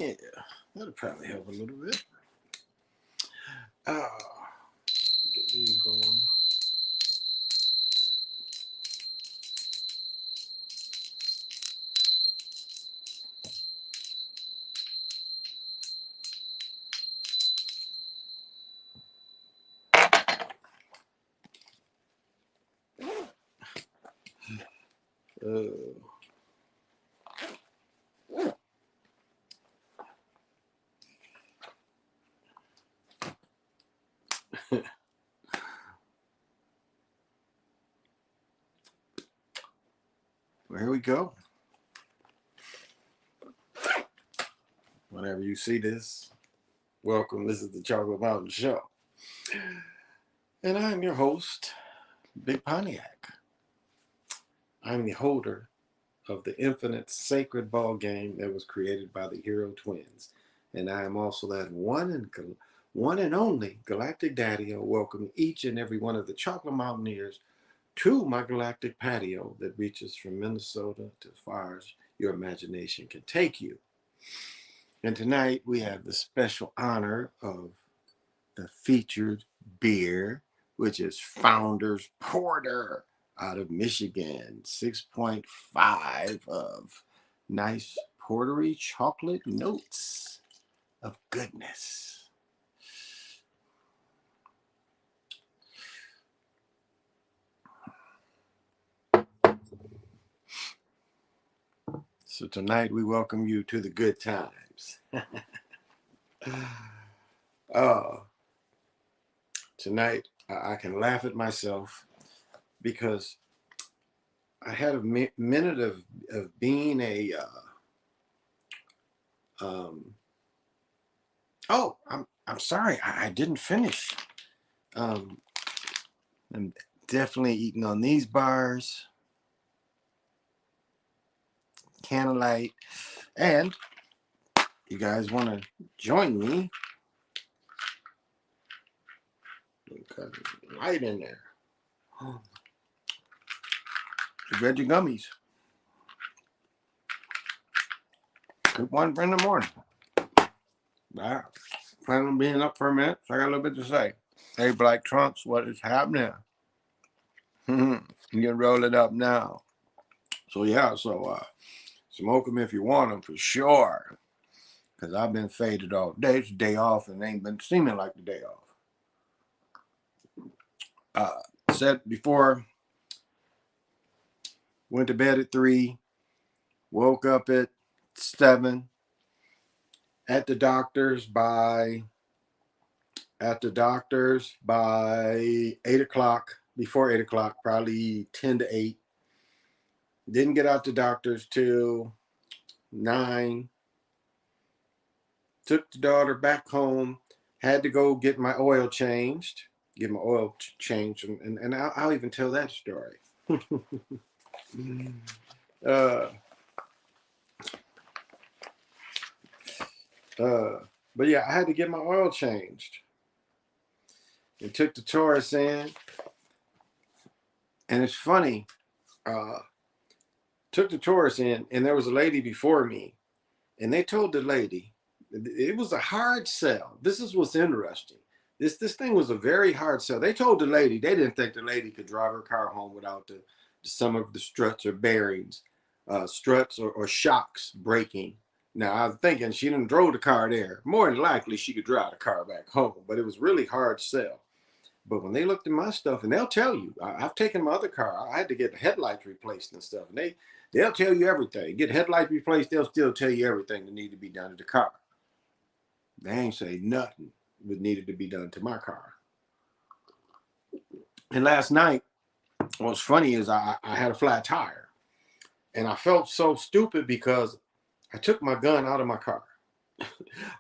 Yeah, that'll probably help a little bit. Ah, get these going. Uh, well, here we go. Whenever you see this, welcome. This is the Chocolate Mountain Show. And I'm your host, Big Pontiac. I'm the holder of the infinite sacred ball game that was created by the Hero Twins. And I am also that one and only Galactic Daddy. I welcome each and every one of the Chocolate Mountaineers to my galactic patio that reaches from Minnesota to as far as your imagination can take you. And tonight we have the special honor of the featured beer, which is Founders Porter out of Michigan. 6.5 of nice portery chocolate notes of goodness. So tonight we welcome you to the good times. Tonight I can laugh at myself because I had a minute of being a I'm sorry, I didn't finish. I'm definitely eating on these bars, candlelight, and you guys want to join me? Got light in there. Veggie gummies. Took one in the morning. Wow. Plan on being up for a minute, so I got a little bit to say. Hey, Black Trunks, what is happening? You can roll it up now. So yeah, smoke them if you want them for sure. Because I've been faded all day. It's a day off and ain't been seeming like the day off. Said before, went to bed at 3, woke up at 7, at the doctor's by 8 o'clock, before 8 o'clock, probably 10 to 8. Didn't get out the doctor's till 9. Took the daughter back home, had to go get my oil changed, and I'll even tell that story. But yeah, I had to get my oil changed. And took the Taurus in. And it's funny, took the Taurus in, and there was a lady before me. And they told the lady, it was a hard sell. This is what's interesting. This thing was a very hard sell. They told the lady, they didn't think the lady could drive her car home without some of the struts or bearings, struts or shocks breaking. Now, I was thinking she didn't drove the car there. More than likely, she could drive the car back home. But it was really hard sell. But when they looked at my stuff, and they'll tell you, I've taken my other car. I had to get the headlights replaced and stuff. And they'll tell you everything. Get headlights replaced, they'll still tell you everything that needed to be done to the car. They ain't say nothing that needed to be done to my car. And last night, what's funny is I had a flat tire. And I felt so stupid because I took my gun out of my car.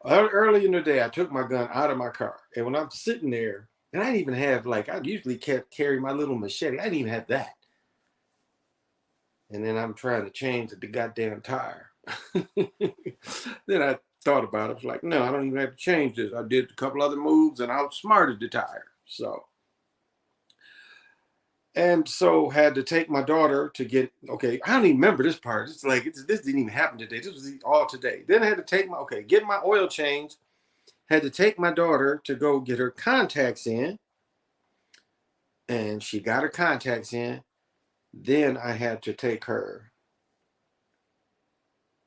Early in the day, I took my gun out of my car. And when I'm sitting there, and I didn't even have, I usually carry my little machete. I didn't even have that. And then I'm trying to change the goddamn tire. Then I thought about it. I was like, no, I don't even have to change this. I did a couple other moves and outsmarted the tire. So And so had to take my daughter to get, okay, I don't even remember this part. It's like, this didn't even happen today. This was all today. Then I had to take my, okay, get my oil changed. Had to take my daughter to go get her contacts in. And she got her contacts in. Then I had to take her.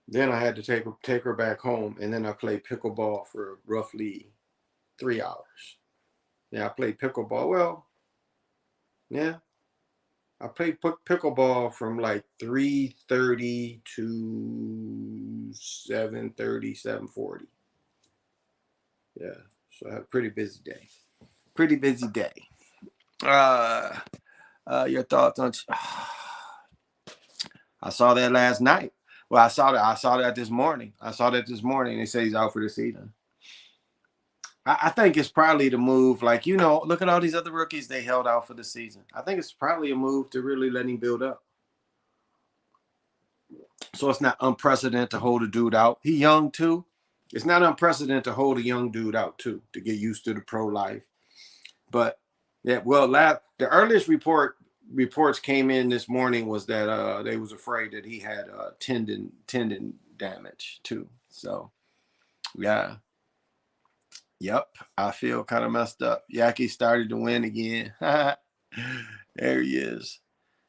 Then I had to take her back home. And then I played pickleball for roughly 3 hours. Yeah, I played pickleball. Well, yeah, I played pickleball from like 3:30 to 7:30, 7:40. Yeah, so I had a pretty busy day. Pretty busy day. Uh, your thoughts on? I saw that last night. Well, I saw that this morning. I saw that this morning. They say he's out for the season. I think it's probably the move. Like, look at all these other rookies they held out for the season. I think it's probably a move to really let him build up. So it's not unprecedented to hold a dude out. He young too. It's not unprecedented to hold a young dude out too, to get used to the pro life. But yeah, well, the earliest reports came in this morning was that they was afraid that he had tendon damage too. So yeah, yep, I feel kind of messed up. Yaki started to win again. There he is.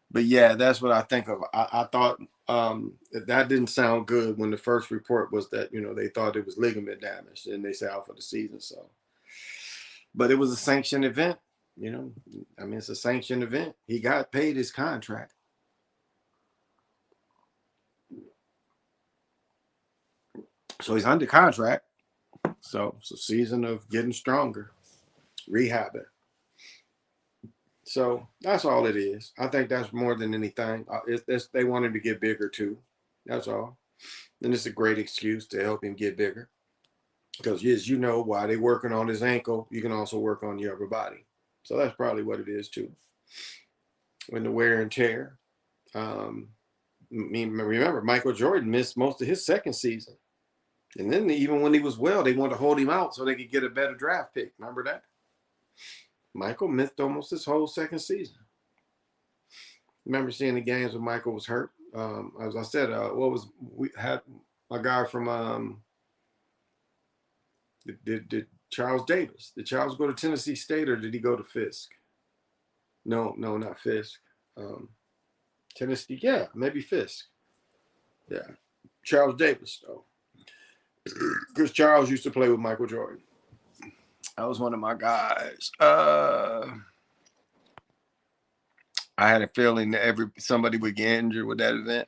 But yeah, that's what I think of. I thought that didn't sound good when the first report was that, they thought it was ligament damage and they said out for the season. So, but it was a sanctioned event, I mean, it's a sanctioned event. He got paid his contract. So he's under contract. So it's a season of getting stronger, rehabbing. So that's all it is. I think that's more than anything. They wanted to get bigger too. That's all. And it's a great excuse to help him get bigger. Because yes, while they're working on his ankle, you can also work on your upper body. So that's probably what it is too. When the wear and tear. Remember, Michael Jordan missed most of his second season. And then even when he was well, they wanted to hold him out so they could get a better draft pick. Remember that? Michael missed almost his whole second season. Remember seeing the games when Michael was hurt? As I said, we had a guy from did Charles Davis. Did Charles go to Tennessee State or did he go to Fisk? No, not Fisk. Tennessee, yeah, maybe Fisk. Yeah, Charles Davis though, because Charles used to play with Michael Jordan. That was one of my guys. I had a feeling that somebody would get injured with that event.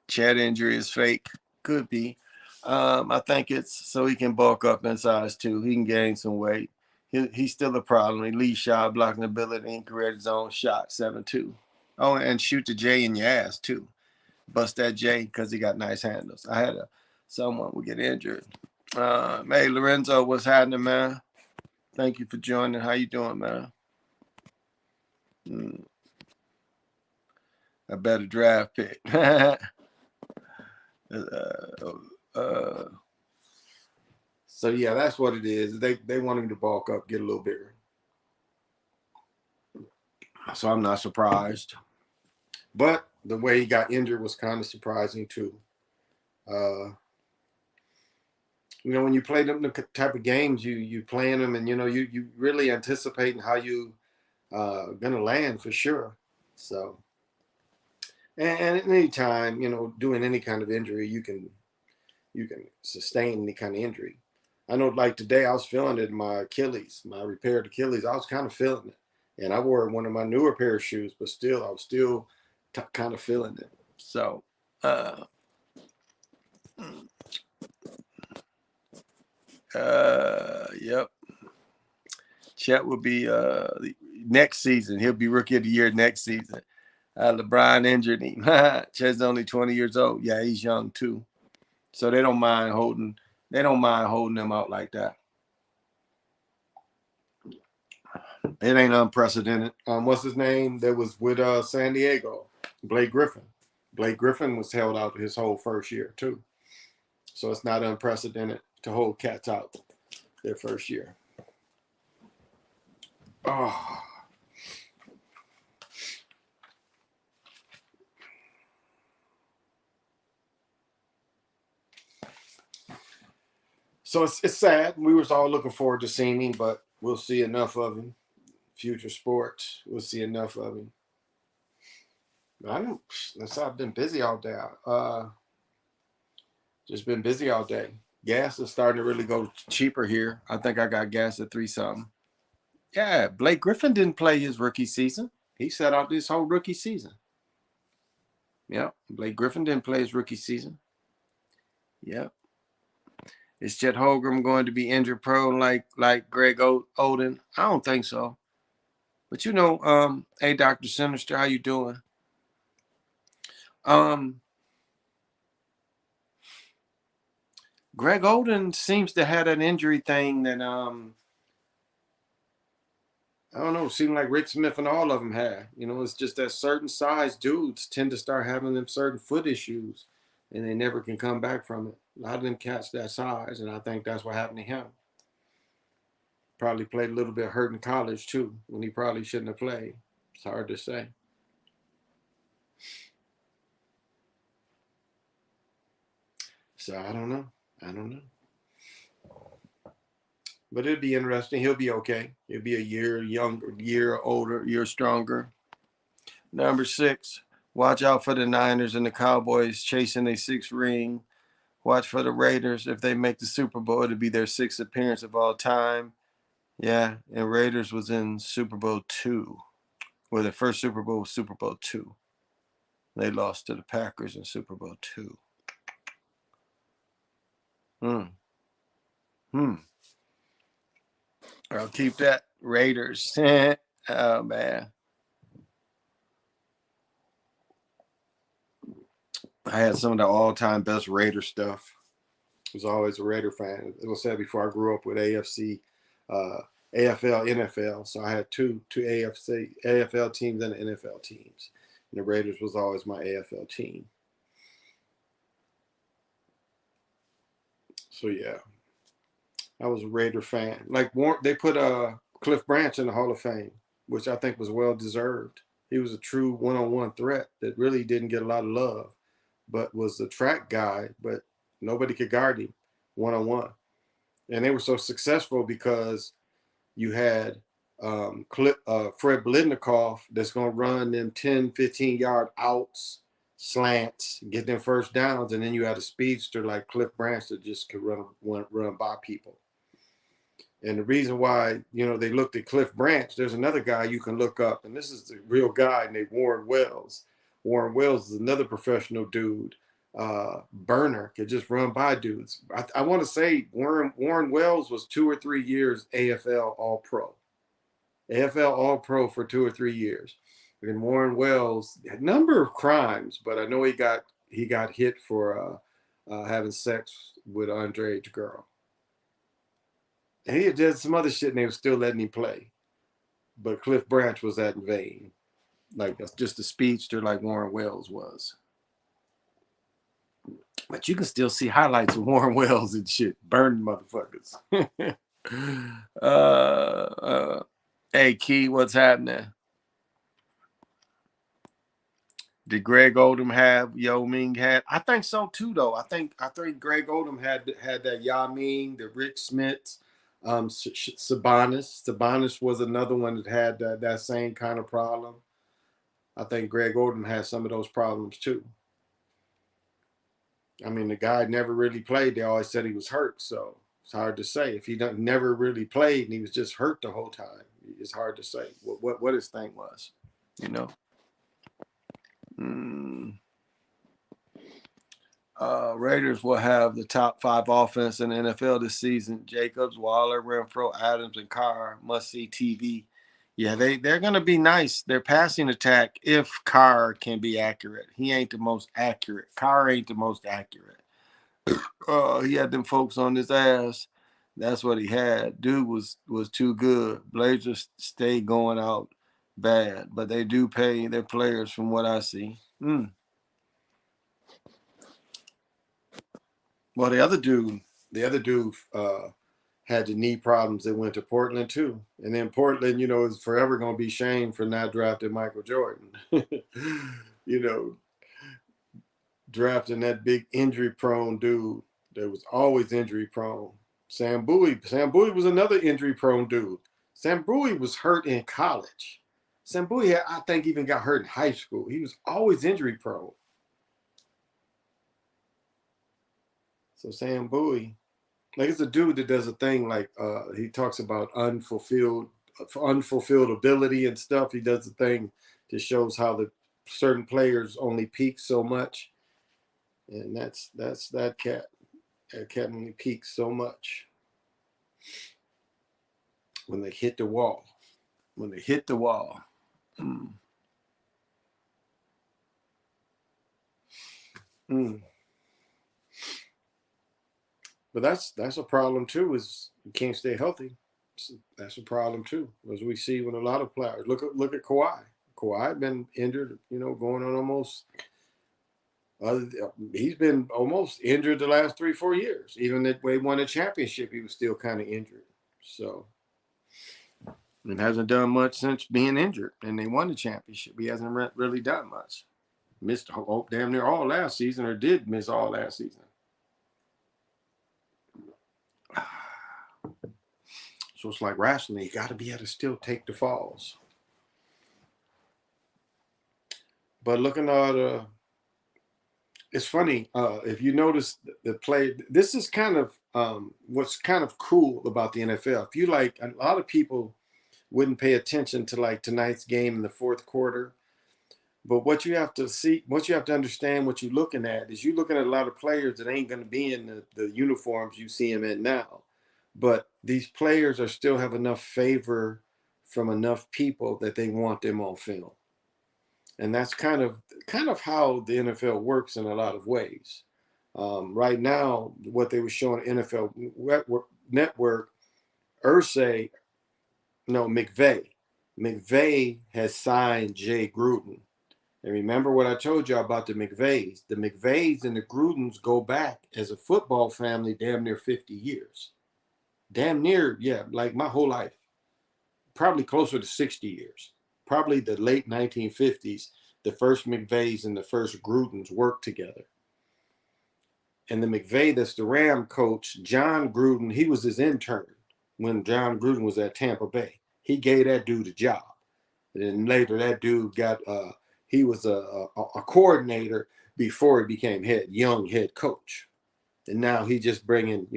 Chad injury is fake. Could be. I think it's so he can bulk up in size too. He can gain some weight. He's still a problem. He leads shot blocking ability and create his own shot 7-2. Oh, and shoot the J in your ass too. Bust that J because he got nice handles. I had someone would get injured. Hey Lorenzo, what's happening, man? Thank you for joining. How you doing, man? A better draft pick. So yeah, that's what it is. They want him to bulk up, get a little bigger. So I'm not surprised. But the way he got injured was kind of surprising too. When you play them type of games, you playing them, and you really anticipating how you gonna land for sure. So, and at any time, doing any kind of injury, you can sustain any kind of injury. I know, like today, I was feeling it in my Achilles, my repaired Achilles. I was kind of feeling it, and I wore one of my newer pair of shoes, but still, I was still kind of feeling it. So, yep. Chet will be next season. He'll be rookie of the year next season. LeBron injured him. Chet's only 20 years old. Yeah, he's young too. So they don't mind holding them out like that. It ain't unprecedented. What's his name? That was with San Diego, Blake Griffin. Blake Griffin was held out his whole first year too. So it's not unprecedented to hold cats out their first year. Oh. So it's sad. We was all looking forward to seeing him, but we'll see enough of him. Future sports, we'll see enough of him. I don't. I've been busy all day. Just been busy all day. Gas is starting to really go cheaper here. I think I got gas at 3 something. Yeah, Blake Griffin didn't play his rookie season. He sat out this whole rookie season. Yep, Blake Griffin didn't play his rookie season. Yep. Is Chet Holmgren going to be injury prone like Greg Oden? I don't think so. But hey, Dr. Sinister, how you doing? Greg Oden seems to have an injury thing that I don't know, seemed like Rick Smith and all of them had. It's just that certain size dudes tend to start having them certain foot issues and they never can come back from it. A lot of them catch that size, and I think that's what happened to him. Probably played a little bit hurt in college too, when he probably shouldn't have played. It's hard to say. So I don't know. But it'd be interesting. He'll be okay. He'll be a year younger, year older, year stronger. Number 6, watch out for the Niners and the Cowboys chasing a 6th ring. Watch for the Raiders. If they make the Super Bowl, it'll be their 6th appearance of all time. Yeah, and Raiders was in Super Bowl II. Well, their first Super Bowl was Super Bowl II. They lost to the Packers in Super Bowl II. I'll keep that. Raiders. Oh, man. I had some of the all-time best Raider stuff. I was always a Raider fan. As I said before, I grew up with AFC, AFL, NFL. So I had two AFL teams and NFL teams. And the Raiders was always my AFL team. So yeah, I was a Raider fan. Like they put Cliff Branch in the Hall of Fame, which I think was well deserved. He was a true one-on-one threat that really didn't get a lot of love, but was a track guy, but nobody could guard him one-on-one. And they were so successful because you had Fred Blitnikoff that's going to run them 10, 15-yard outs, slants, get them first downs, and then you had a speedster like Cliff Branch that just could run by people. And the reason why, they looked at Cliff Branch, there's another guy you can look up, and this is the real guy named Warren Wells. Warren Wells is another professional dude. Burner could just run by dudes. I want to say Warren Wells was 2 or 3 years AFL All-Pro. AFL All-Pro for 2 or 3 years. And Warren Wells had a number of crimes, but I know he got hit for having sex with an underage girl. And he did some other shit and they were still letting him play. But Cliff Branch was that vain. Like just a speedster like Warren Wells was. But you can still see highlights of Warren Wells and shit. Burning motherfuckers. Hey, Key, what's happening? Did Greg Oldham have Yao Ming had? I think so too, though. I think Greg Oldham had that Yao Ming, the Rick Smith, Sabonis. Sabonis was another one that had that same kind of problem. I think Greg Oldham had some of those problems too. I mean, the guy never really played. They always said he was hurt, so it's hard to say. If he never really played and he was just hurt the whole time, it's hard to say what his thing was, Raiders will have the top 5 offense in the NFL this season. Jacobs, Waller, Renfro, Adams, and Carr. Must-see TV. Yeah, they're going to be nice. Their passing attack, if Carr can be accurate. He ain't the most accurate. Carr ain't the most accurate. He had them folks on his ass. That's what he had. Dude was too good. Blazers stay going out bad, but they do pay their players from what I see. Well, the other dude had the knee problems that went to Portland too. And then Portland, is forever going to be shamed for not drafting Michael Jordan. Drafting that big injury prone dude that was always injury prone. Sam Bowie. Sam Bowie was another injury-prone dude. Sam Bowie was hurt in college. Sam Bowie, I think, even got hurt in high school. He was always injury-prone. So Sam Bowie, like, it's a dude that does a thing like he talks about unfulfilled ability and stuff. He does a thing that shows how the certain players only peak so much, and that's that cat. That cat only peaks so much when they hit the wall. When they hit the wall. Mm. Mm. But that's a problem too. Is you can't stay healthy. So that's a problem too, as we see with a lot of players. Look at Kawhi. Kawhi been injured. Going on almost. He's been almost injured the last 3-4 years. Even that way, won a championship, he was still kind of injured. So, and hasn't done much since being injured. And they won the championship. He hasn't really done much. Missed damn near all last season, or did miss all last season. So it's like wrestling. You got to be able to still take the falls. But looking at it's funny if you notice the play. This is kind of what's kind of cool about the NFL. If you like, a lot of people wouldn't pay attention to like tonight's game in the fourth quarter. But what you have to see, what you have to understand, what you're looking at is you're looking at a lot of players that ain't going to be in the uniforms you see them in now. But these players are still have enough favor from enough people that they want them on film. And that's kind of how the NFL works in a lot of ways. Right now, what they were showing NFL Network, Ursay, no, McVay has signed Jay Gruden. And remember what I told you about the McVays. The McVays and the Grudens go back as a football family damn near 50 years. Damn near, yeah, like my whole life. Probably closer to 60 years. Probably the late 1950s, the first McVays and the first Grudens worked together. And the McVay that's the Ram coach, John Gruden, he was his intern when John Gruden was at Tampa Bay. He gave that dude a job. And then later that dude got he was a coordinator before he became young head coach. And now he just bringing,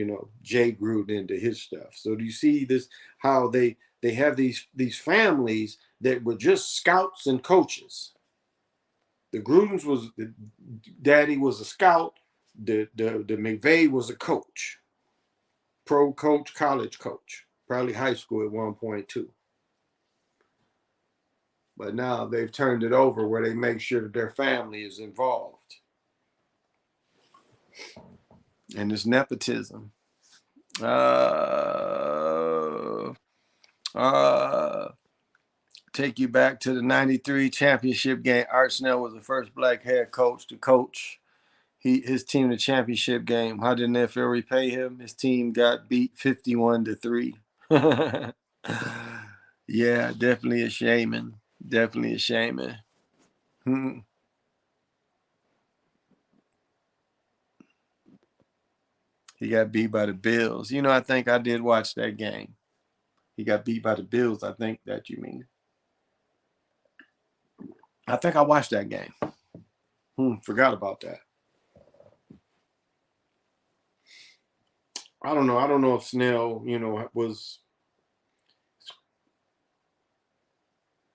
Jay Gruden into his stuff. So do you see this, how they have these families that were just scouts and coaches. The Grudens the daddy was a scout. The McVay was a coach, pro coach, college coach, probably high school at one point too. But now they've turned it over where they make sure that their family is involved. And it's nepotism. Take you back to the 93 championship game. Art Snell was the first black head coach to coach his team the championship game. How did the NFL repay him? His team got beat 51-3. Yeah, definitely a shaming. Definitely a shaming. He got beat by the Bills. I think I did watch that game. He got beat by the Bills. I think that you mean. I think I watched that game. Forgot about that. I don't know. I don't know if Snell,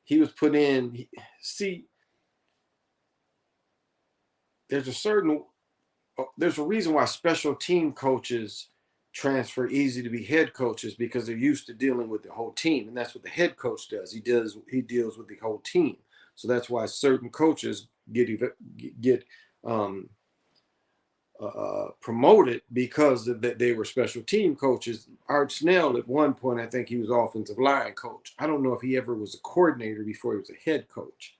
he was put in. See, there's a reason why special team coaches transfer easy to be head coaches, because they're used to dealing with the whole team, and that's what the head coach does. He deals with the whole team. So that's why certain coaches get promoted, because they were special team coaches. Art Snell, at one point, I think he was offensive line coach. I don't know if he ever was a coordinator before he was a head coach.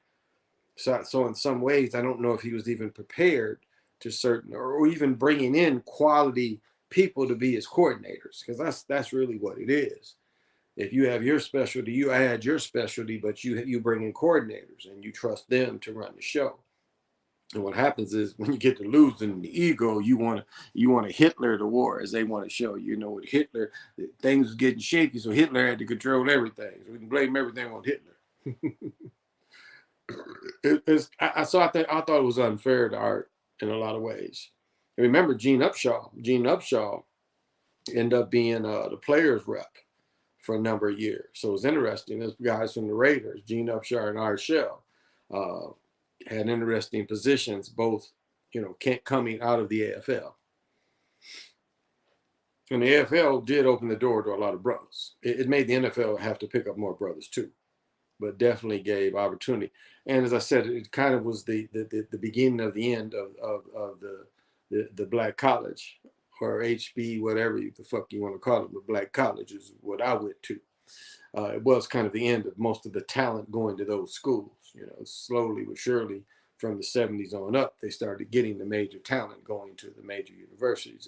So in some ways, I don't know if he was even prepared to or even bringing in quality people to be his coordinators, because that's really what it is. If you have your specialty, you add your specialty, but you bring in coordinators and you trust them to run the show. And what happens is when you get to losing the ego, you want to Hitler the war, as they want to show you. You know, with Hitler, things was getting shaky, so Hitler had to control everything. So we can blame everything on Hitler. I thought it was unfair to art in a lot of ways. And remember Gene Upshaw. Gene Upshaw ended up being the players rep for a number of years. So it was interesting. There's guys from the Raiders, Gene Upshaw and Art Shell, had interesting positions, both coming out of the AFL. And the AFL did open the door to a lot of brothers. It made the NFL have to pick up more brothers too, but definitely gave opportunity. And as I said, it kind of was the beginning of the end of the black college, or HB, whatever the fuck you want to call it, but black college is what I went to. It was kind of the end of most of the talent going to those schools. Slowly but surely, from the 70s on up, they started getting the major talent going to the major universities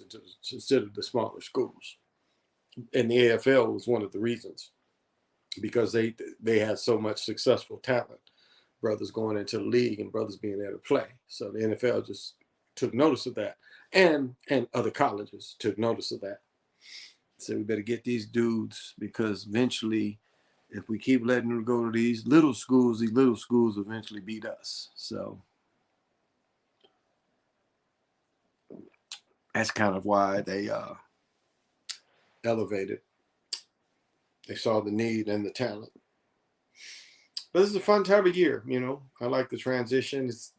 instead of the smaller schools. And the AFL was one of the reasons, because they had so much successful talent, brothers going into the league and brothers being able to play. So the NFL just took notice of that, and other colleges took notice of that. So we better get these dudes, because eventually, if we keep letting them go to these little schools eventually beat us. So that's kind of why they elevated. They saw the need and the talent. But this is a fun time of year, I like the transition. It's,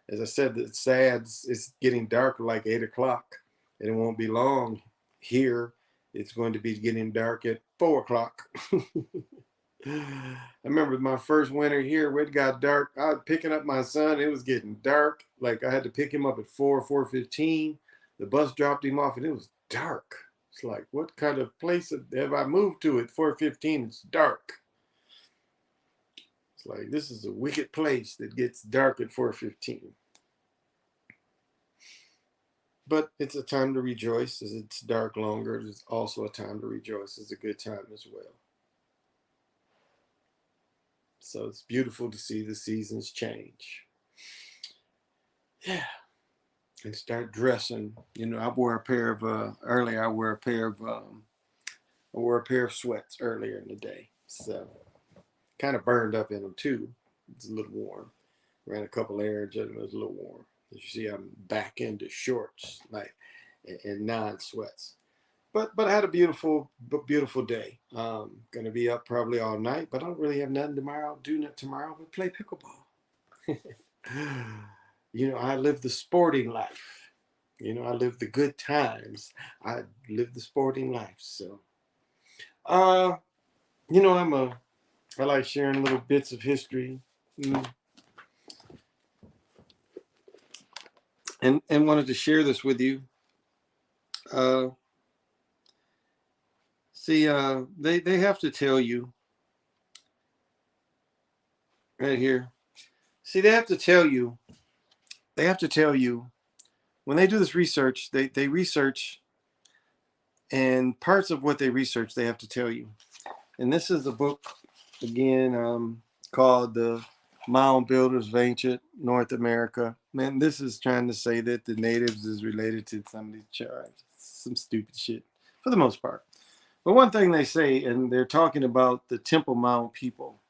as I said, it's sad. It's getting dark like 8 o'clock, and it won't be long here. It's going to be getting dark at 4 o'clock. I remember my first winter here, it got dark. I was picking up my son. It was getting dark. Like, I had to pick him up at 4:15. The bus dropped him off, and it was dark. It's like, what kind of place have I moved to at 4:15? It's dark. It's like, this is a wicked place that gets dark at 4:15. But it's a time to rejoice. As it's dark longer, it's also a time to rejoice. It's a good time as well. So it's beautiful to see the seasons change. Yeah. And start dressing. I wore a pair of earlier. I wore a pair of sweats earlier in the day. So kind of burned up in them too. It's a little warm. Ran a couple errands and it was a little warm. As you see, I'm back into shorts, like, and non-sweats. But I had a beautiful day. Gonna be up probably all night, but I don't really have nothing tomorrow. Do nothing tomorrow, but play pickleball. I live the sporting life. I live the good times. I live the sporting life. So, I like sharing little bits of history. And wanted to share this with you. See, they have to tell you right here. See, they have to tell you when they do this research, they research, and parts of what they research, they have to tell you. And this is a book, again, called The Mound Builders of Ancient North America. Man, this is trying to say that the natives is related to some of these tribes. Some stupid shit, for the most part. But one thing they say, and they're talking about the Temple Mound people.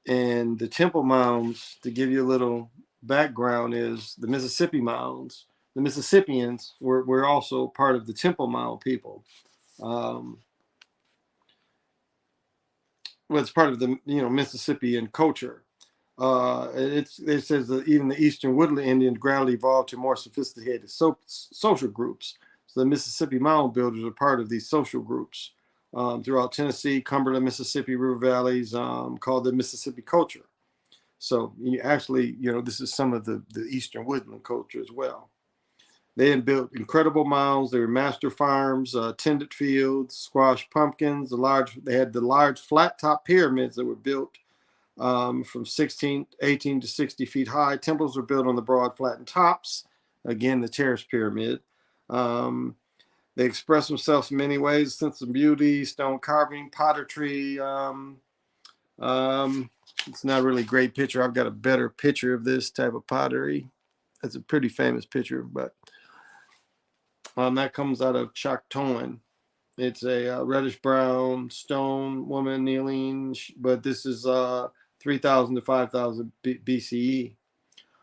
And the Temple Mounds, to give you a little background, is the Mississippi Mounds. The Mississippians were also part of the Temple Mound people. It's part of the Mississippian culture. It says that even the Eastern Woodland Indians gradually evolved to more sophisticated social groups. So the Mississippi Mound Builders are part of these social groups throughout Tennessee, Cumberland, Mississippi, River Valleys, called the Mississippi culture. So this is some of the Eastern Woodland culture as well. They had built incredible mounds. They were master farms, tended fields, squash pumpkins. They had the large flat top pyramids that were built from 18 to 60 feet high. Temples were built on the broad flattened tops. Again, the terrace pyramid. They express themselves in many ways: sense of beauty, stone carving, pottery, It's not really a great picture. I've got a better picture of this type of pottery. It's a pretty famous picture, but that comes out of Choctawin. It's a reddish brown stone woman kneeling, but this is 3,000 to 5,000 BCE.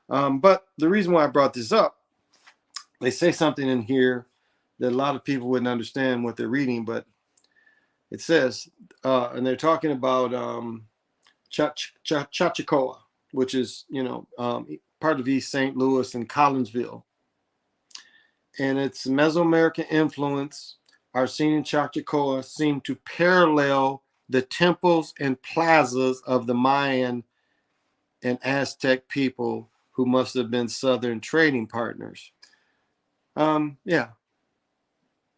But the reason why I brought this up, they say something in here that a lot of people wouldn't understand what they're reading, but it says, and they're talking about Chachacoa, which is, part of East St. Louis and Collinsville. And its Mesoamerican influence are seen in Chachacoa seem to parallel the temples and plazas of the Mayan and Aztec people who must have been Southern trading partners. Yeah.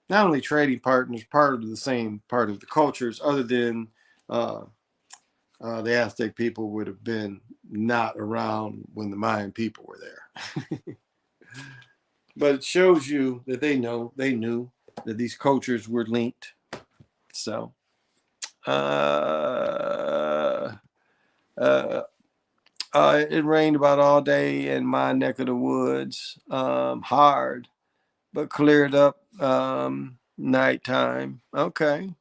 Not only trading partners, part of the same part of the cultures, other than the Aztec people would have been not around when the Mayan people were there. But it shows you that they knew that these cultures were linked. So, it rained about all day in my neck of the woods, hard, but cleared up nighttime. Okay.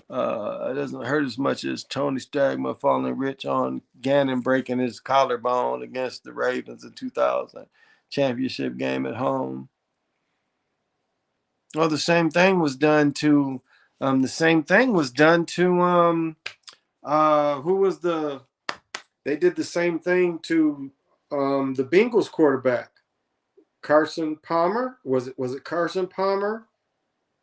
It doesn't hurt as much as Tony Stagma falling rich on Gannon breaking his collarbone against the Ravens in 2000 championship game at home. Well, the same thing was done to who was they did the same thing to the Bengals quarterback, Carson Palmer. Was it Carson Palmer?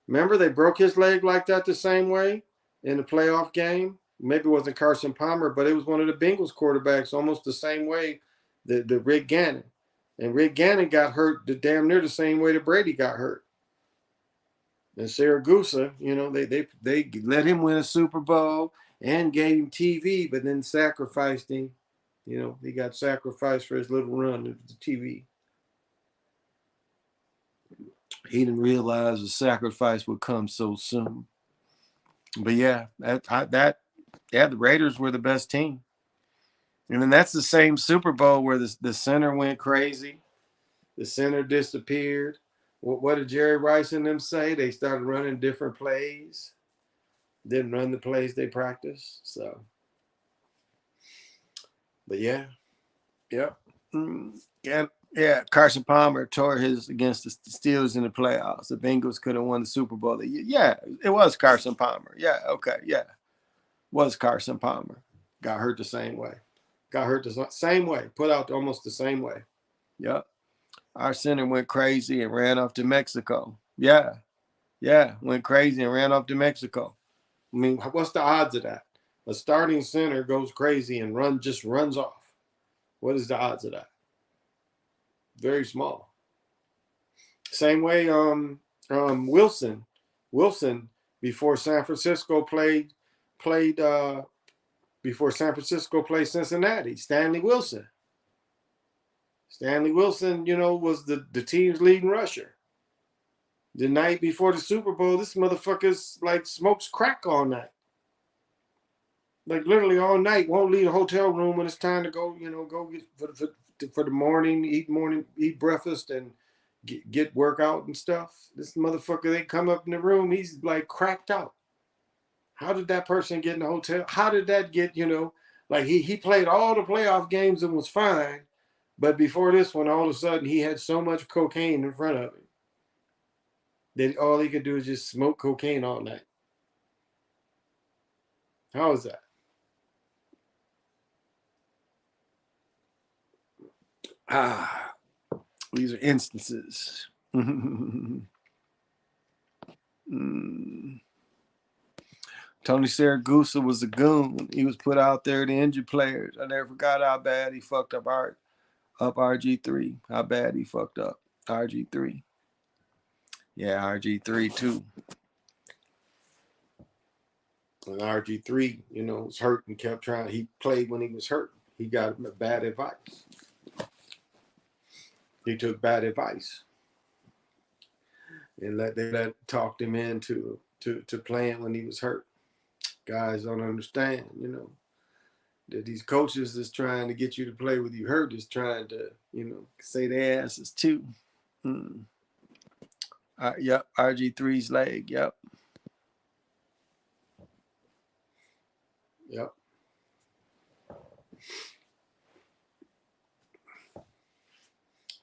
Remember they broke his leg like that the same way in the playoff game? Maybe it wasn't Carson Palmer, but it was one of the Bengals quarterbacks almost the same way the Rick Gannon. And Rick Gannon got hurt damn near the same way that Brady got hurt. And Saragusa, they let him win a Super Bowl and gave him TV, but then sacrificed him. He got sacrificed for his little run to the TV. He didn't realize the sacrifice would come so soon. But yeah, the Raiders were the best team. And then that's the same Super Bowl where the center went crazy. The center disappeared. What did Jerry Rice and them say? They started running different plays. Didn't run the plays they practiced. So, but yeah. Yep. Yeah. Carson Palmer tore his against the Steelers in the playoffs. The Bengals could have won the Super Bowl. Yeah, it was Carson Palmer. Yeah, okay, yeah. Was Carson Palmer. Got hurt the same way. Got hurt the same way. Put out almost the same way. Yep. Our center went crazy and ran off to Mexico. Yeah. Went crazy and ran off to Mexico. I mean, what's the odds of that? A starting center goes crazy and just runs off. What is the odds of that? Very small. Same way, Wilson before San Francisco played Cincinnati. Stanley Wilson, was the team's leading rusher. The night before the Super Bowl, this motherfucker's like smokes crack all night. Like literally all night, won't leave the hotel room when it's time to go. Go get for the morning, eat breakfast, and get workout and stuff. This motherfucker, they come up in the room, he's like cracked out. How did that person get in the hotel? How did that get? Like he played all the playoff games and was fine, but before this one, all of a sudden he had so much cocaine in front of him that all he could do is just smoke cocaine all night. How is that? These are instances. Tony Saragusa was a goon. He was put out there to injure players. I never forgot how bad he fucked up RG3. How bad he fucked up RG3. Yeah, RG3 too. And RG3, was hurt and kept trying. He played when he was hurt. He got bad advice. He took bad advice. And they talked him into to playing when he was hurt. Guys don't understand, that these coaches is trying to get you to play with you hurt is trying to, say their asses too. Mm. Yep, RG3's leg. Yep. Yep.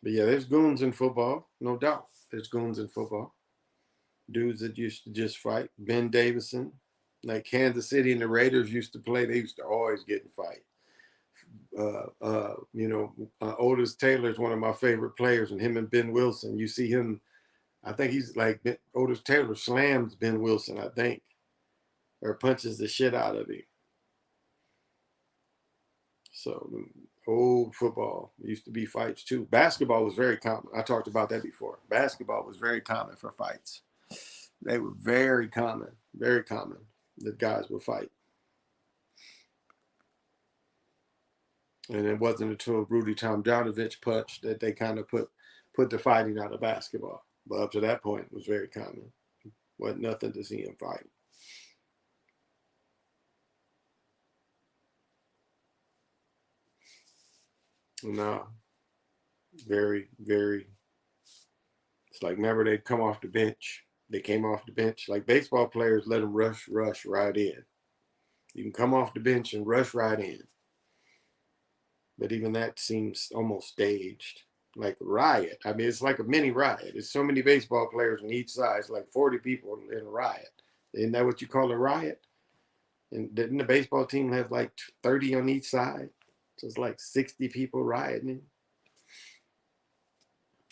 But yeah, there's goons in football, no doubt. There's goons in football. Dudes that used to just fight. Ben Davison, like Kansas City and the Raiders used to play. They used to always get in fight. Otis Taylor is one of my favorite players, and him and Ben Wilson. You see him. I think he's like Otis Taylor slams Ben Wilson, I think, or punches the shit out of him. So old football used to be fights too. Basketball was very common. I talked about that before. Basketball was very common for fights. They were very common that guys would fight. And it wasn't until Rudy Tomjanovich punched that they kind of put the fighting out of basketball. But up to that point, it was very common. Wasn't nothing to see him fight. No, very, very. It's like, remember, they'd come off the bench. They came off the bench. Like baseball players, let them rush right in. You can come off the bench and rush right in. But even that seems almost staged, like a riot. I mean, it's like a mini riot. There's so many baseball players on each side. It's like 40 people in a riot. Isn't that what you call a riot? And didn't the baseball team have like 30 on each side? So it's like 60 people rioting.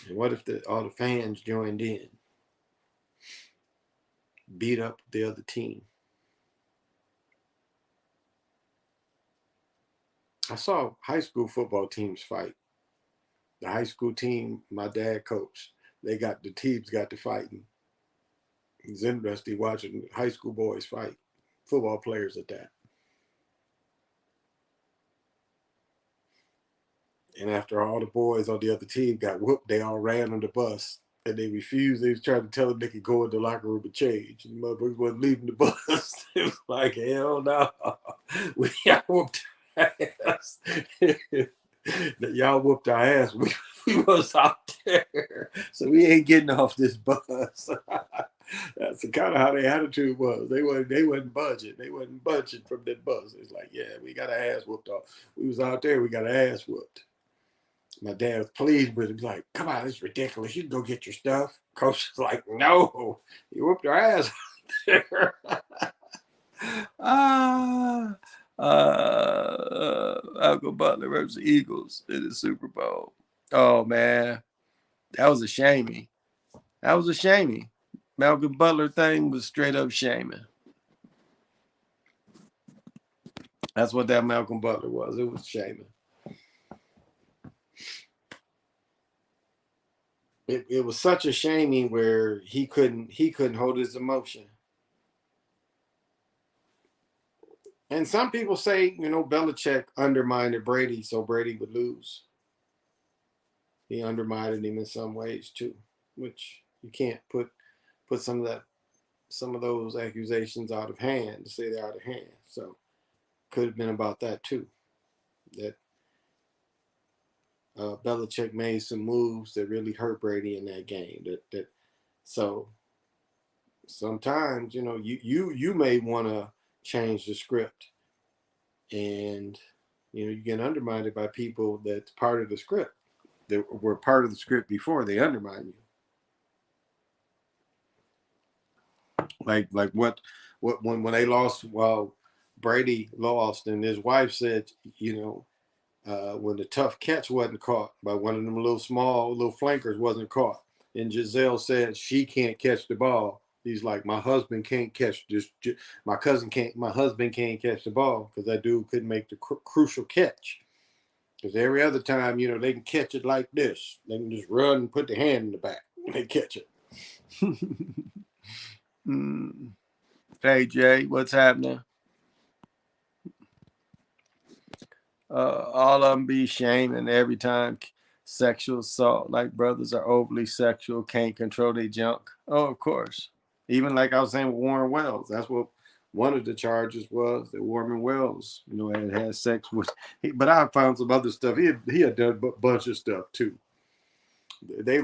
And what if all the fans joined in, beat up the other team? I saw high school football teams fight. The high school team my dad coached, the teams got to fighting. It's interesting watching high school boys fight, football players at that. And after all the boys on the other team got whooped, they all ran on the bus. And they refused. They was trying to tell them they could go in the locker room and change. And the motherfuckers wasn't leaving the bus. It was like, hell no. We got whooped our ass. Y'all whooped our ass. We was out there. So we ain't getting off this bus. That's kind of how their attitude was. They wasn't budging. They wasn't budging from that bus. It's like, yeah, we got our ass whooped off. We was out there. We got our ass whooped. My dad was pleased with him. He's like, come on, it's ridiculous. You can go get your stuff. Coach was like, no, you whooped our ass out there. Malcolm Butler versus the Eagles in the Super Bowl. Oh, man. That was a shaming. Malcolm Butler thing was straight up shaming. That's what that Malcolm Butler was. It was shaming. It was such a shaming where he couldn't hold his emotion. And some people say, Belichick undermined Brady so Brady would lose. He undermined him in some ways too, which you can't put some of those accusations out of hand to say they're out of hand. So could have been about that too. That Belichick made some moves that really hurt Brady in that game. So sometimes you may want to change the script, and you get undermined by people that's part of the script, that were part of the script before they undermine you. Like when they lost, well, Brady lost, and his wife said, when the tough catch wasn't caught by one of them little flankers wasn't caught, and Giselle said she can't catch the ball. He's like, my husband can't catch this. My husband can't catch the ball because that dude couldn't make the crucial catch. Because every other time, they can catch it like this. They can just run and put their hand in the back and they catch it. Hey, Jay, what's happening? All of them be shaming every time sexual assault, like brothers are overly sexual, can't control their junk. Oh, of course. Even like I was saying with Warren Wells, that's what One of the charges was that Warman Wells, had sex with. But I found some other stuff. He had done a bunch of stuff too. They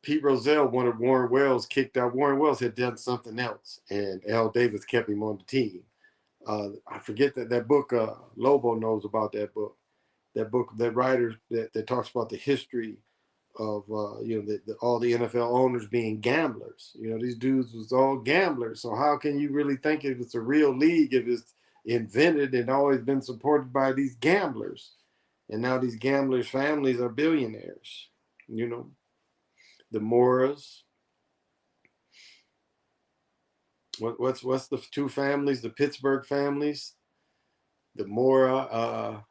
Pete Rozelle wanted Warren Wells kicked out. Warren Wells had done something else, and Al Davis kept him on the team. I forget that book. Lobo knows about that book. That book, that writer that talks about the history of all the NFL owners being gamblers. These dudes was all gamblers. So how can you really think if it's a real league if it's invented and always been supported by these gamblers? And now these gamblers' families are billionaires. The Moras. What's the two families? The Pittsburgh families. The Mora.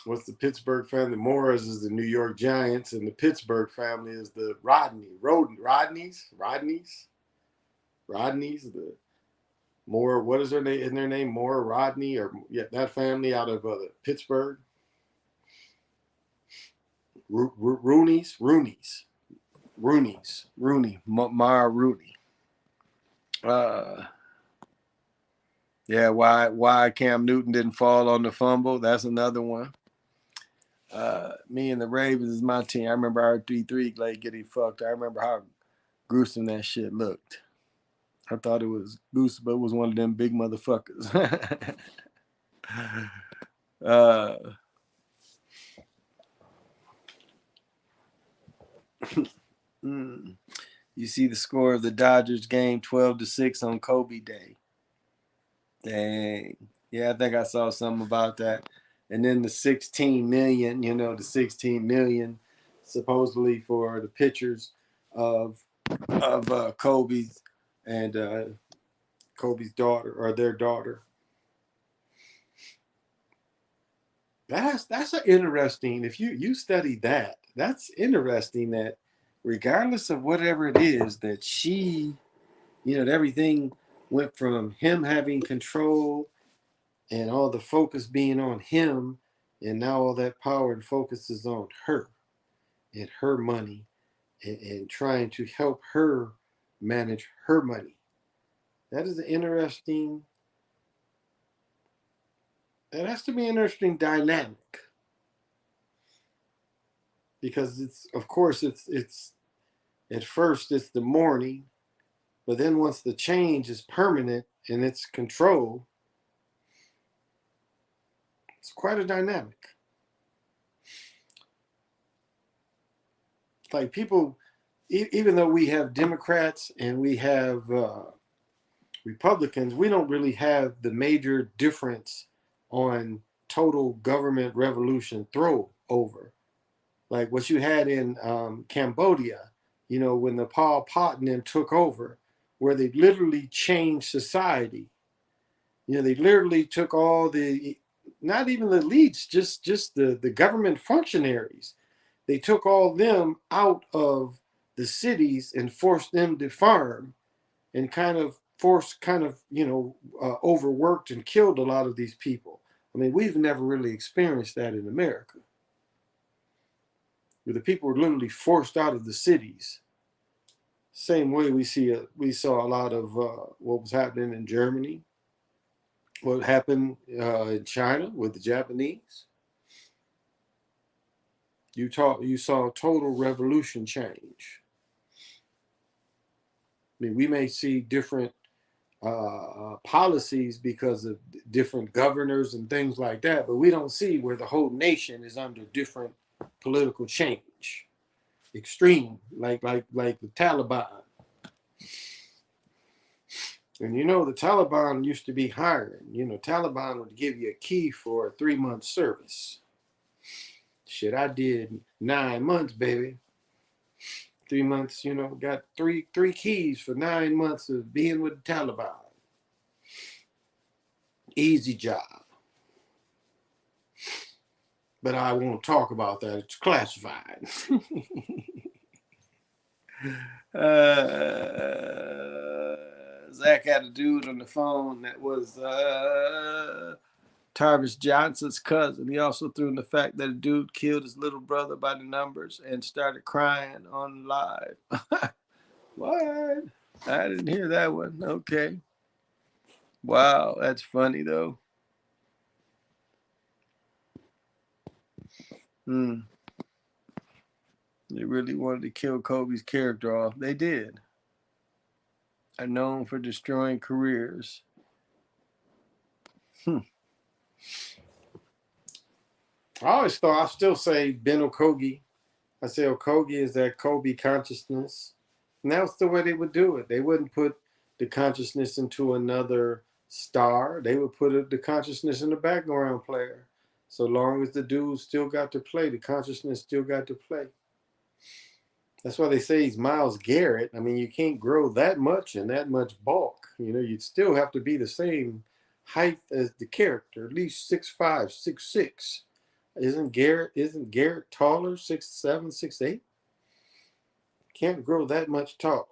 What's the Pittsburgh family? Moras is the New York Giants, and the Pittsburgh family is the Rodneys. The Moore. What is their name? In their name, Moore Rodney, or that family out of Pittsburgh. Rooney, Mara Rooney. Yeah, why Cam Newton didn't fall on the fumble? That's another one. Me and the Ravens is my team. I remember our 3-3 like getting fucked. I remember how gruesome that shit looked. I thought it was gruesome, but it was one of them big motherfuckers. You see the score of the Dodgers game 12-6 on Kobe Day. Dang. Yeah, I think I saw something about that. And then the 16 million, the 16 million supposedly for the pictures of Kobe's and Kobe's daughter or their daughter. That's an interesting. If you study that, that's interesting that regardless of whatever it is that she, everything went from him having control and all the focus being on him, and now all that power and focus is on her and her money and trying to help her manage her money. That is an interesting. That has to be an interesting dynamic because it's at first it's the mourning, but then once the change is permanent and it's control, it's quite a dynamic. Like people, even though we have Democrats and we have Republicans, we don't really have the major difference on total government revolution throw over. Like what you had in Cambodia, when the Pol Pot and them took over, where they literally changed society. They literally took all not even the elites, just the government functionaries. They took all them out of the cities and forced them to farm and overworked and killed a lot of these people. I mean, we've never really experienced that in America. Where the people were literally forced out of the cities. Same way we saw a lot of what was happening in Germany, what happened in China with the Japanese. You saw total revolution change. I mean, we may see different policies because of different governors and things like that, but we don't see where the whole nation is under different political change, extreme, like the Taliban. And the Taliban used to be hiring. Taliban would give you a key for a 3-month service. Shit, I did 9 months, baby. 3 months, got three keys for 9 months of being with the Taliban. Easy job. But I won't talk about that. It's classified. Zach had a dude on the phone that was Tarvis Johnson's cousin. He also threw in the fact that a dude killed his little brother by the numbers and started crying on live. What? I didn't hear that one. Okay. Wow, that's funny though. Hmm. They really wanted to kill Kobe's character off. They did. Are known for destroying careers. Hmm. I always thought, I still say Ben Okogie. I say Okogie is that Kobe consciousness. And that's the way they would do it. They wouldn't put the consciousness into another star. They would put the consciousness in the background player. So long as the dude still got to play, the consciousness still got to play. That's why they say he's Miles Garrett. I mean, you can't grow that much and that much bulk. You know, you'd still have to be the same height as the character, at least 6'5", 6'6". Isn't Garrett taller, 6'7", 6'8"? Can't grow that much taller.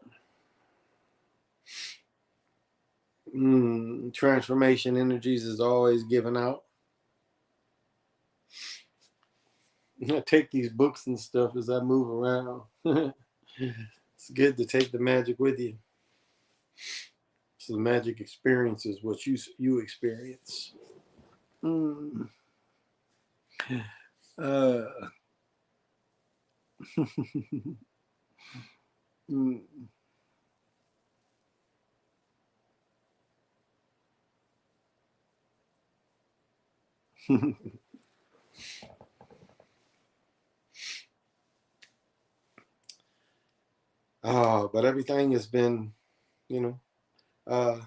Transformation energies is always given out. I take these books and stuff as I move around. It's good to take the magic with you. So the magic experience is what you experience. Mm. Uh, mm. But everything has been, you know, uh,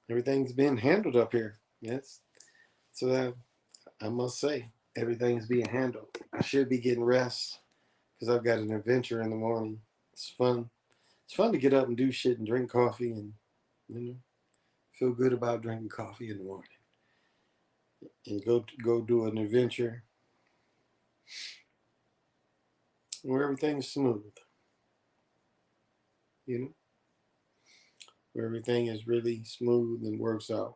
everything's been handled up here. Yes. So I must say, everything's being handled. I should be getting rest because I've got an adventure in the morning. It's fun. It's fun to get up and do shit and drink coffee and, you know, feel good about drinking coffee in the morning and go do an adventure where everything's smooth, you know, where everything is really smooth and works out.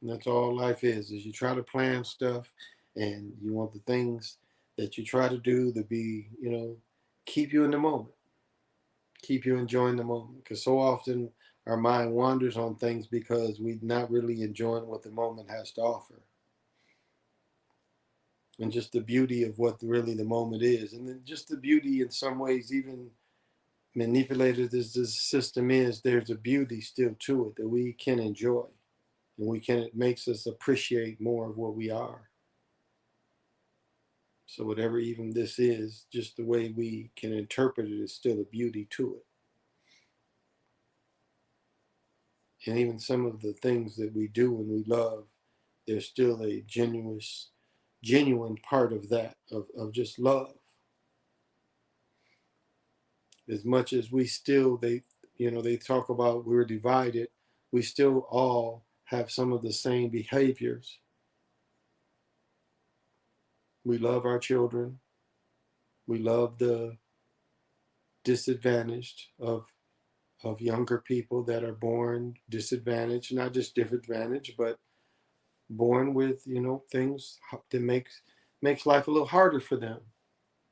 And that's all life is you try to plan stuff and you want the things that you try to do to be, you know, keep you in the moment, keep you enjoying the moment. Because so often our mind wanders on things because we're not really enjoying what the moment has to offer. And just the beauty of what really the moment is. And then just the beauty in some ways, even manipulated as this system is, there's a beauty still to it that we can enjoy. And it makes us appreciate more of what we are. So whatever even this is, just the way we can interpret it is still a beauty to it. And even some of the things that we do and we love, there's still a genuine part of that, of just love. As much as we still, they talk about we're divided, we still all have some of the same behaviors. We love our children. We love the disadvantaged of younger people that are born disadvantaged, not just disadvantaged, but born with, things that makes life a little harder for them.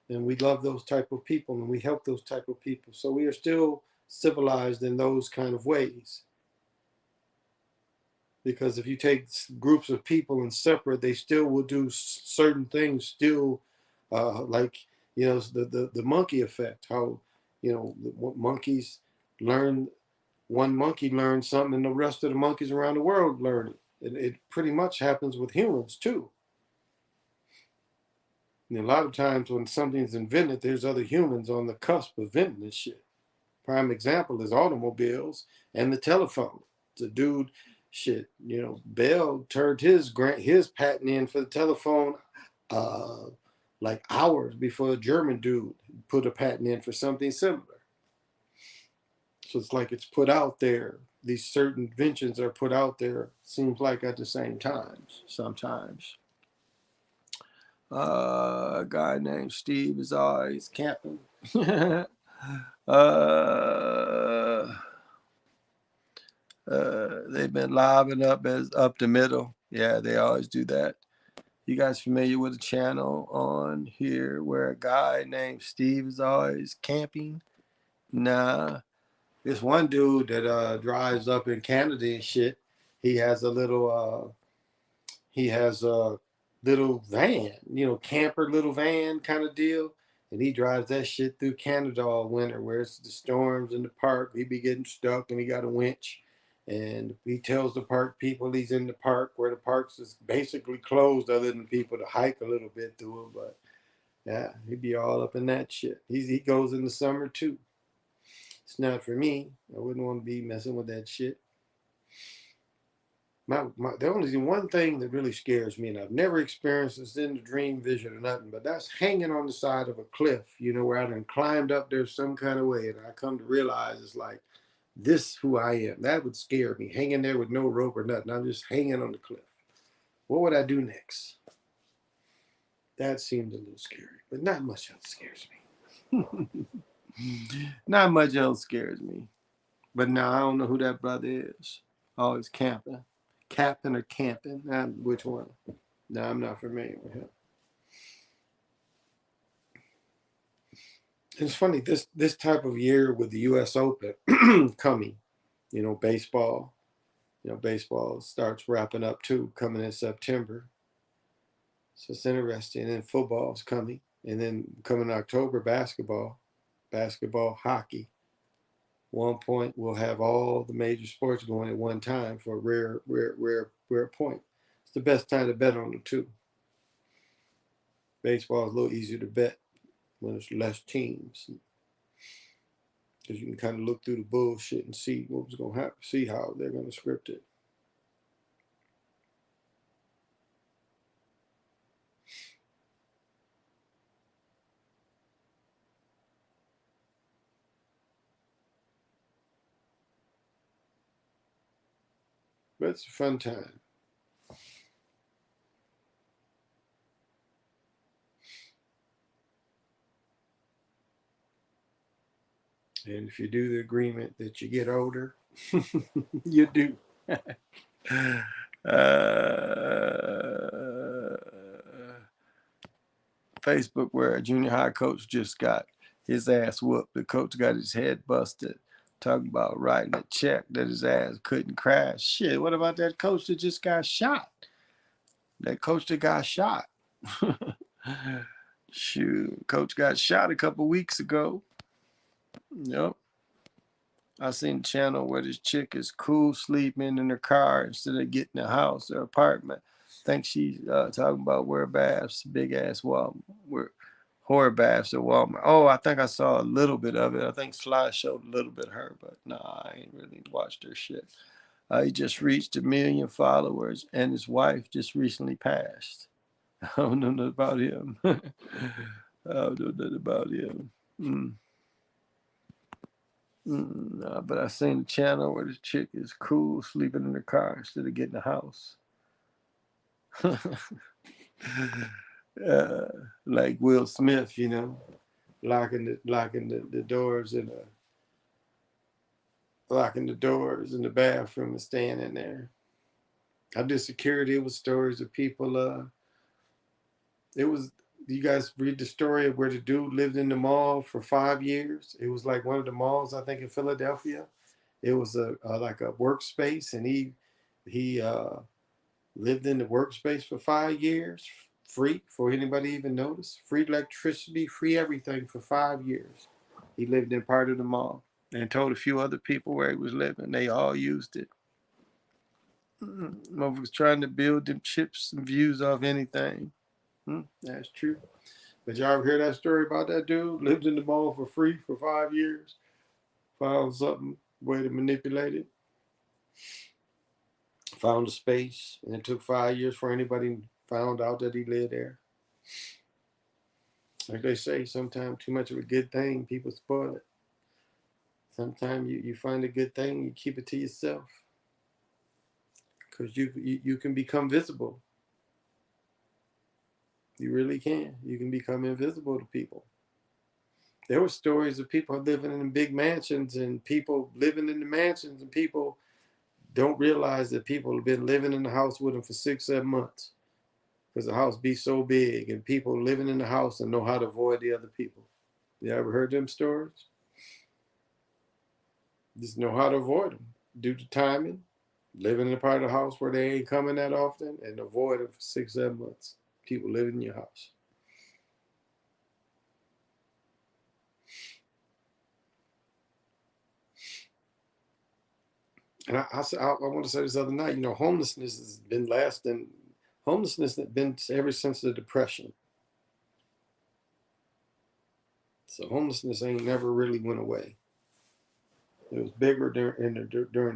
And we love those type of people and we help those type of people. So we are still civilized in those kind of ways. Because if you take groups of people and separate, they still will do certain things still, like, the monkey effect, how, monkeys learn, one monkey learns something and the rest of the monkeys around the world learn it. It pretty much happens with humans too. And a lot of times when something's invented, there's other humans on the cusp of inventing this shit. Prime example is automobiles and the telephone. The dude, shit, Bell turned his patent in for the telephone, uh, like hours before a German dude put a patent in for something similar. So it's like it's put out there. These certain inventions are put out there. Seems like at the same time sometimes. A guy named Steve is always camping. uh, they've been liven up as up the middle. Yeah, they always do that. You guys familiar with a channel on here where a guy named Steve is always camping? Nah. This one dude that drives up in Canada and shit, he has a little van, camper little van kind of deal. And he drives that shit through Canada all winter where it's the storms in the park. He be getting stuck and he got a winch. And he tells the park people he's in the park where the park's is basically closed other than people to hike a little bit through it. But yeah, he be all up in that shit. He goes in the summer too. It's not for me. I wouldn't want to be messing with that shit. The only one thing that really scares me, and I've never experienced this in the dream vision or nothing, but that's hanging on the side of a cliff, where I done climbed up there some kind of way, and I come to realize it's like, this who I am. That would scare me, hanging there with no rope or nothing. I'm just hanging on the cliff. What would I do next? That seemed a little scary, but not much else scares me. Not much else scares me. But now I don't know who that brother is. Always camping. Captain or camping? Which one? No, I'm not familiar with him. It's funny, this type of year with the US Open coming, baseball. Baseball starts wrapping up too, coming in September. So it's interesting. And then football's coming. And then coming in October, basketball, hockey. One point, we'll have all the major sports going at one time for a rare point. It's the best time to bet on the two. Baseball is a little easier to bet when there's less teams, because you can kind of look through the bullshit and see what was going to happen, see how they're going to script it. But it's a fun time. And if you do the agreement that you get older, you do. Facebook, where a junior high coach just got his ass whooped. The coach got his head busted. Talking about writing a check that his ass couldn't crash. Shit, what about that coach that just got shot? That coach that got shot. Shoot, coach got shot a couple weeks ago. Yep. I seen a channel where this chick is cool sleeping in her car instead of getting a house or apartment. I think she's talking about wear baths, big ass Walmart, horror baths at Walmart. Oh, I think I saw a little bit of it. I think Sly showed a little bit of her, but nah, I ain't really watched her shit. He just reached 1 million followers, and his wife just recently passed. I don't know nothing about him. I don't know nothing about him. Nah, but I seen a channel where this chick is cool sleeping in her car instead of getting a house. Like Will Smith, locking the doors locking the doors in the bathroom and staying in there. I did security. It was stories of people. You guys read the story of where the dude lived in the mall for 5 years? It was like one of the malls, I think, in Philadelphia. It was like a workspace, and he lived in the workspace for 5 years, free for anybody even notice. Free electricity, free everything for 5 years. He lived in part of the mall and told a few other people where he was living. They all used it. Was trying to build them chips and views off anything. That's true. But y'all ever hear that story about that dude? Lived in the mall for free for 5 years. Found something, way to manipulate it. Found a space, and it took 5 years for anybody found out that he lived there. Like they say, sometimes too much of a good thing, people spoil it. Sometimes you find a good thing, you keep it to yourself. Because you can become visible. You really can. You can become invisible to people. There were stories of people living in big mansions and people living in the mansions, and people don't realize that people have been living in the house with them for 6, 7 months. because the house be so big and people living in the house and know how to avoid the other people. You ever heard them stories? Just know how to avoid them due to timing, living in a part of the house where they ain't coming that often, and avoid them for 6, 7 months. People living in your house. And I want to say this other night, homelessness has been lasting. Homelessness has been ever since the Depression. So homelessness ain't never really went away. It was bigger during the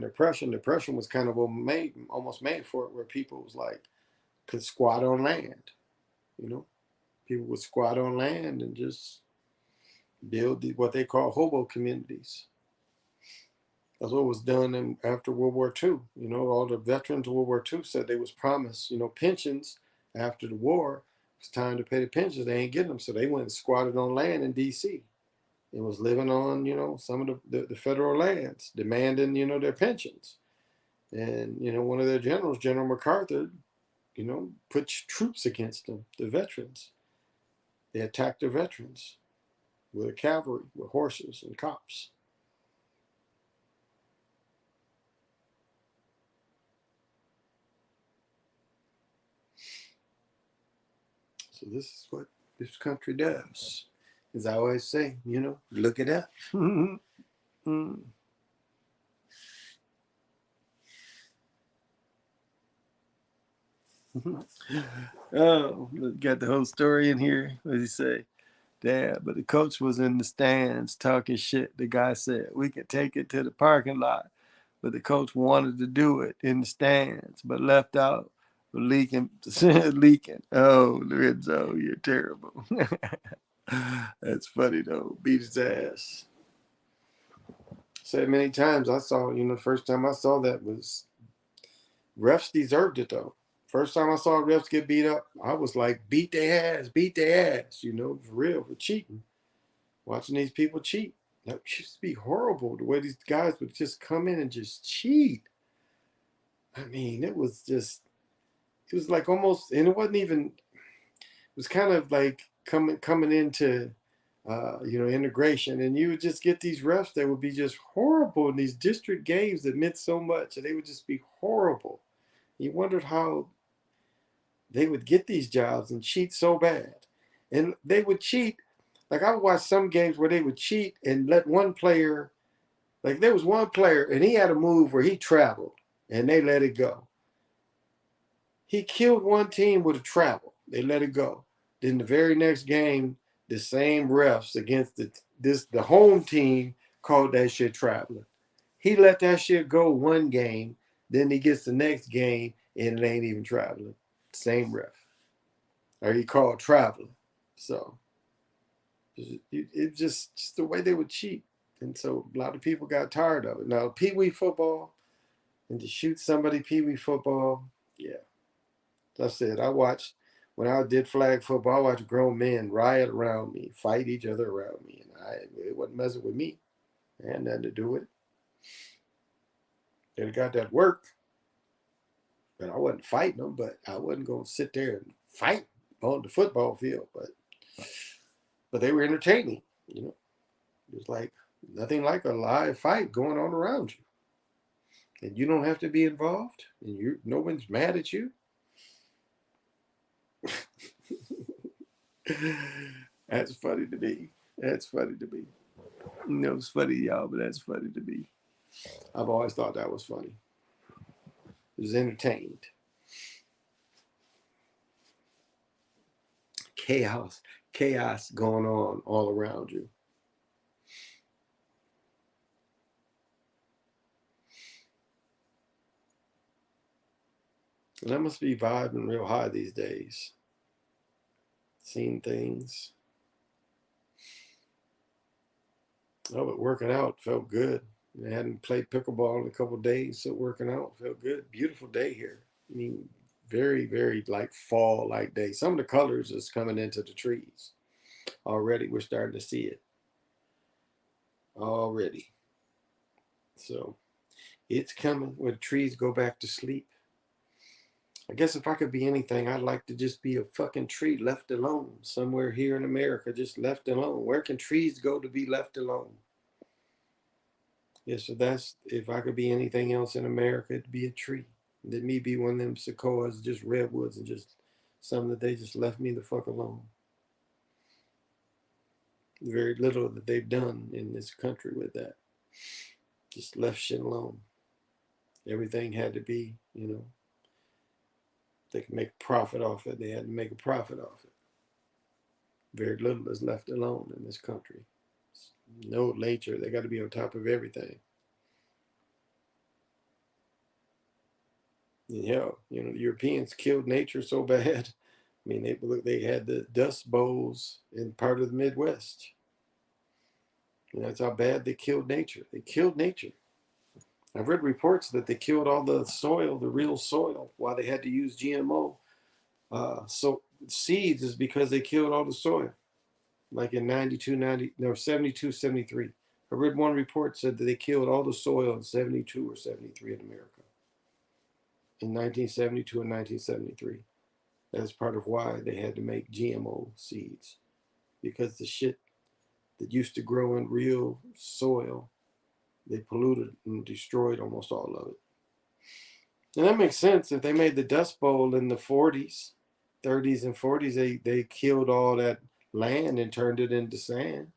Depression. Depression was kind of almost made for it, where people was like could squat on land. You know, people would squat on land and just build what they call hobo communities. That's what was done after World War II. All the veterans of World War II said they was promised, pensions after the war. It's time to pay the pensions. They ain't getting them, so they went and squatted on land in D.C. and was living on, some of the federal lands, demanding, their pensions. And one of their generals, General MacArthur, put troops against them, the veterans. They attacked the veterans with a cavalry, with horses and cops. So this is what this country does. As I always say, look it up. Oh, got the whole story in here. What did he say? Damn, but the coach was in the stands talking shit. The guy said, we could take it to the parking lot. But the coach wanted to do it in the stands, but left out leaking. Leaking. Oh, Lorenzo, you're terrible. That's funny, though. Beat his ass. Said many times, I saw, the first time I saw that was refs deserved it, though. First time I saw refs get beat up, I was like, beat their ass, for real, for cheating. Watching these people cheat. That used to be horrible, the way these guys would just come in and just cheat. I mean, it was like almost, and it wasn't even, it was kind of like coming into, integration. And you would just get these refs that would be just horrible in these district games that meant so much. And they would just be horrible. You wondered how they would get these jobs and cheat so bad. And they would cheat. Like I would watch some games where they would cheat and let one player, like there was one player and he had a move where he traveled and they let it go. He killed one team with a travel. They let it go. Then the very next game, the same refs against the home team called that shit traveling. He let that shit go one game. Then he gets the next game and it ain't even traveling. Same ref. Or he called traveling. So it just the way they would cheat. And so a lot of people got tired of it. Now, Pee Wee football and to shoot somebody Pee Wee football, yeah. I said, when I did flag football, I watched grown men riot around me, fight each other around me. And it wasn't messing with me. I had nothing to do with it. They got that work, but I wasn't fighting them, but I wasn't going to sit there and fight on the football field. But they were entertaining, It was like nothing like a live fight going on around you. And you don't have to be involved, and no one's mad at you. That's funny to me. That's funny to me. It's funny, y'all, but that's funny to me. I've always thought that was funny. It was entertained. Chaos going on all around you. And I must be vibing real high these days. Seeing things. Oh, but working out felt good. I hadn't played pickleball in a couple of days, so working out felt good. Beautiful day here. I mean, very, very like fall like day. Some of the colors is coming into the trees already. We're starting to see it already. So it's coming when the trees go back to sleep. I guess if I could be anything, I'd like to just be a fucking tree left alone somewhere here in America, just left alone. Where can trees go to be left alone? Yeah, so that's, if I could be anything else in America, it'd be a tree. Let me be one of them sequoias, just redwoods, and just something that they just left me the fuck alone. Very little that they've done in this country with that. Just left shit alone. Everything had to be, they could make a profit off it. They had to make a profit off it. Very little is left alone in this country. No nature. They got to be on top of everything. Yeah, the Europeans killed nature so bad. I mean, they had the dust bowls in part of the Midwest. That's how bad they killed nature. They killed nature. I've read reports that they killed all the soil, the real soil, while they had to use GMO. So seeds is because they killed all the soil. Like in 92, 90, no, 72, 73. I read one report said that they killed all the soil in 72 or 73 in America. In 1972 and 1973. That's part of why they had to make GMO seeds. Because the shit that used to grow in real soil, they polluted and destroyed almost all of it. And that makes sense. If they made the Dust Bowl in the 40s, 30s, and 40s, they killed all that land and turned it into sand.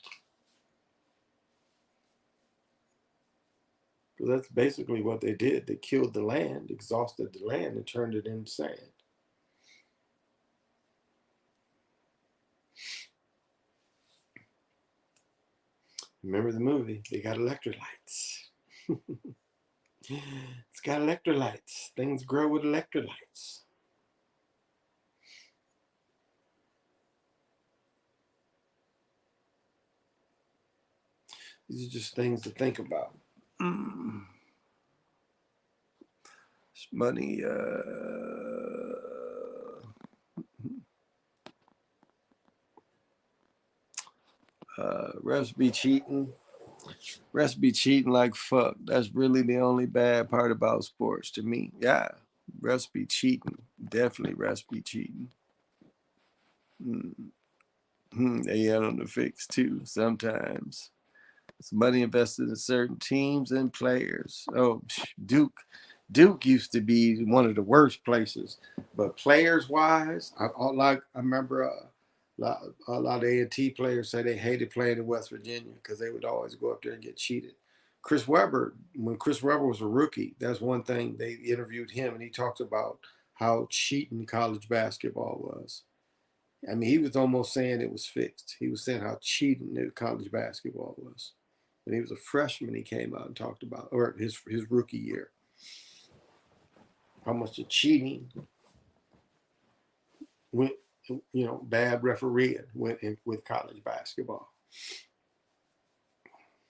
So that's basically what they did. They killed the land, exhausted the land, and turned it into sand. Remember the movie? They got electrolytes. It's got electrolytes. Things grow with electrolytes. These are just things to think about. Money. Refs be cheating. Refs be cheating like fuck. That's really the only bad part about sports to me. Yeah, refs be cheating. Definitely refs be cheating. They get on the fix too sometimes. It's money invested in certain teams and players. Oh, Duke. Duke used to be one of the worst places, but players wise, I remember a lot of A&T players say they hated playing in West Virginia because they would always go up there and get cheated. Chris Webber, when Chris Webber was a rookie, that's one thing they interviewed him, and he talked about how cheating college basketball was. I mean, he was almost saying it was fixed. He was saying how cheating college basketball was. When he was a freshman, he came out and talked about, or his rookie year, how much the cheating went, bad refereeing went in with college basketball.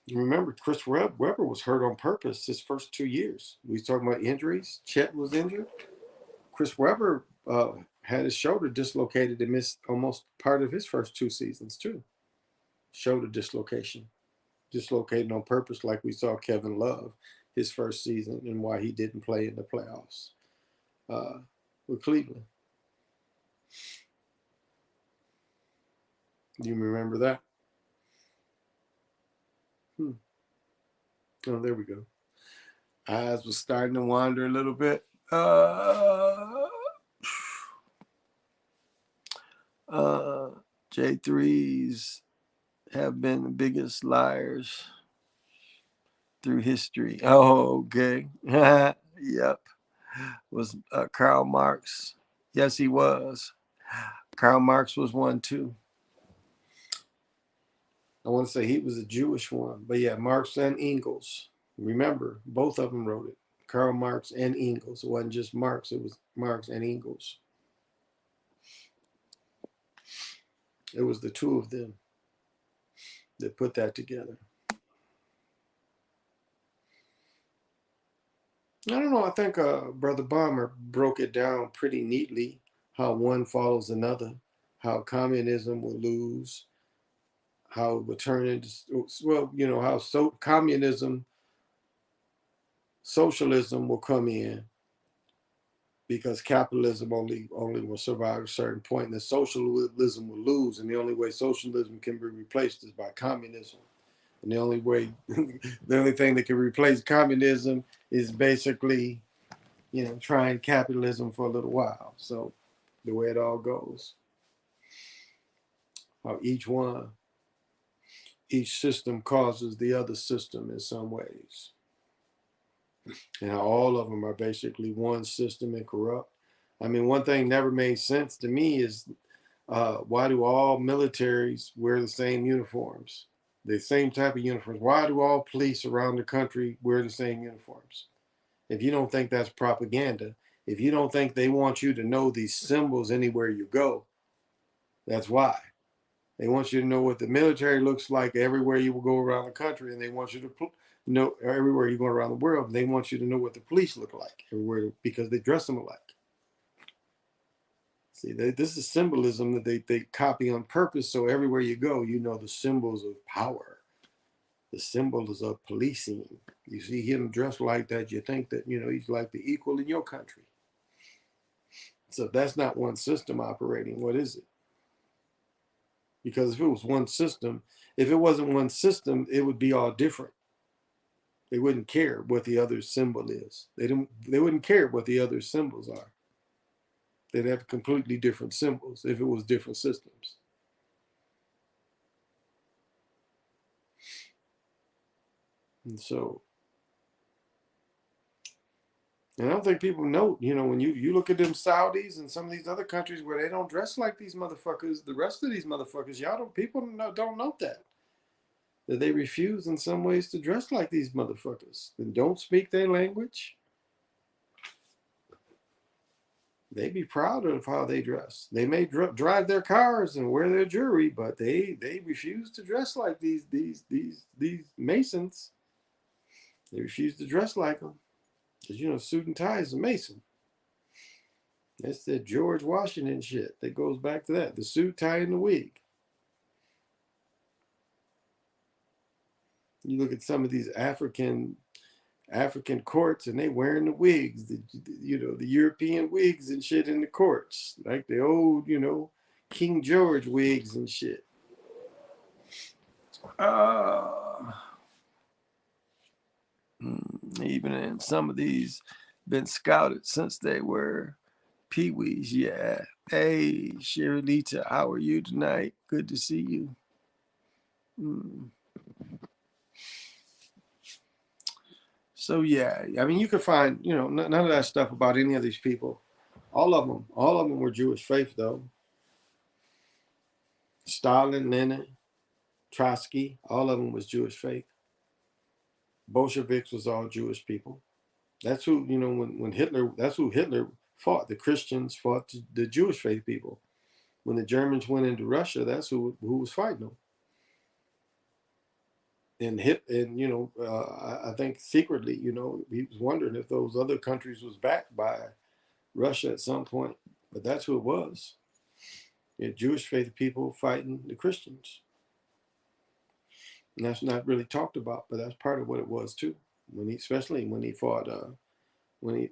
You remember, Chris Webber was hurt on purpose his first 2 years. We was talking about injuries. Chet was injured. Chris Webber had his shoulder dislocated and missed almost part of his first 2 seasons too. Shoulder dislocated on purpose, like we saw Kevin Love his first season and why he didn't play in the playoffs with Cleveland. Do you remember that? Oh, there we go. Eyes was starting to wander a little bit. J3s have been the biggest liars through history. Oh, okay. Yep. Was Karl Marx. Yes, he was. Karl Marx was one too. I want to say he was a Jewish one. But yeah, Marx and Engels. Remember, both of them wrote it. Karl Marx and Engels. It wasn't just Marx, it was Marx and Engels. It was the two of them that put that together. I don't know. I think Brother Bomber broke it down pretty neatly how one follows another, how communism will lose, how it will turn into, well, how communism, socialism will come in, because capitalism only will survive at a certain point, and the socialism will lose. And the only way socialism can be replaced is by communism. And the only way, the only thing that can replace communism is basically, trying capitalism for a little while. So the way it all goes, how each system causes the other system in some ways, and how all of them are basically one system and corrupt. I mean, one thing never made sense to me is why do all militaries wear the same uniforms, the same type of uniforms? Why do all police around the country wear the same uniforms? If you don't think that's propaganda, if you don't think they want you to know these symbols anywhere you go, that's why. They want you to know what the military looks like everywhere you will go around the country, and they want you to know everywhere you go around the world. They want you to know what the police look like everywhere because they dress them alike. See, this is symbolism that they copy on purpose, so everywhere you go, you know the symbols of power, the symbols of policing. You see him dressed like that, you think that, he's like the equal in your country. So that's not one system operating. What is it? Because if it was one system, if it wasn't one system, it would be all different. They wouldn't care what the other symbol is. They wouldn't care what the other symbols are. They'd have completely different symbols if it was different systems. And so, and I don't think people know, when you look at them Saudis and some of these other countries where they don't dress like these motherfuckers, the rest of these motherfuckers, people don't know that they refuse in some ways to dress like these motherfuckers and don't speak their language. They be proud of how they dress. They may drive their cars and wear their jewelry, but they refuse to dress like these Masons. They refuse to dress like them because suit and tie is a Mason. That's the George Washington shit that goes back to that, the suit, tie, and the wig. You look at some of these African courts and they wearing the wigs, the European wigs and shit in the courts, like the old, King George wigs and shit. Even in some of these been scouted since they were peewees. Yeah. Hey, Shirilita, how are you tonight? Good to see you. So yeah, I mean, you could find, none of that stuff about any of these people. All of them were Jewish faith, though. Stalin, Lenin, Trotsky, all of them was Jewish faith. Bolsheviks was all Jewish people. That's who, when Hitler, that's who Hitler fought. The Christians fought the Jewish faith people. When the Germans went into Russia, that's who was fighting them. And I think secretly, he was wondering if those other countries was backed by Russia at some point. But that's who it was. Jewish faith people fighting the Christians. And that's not really talked about, but that's part of what it was too. Especially when he fought, when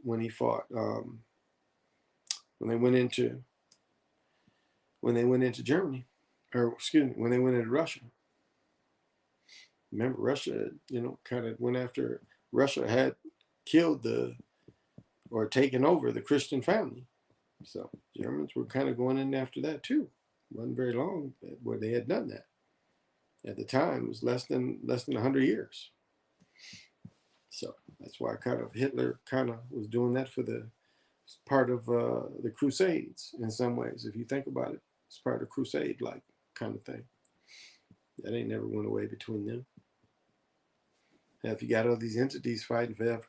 they went into Germany, or excuse me, when they went into Russia. Remember, Russia, kind of went after. Russia had killed or taken over the Christian family. So Germans were kind of going in after that too. It wasn't very long where they had done that. At the time, it was less than 100 years. So that's why Hitler was doing that for the part of the Crusades in some ways. If you think about it, it's part of the crusade-like kind of thing. That ain't never went away between them. Now, if you got all these entities fighting forever,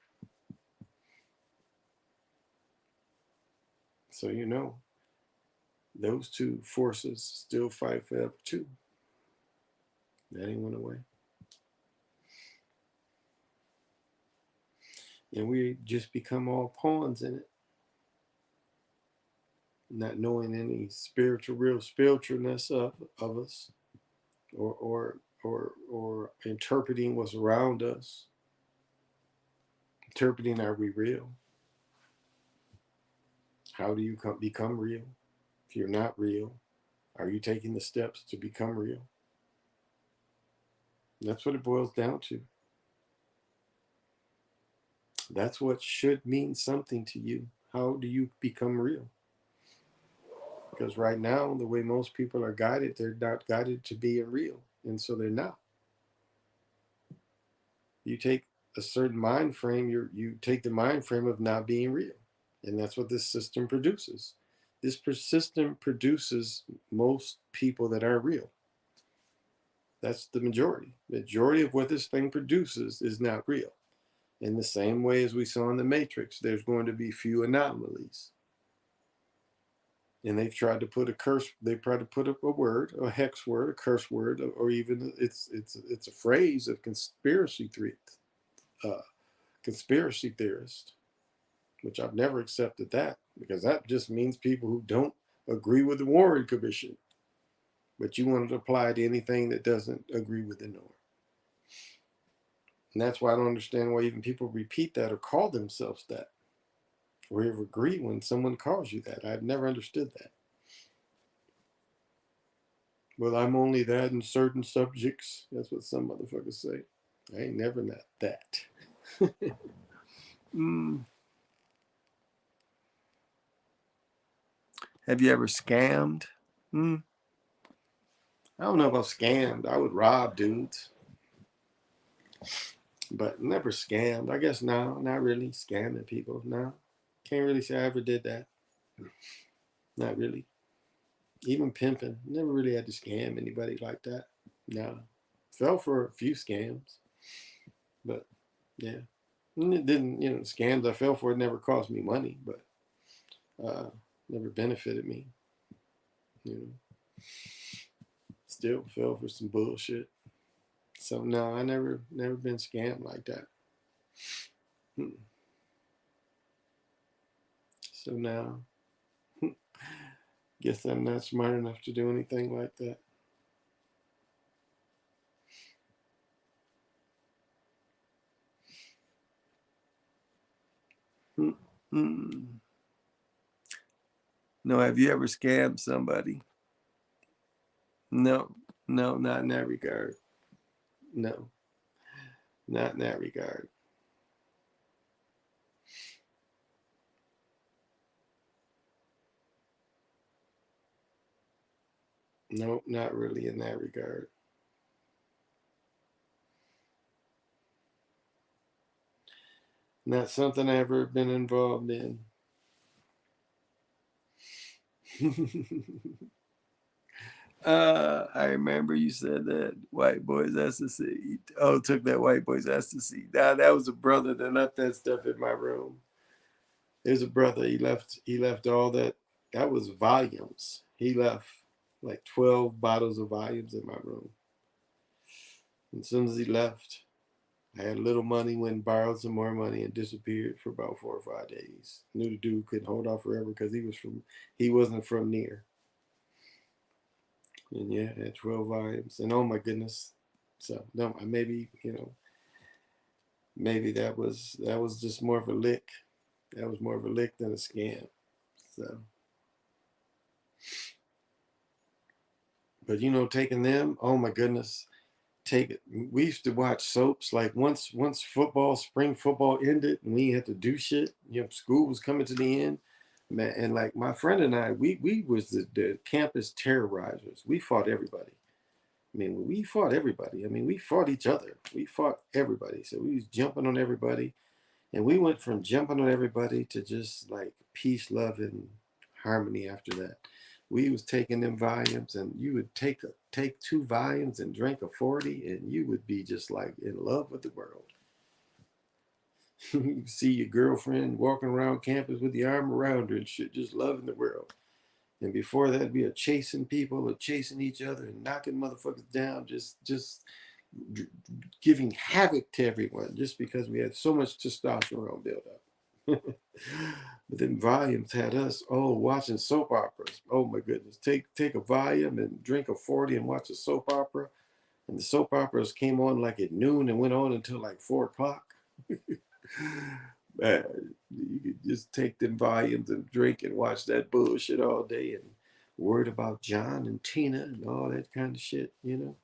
so those two forces still fight forever too. That ain't went away. And we just become all pawns in it, not knowing any real spiritualness of us, or interpreting what's around us, interpreting, are we real? How do you become real? If you're not real, are you taking the steps to become real? That's what it boils down to. That's what should mean something to you. How do you become real? Because right now, the way most people are guided, they're not guided to being real. And so they're not. You take a certain mind frame, you take the mind frame of not being real. And that's what this system produces. This system produces most people that aren't real. That's the majority. The majority of what this thing produces is not real. In the same way as we saw in the Matrix, there's going to be few anomalies. And they've tried to put a curse, they've tried to put up a word, a hex word, a curse word, or even it's a phrase of uh, conspiracy theorist, which I've never accepted that, because that just means people who don't agree with the Warren Commission. But you want to apply to anything that doesn't agree with the norm. And that's why I don't understand why even people repeat that or call themselves that, or ever agree when someone calls you that. I've never understood that. Well, I'm only that in certain subjects. That's what some motherfuckers say. I ain't never not that. mm. Have you ever scammed? Mm. I don't know about scammed. I would rob dudes, but never scammed. I guess no, not really scamming people. No, can't really say I ever did that. Not really. Even pimping, never really had to scam anybody like that. No, fell for a few scams, but yeah, and it didn't. Scams I fell for, it never cost me money, but never benefited me. You know, still fell for some bullshit. So no, I never been scammed like that. So now, guess I'm not smart enough to do anything like that. No, have you ever scammed somebody? No, no, not in that regard. No, not in that regard. No, not really in that regard. Not something I ever been involved in. I remember you said that white boys ecstasy. Oh, took that white boys ecstasy. Nah, that was a brother that left that stuff in my room. There's a brother. He left all that. That was volumes. He left like 12 bottles of volumes in my room. And as soon as he left, I had a little money, went and borrowed some more money, and disappeared for about 4 or 5 days. Knew the dude couldn't hold off forever because he wasn't from near. And yeah, I had 12 volumes, and oh my goodness. So no, maybe that was just more of a lick. That was more of a lick than a scam. So, but taking them, oh my goodness, take it. We used to watch soaps like once spring football ended, and we had to do shit. School was coming to the end, man. And like my friend and I, we was the campus terrorizers. We fought everybody. I mean, we fought everybody. I mean, we fought each other. We fought everybody. So we was jumping on everybody, and we went from jumping on everybody to just like peace, love, and harmony after that. We was taking them volumes, and you would take 2 volumes and drink a 40, and you would be just like in love with the world. You see your girlfriend walking around campus with the arm around her and shit, just loving the world. And before that, we are chasing people or chasing each other and knocking motherfuckers down, just giving havoc to everyone, just because we had so much testosterone built up. But then volumes had us watching soap operas. Oh my goodness. Take a volume and drink a 40 and watch a soap opera. And the soap operas came on like at noon and went on until like 4 o'clock. Man, you could just take them volumes and drink and watch that bullshit all day and worried about John and Tina and all that kind of shit, you know.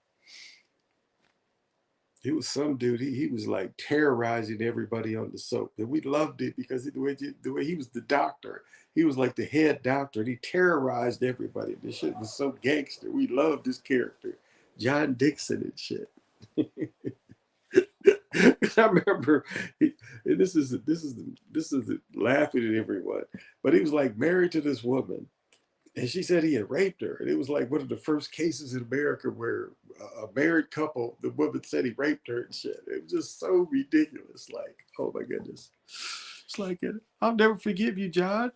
He was some dude. He was like terrorizing everybody on the soap, and we loved it because the way he was the doctor, he was like the head doctor, and he terrorized everybody. This shit was so gangster. We loved this character, John Dixon and shit. I remember, and this is laughing at everyone, but he was like married to this woman, and she said he had raped her, and it was like one of the first cases in America where a married couple, the woman said he raped her and shit. It was just so ridiculous. Like, oh my goodness, it's like I'll never forgive you, John.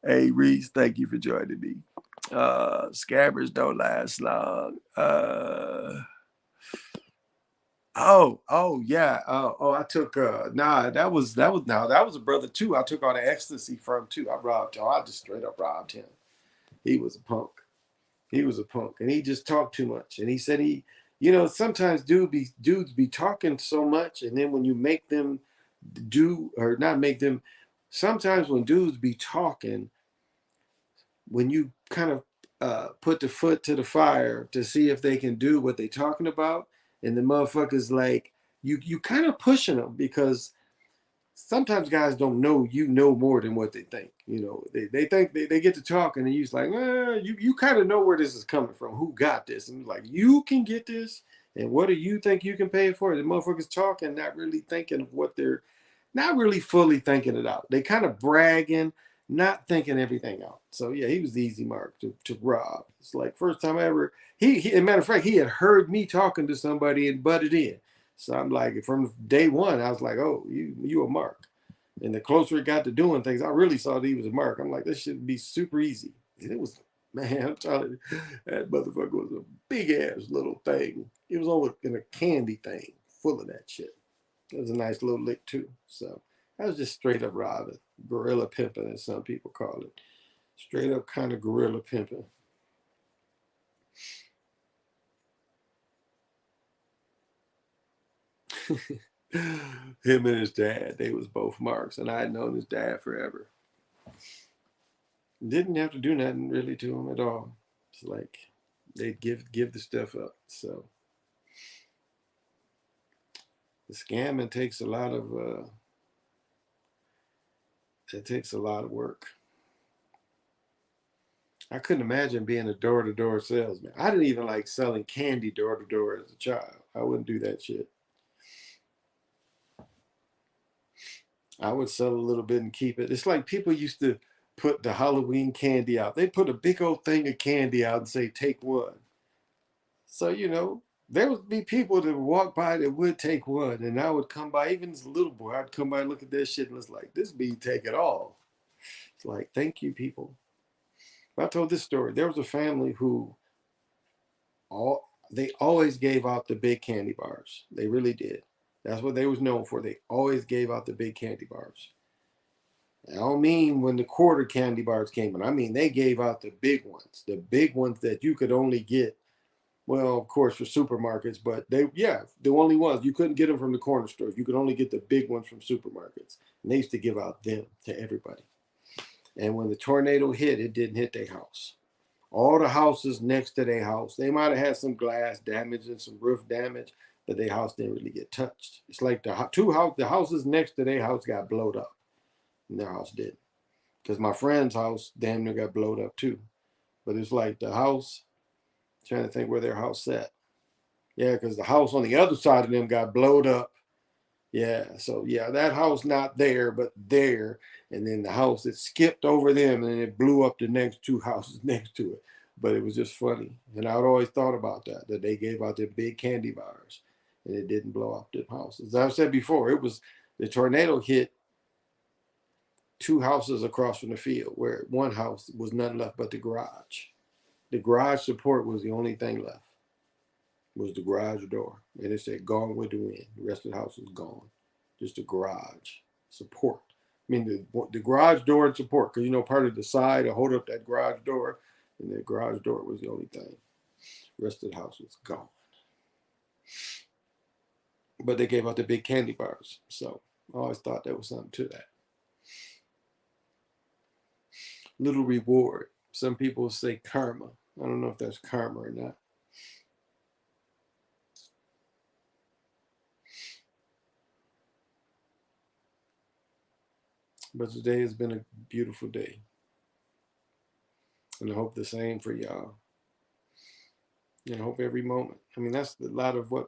Hey Reese, thank you for joining me. Scabbers don't last long. Oh yeah. I took that was a brother too. I took all the ecstasy from too. I robbed him. I just straight up robbed him. He was a punk. He was a punk. And he just talked too much. And he said sometimes dudes be talking so much, and then when you make them do or not make them sometimes when dudes be talking, when you kind of put the foot to the fire to see if they can do what they talking about, and the motherfuckers like you kind of pushing them because sometimes guys don't know more than what they think. They think they get to talking and you're like, you kind of know where this is coming from, who got this, and like you can get this, and what do you think you can pay it for? The motherfuckers talking, not really thinking of what they're not really fully thinking it out. They kind of bragging, not thinking everything out. So yeah, he was the easy mark to rob. It's like first time I ever as a matter of fact, he had heard me talking to somebody and butted in. So I'm like, from day one, I was like, oh, you a mark. And the closer it got to doing things, I really saw that he was a mark. I'm like, this should be super easy. And it was, man, I'm telling you, that motherfucker was a big ass little thing. It was over in a candy thing full of that shit. It was a nice little lick too. So I was just straight up robbing, guerrilla pimping, as some people call it. Straight up kind of guerrilla pimping. Him and his dad, they was both marks, and I had known his dad forever. Didn't have to do nothing really to him at all. It's like they'd give the stuff up. So the scamming takes a lot of it takes a lot of work. I couldn't imagine being a door to door salesman. I didn't even like selling candy door to door as a child. I wouldn't do that shit. I would sell a little bit and keep it. It's like people used to put the Halloween candy out. They put a big old thing of candy out and say, take one. So, there would be people that would walk by that would take one. And I would come by, even as a little boy, I'd come by and look at that shit and it's like, this be take it all. It's like, thank you, people. I told this story. There was a family who they always gave out the big candy bars. They really did. That's what they was known for. They always gave out the big candy bars. I don't mean when the quarter candy bars came in. I mean they gave out the big ones that you could only get. Well, of course, for supermarkets, but the only ones you couldn't get them from the corner stores. You could only get the big ones from supermarkets, and they used to give out them to everybody. And when the tornado hit, it didn't hit their house. All the houses next to their house, they might have had some glass damage and some roof damage, but their house didn't really get touched. It's like the houses next to their house got blowed up, and their house didn't. Because my friend's house damn near got blowed up too. But it's like the house, trying to think where their house sat. Yeah, because the house on the other side of them got blowed up. Yeah, so yeah, that house not there, but there. And then the house that skipped over them and it blew up the next two houses next to it. But it was just funny. And I'd always thought about that they gave out their big candy bars and it didn't blow up the houses. As I've said before, it was the tornado hit two houses across from the field where one house was nothing left but the garage. The garage support was the only thing left, was the garage door. And it said gone with the wind. The rest of the house was gone. Just the garage support. I mean, the garage door and support, because part of the side to hold up that garage door, and the garage door was the only thing. The rest of the house was gone. but they gave out the big candy bars. So I always thought there was something to that. Little reward. Some people say karma. I don't know if that's karma or not. But today has been a beautiful day. And I hope the same for y'all. And I hope every moment. I mean, that's a lot of what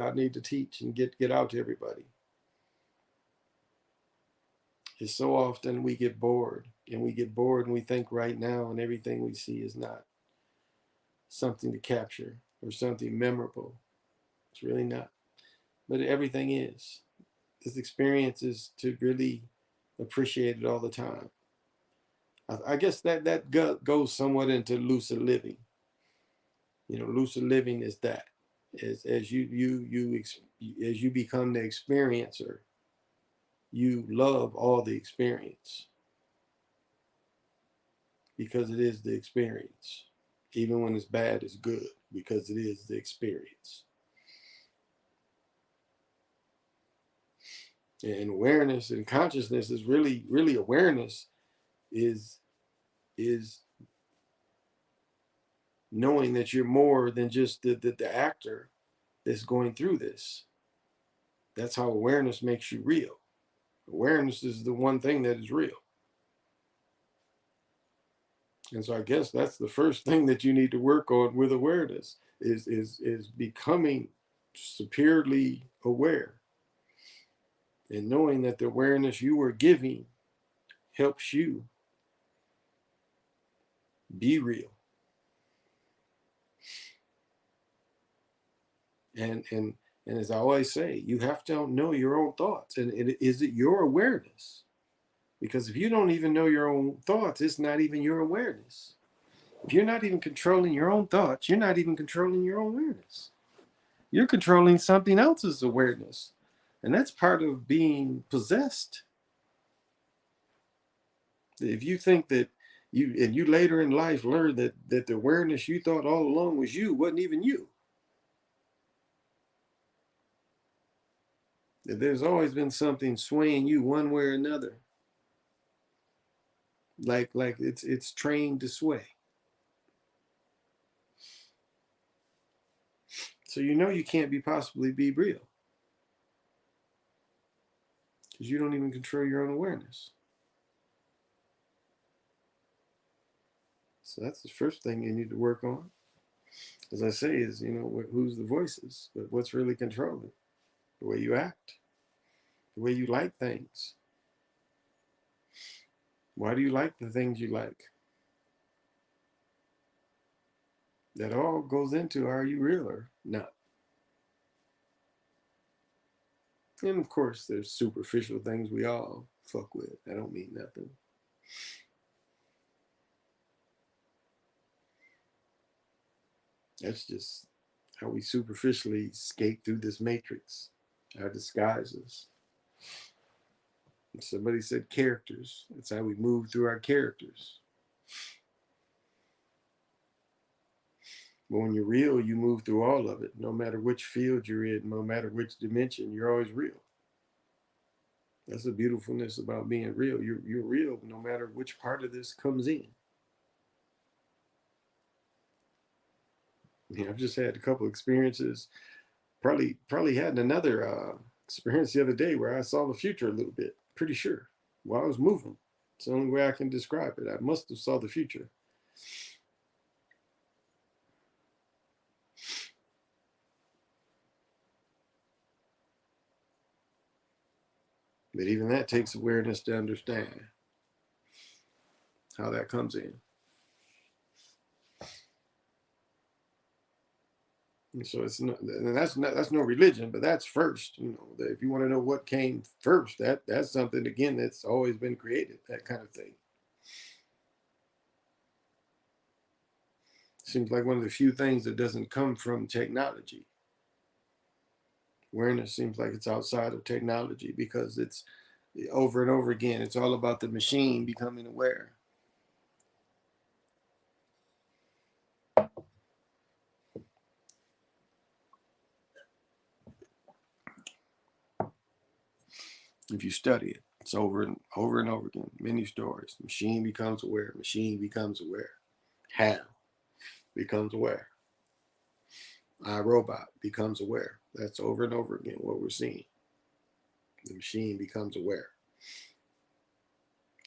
I need to teach and get out to everybody. Is so often we get bored. And we get bored and we think right now and everything we see is not something to capture or something memorable. It's really not. But everything is. This experience is to really appreciate it all the time. I guess that goes somewhat into lucid living. You know, lucid living is that. As you become the experiencer, you love all the experience because it is the experience. Even when it's bad, it's good because it is the experience. And awareness and consciousness is really awareness is is knowing that you're more than just the actor that's going through this. That's how awareness makes you real. Awareness is the one thing that is real. And so I guess that's the first thing that you need to work on with awareness is becoming superiorly aware and knowing that the awareness you are giving helps you be real. And as I always say, you have to know your own thoughts. And is it your awareness? Because if you don't even know your own thoughts, it's not even your awareness. If you're not even controlling your own thoughts, you're not even controlling your own awareness. You're controlling something else's awareness. And that's part of being possessed. If you think that you later in life learn that the awareness you thought all along was you wasn't even you. That there's always been something swaying you one way or another. Like it's trained to sway. So you know you can't possibly be real. Because you don't even control your own awareness. So that's the first thing you need to work on. As I say, is who's the voices, but what's really controlling the way you act, the way you like things. Why do you like the things you like? That all goes into are you real or not? And of course, there's superficial things we all fuck with. I don't mean nothing. That's just how we superficially skate through this matrix, our disguises. Somebody said characters. That's how we move through our characters. But when you're real, you move through all of it. No matter which field you're in, no matter which dimension, you're always real. That's the beautifulness about being real. You're real no matter which part of this comes in. I've just had a couple experiences. Probably had another experience the other day where I saw the future a little bit. Pretty sure while I was moving. It's the only way I can describe it. I must have saw the future. But even that takes awareness to understand how that comes in. And so that's no religion, but that's first. If you want to know what came first, that's something again that's always been created. That kind of thing. Seems like one of the few things that doesn't come from technology. Awareness seems like it's outside of technology because it's over and over again. It's all about the machine becoming aware. If you study it, it's over and over and over again. Many stories. Machine becomes aware. Machine becomes aware. Hal becomes aware. iRobot becomes aware. That's over and over again what we're seeing. The machine becomes aware.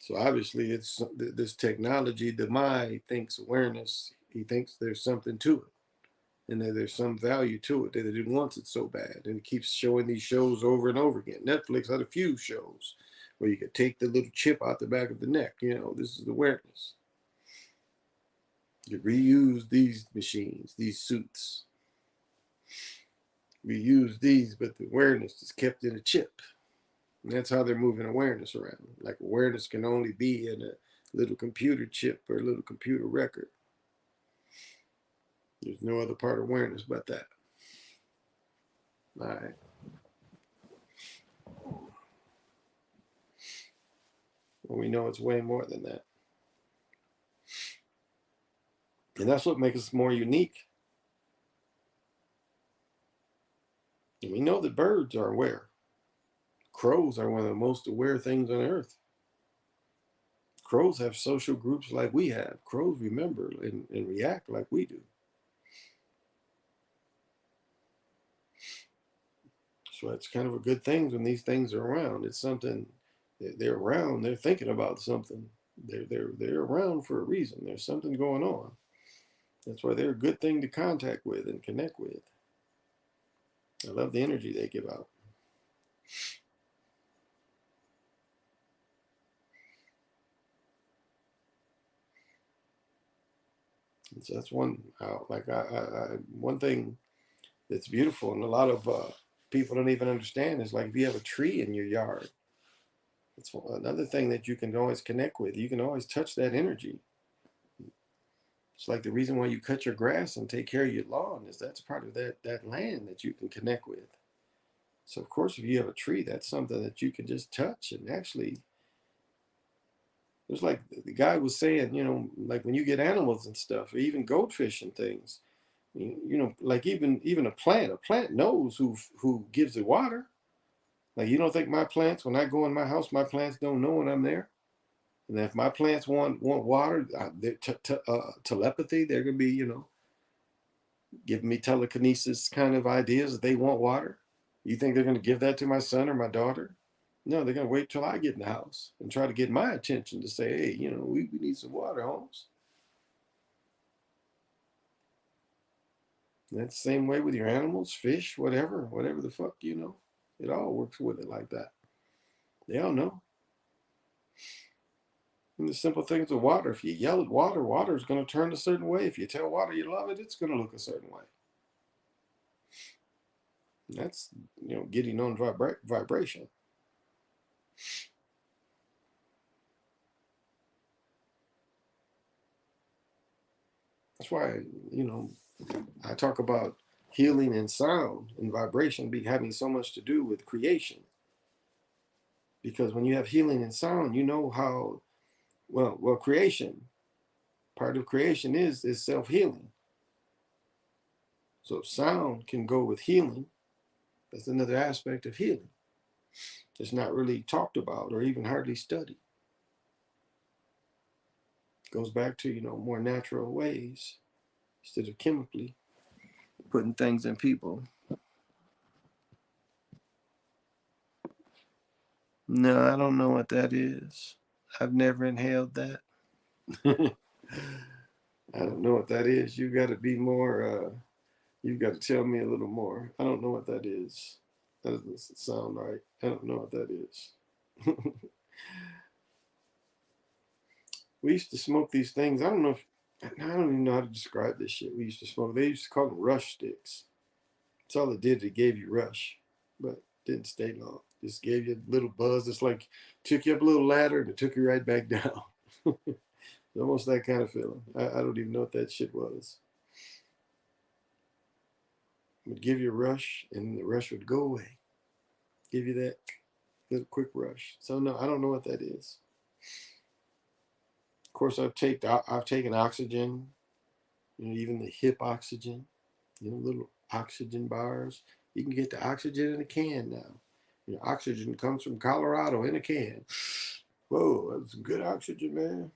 So obviously, it's this technology. The mind thinks awareness. He thinks there's something to it, and that there's some value to it. That it wants it so bad, and it keeps showing these shows over and over again. Netflix had a few shows where you could take the little chip out the back of the neck. This is awareness. You reuse these machines, these suits. We use these, but the awareness is kept in a chip. And that's how they're moving awareness around. Like awareness can only be in a little computer chip or a little computer record. There's no other part of awareness but that. All right. Well, we know it's way more than that. And that's what makes us more unique. And we know that birds are aware. Crows are one of the most aware things on earth. Crows have social groups like we have. Crows remember and react like we do. So it's kind of a good thing when these things are around. It's something they're around. They're thinking about something. They're around for a reason. There's something going on. That's why they're a good thing to contact with and connect with. I love the energy they give out. And so that's one one thing that's beautiful, and a lot of people don't even understand is like if you have a tree in your yard, it's another thing that you can always connect with. You can always touch that energy. It's like the reason why you cut your grass and take care of your lawn is that's part of that land that you can connect with. So of course, if you have a tree, that's something that you can just touch and actually. It was like the guy was saying, like when you get animals and stuff, or even goldfish and things, like even a plant knows who gives it water. Like you don't think my plants, when I go in my house, my plants don't know when I'm there. And if my plants want water, telepathy, they're gonna be giving me telekinesis kind of ideas that they want water. You think they're gonna give that to my son or my daughter? No, they're gonna wait till I get in the house and try to get my attention to say, hey, we need some water, Holmes. And that's the same way with your animals, fish, whatever the fuck, it all works with it like that. They all know. And the simple things of water, if you yell at water, water is going to turn a certain way. If you tell water you love it, it's going to look a certain way. And that's, getting on vibration. That's why, I talk about healing and sound and vibration having so much to do with creation. Because when you have healing and sound, you know how, creation, part of creation is self-healing. So sound can go with healing. That's another aspect of healing. It's not really talked about or even hardly studied. It goes back to, more natural ways instead of chemically putting things in people. No, I don't know what that is. I've never inhaled that. I don't know what that is. You got to be more, you got to tell me a little more. I don't know what that is. That doesn't sound right. I don't know what that is. We used to smoke these things. I don't know if, I don't even know how to describe this shit. We used to smoke. They used to call them rush sticks. That's all it did. It gave you rush, but didn't stay long. Just gave you a little buzz. It's like took you up a little ladder and it took you right back down. Almost that kind of feeling. I don't even know what that shit was. It would give you a rush, and the rush would go away. Give you that little quick rush. So no, I don't know what that is. Of course, I've taken oxygen. Even the hip oxygen. Little oxygen bars. You can get the oxygen in a can now. Oxygen comes from Colorado in a can. Whoa, that's good oxygen, man.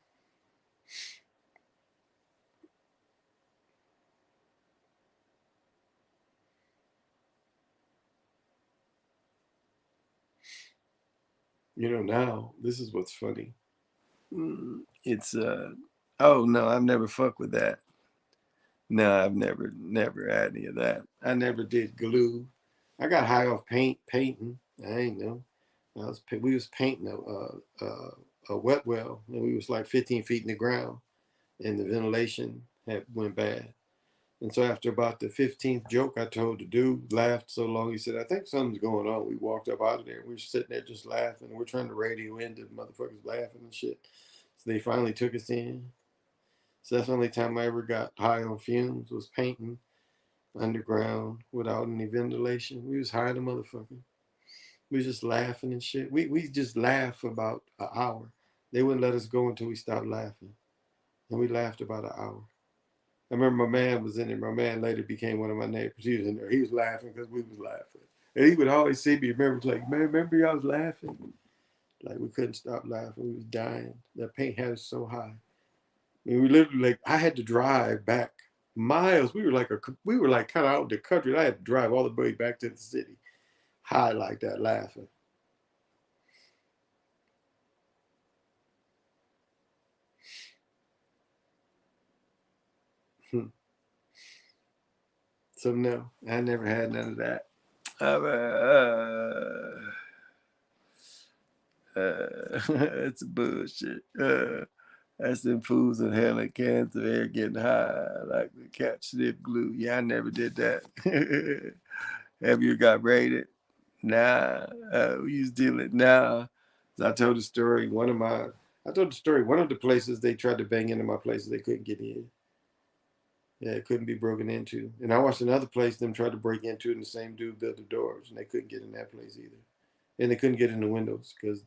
Now, this is what's funny. It's oh no, I've never fucked with that. No, I've never had any of that. I never did glue. I got high off painting. I ain't know. We was painting a wet well, and we was like 15 feet in the ground, and the ventilation had went bad. And so after about the 15th joke I told the dude, laughed so long, he said, I think something's going on. We walked up out of there. We were sitting there just laughing. We're trying to radio in the motherfuckers laughing and shit. So they finally took us in. So that's the only time I ever got high on fumes was painting underground without any ventilation. We was high the motherfucker. We was just laughing and shit. We just laughed for about an hour. They wouldn't let us go until we stopped laughing. And we laughed about an hour. I remember my man was in there. My man later became one of my neighbors. He was in there. He was laughing because we was laughing. And he would always see me. Remember, like, man, remember y'all was laughing? Like, we couldn't stop laughing. We was dying. That paint had us so high. I mean, we literally, like, I had to drive back miles. We were like kind of out in the country. I had to drive all the way back to the city, high like that, laughing. So no, I never had none of that. It's bullshit. That's them fools inhaling cans of air getting high like the cat sniff glue. Yeah, I never did that. Have you got raided? Nah. We used to deal it now. I told the story. I told the story. One of the places they tried to bang into my places, they couldn't get in. Yeah, it couldn't be broken into. And I watched another place them try to break into it, and the same dude built the doors, and they couldn't get in that place either. And they couldn't get in the windows because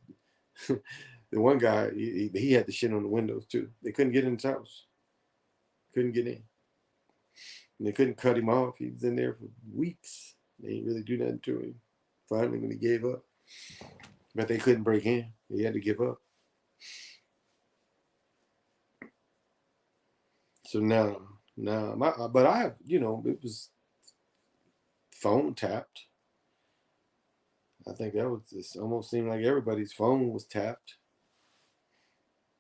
the one guy he had the shit on the windows too. They couldn't get in his house. Couldn't get in. And they couldn't cut him off. He was in there for weeks. They didn't really do nothing to him. Finally, when he gave up, but they couldn't break in. He had to give up. So now, but I have, it was phone tapped. I think that was just almost seemed like everybody's phone was tapped.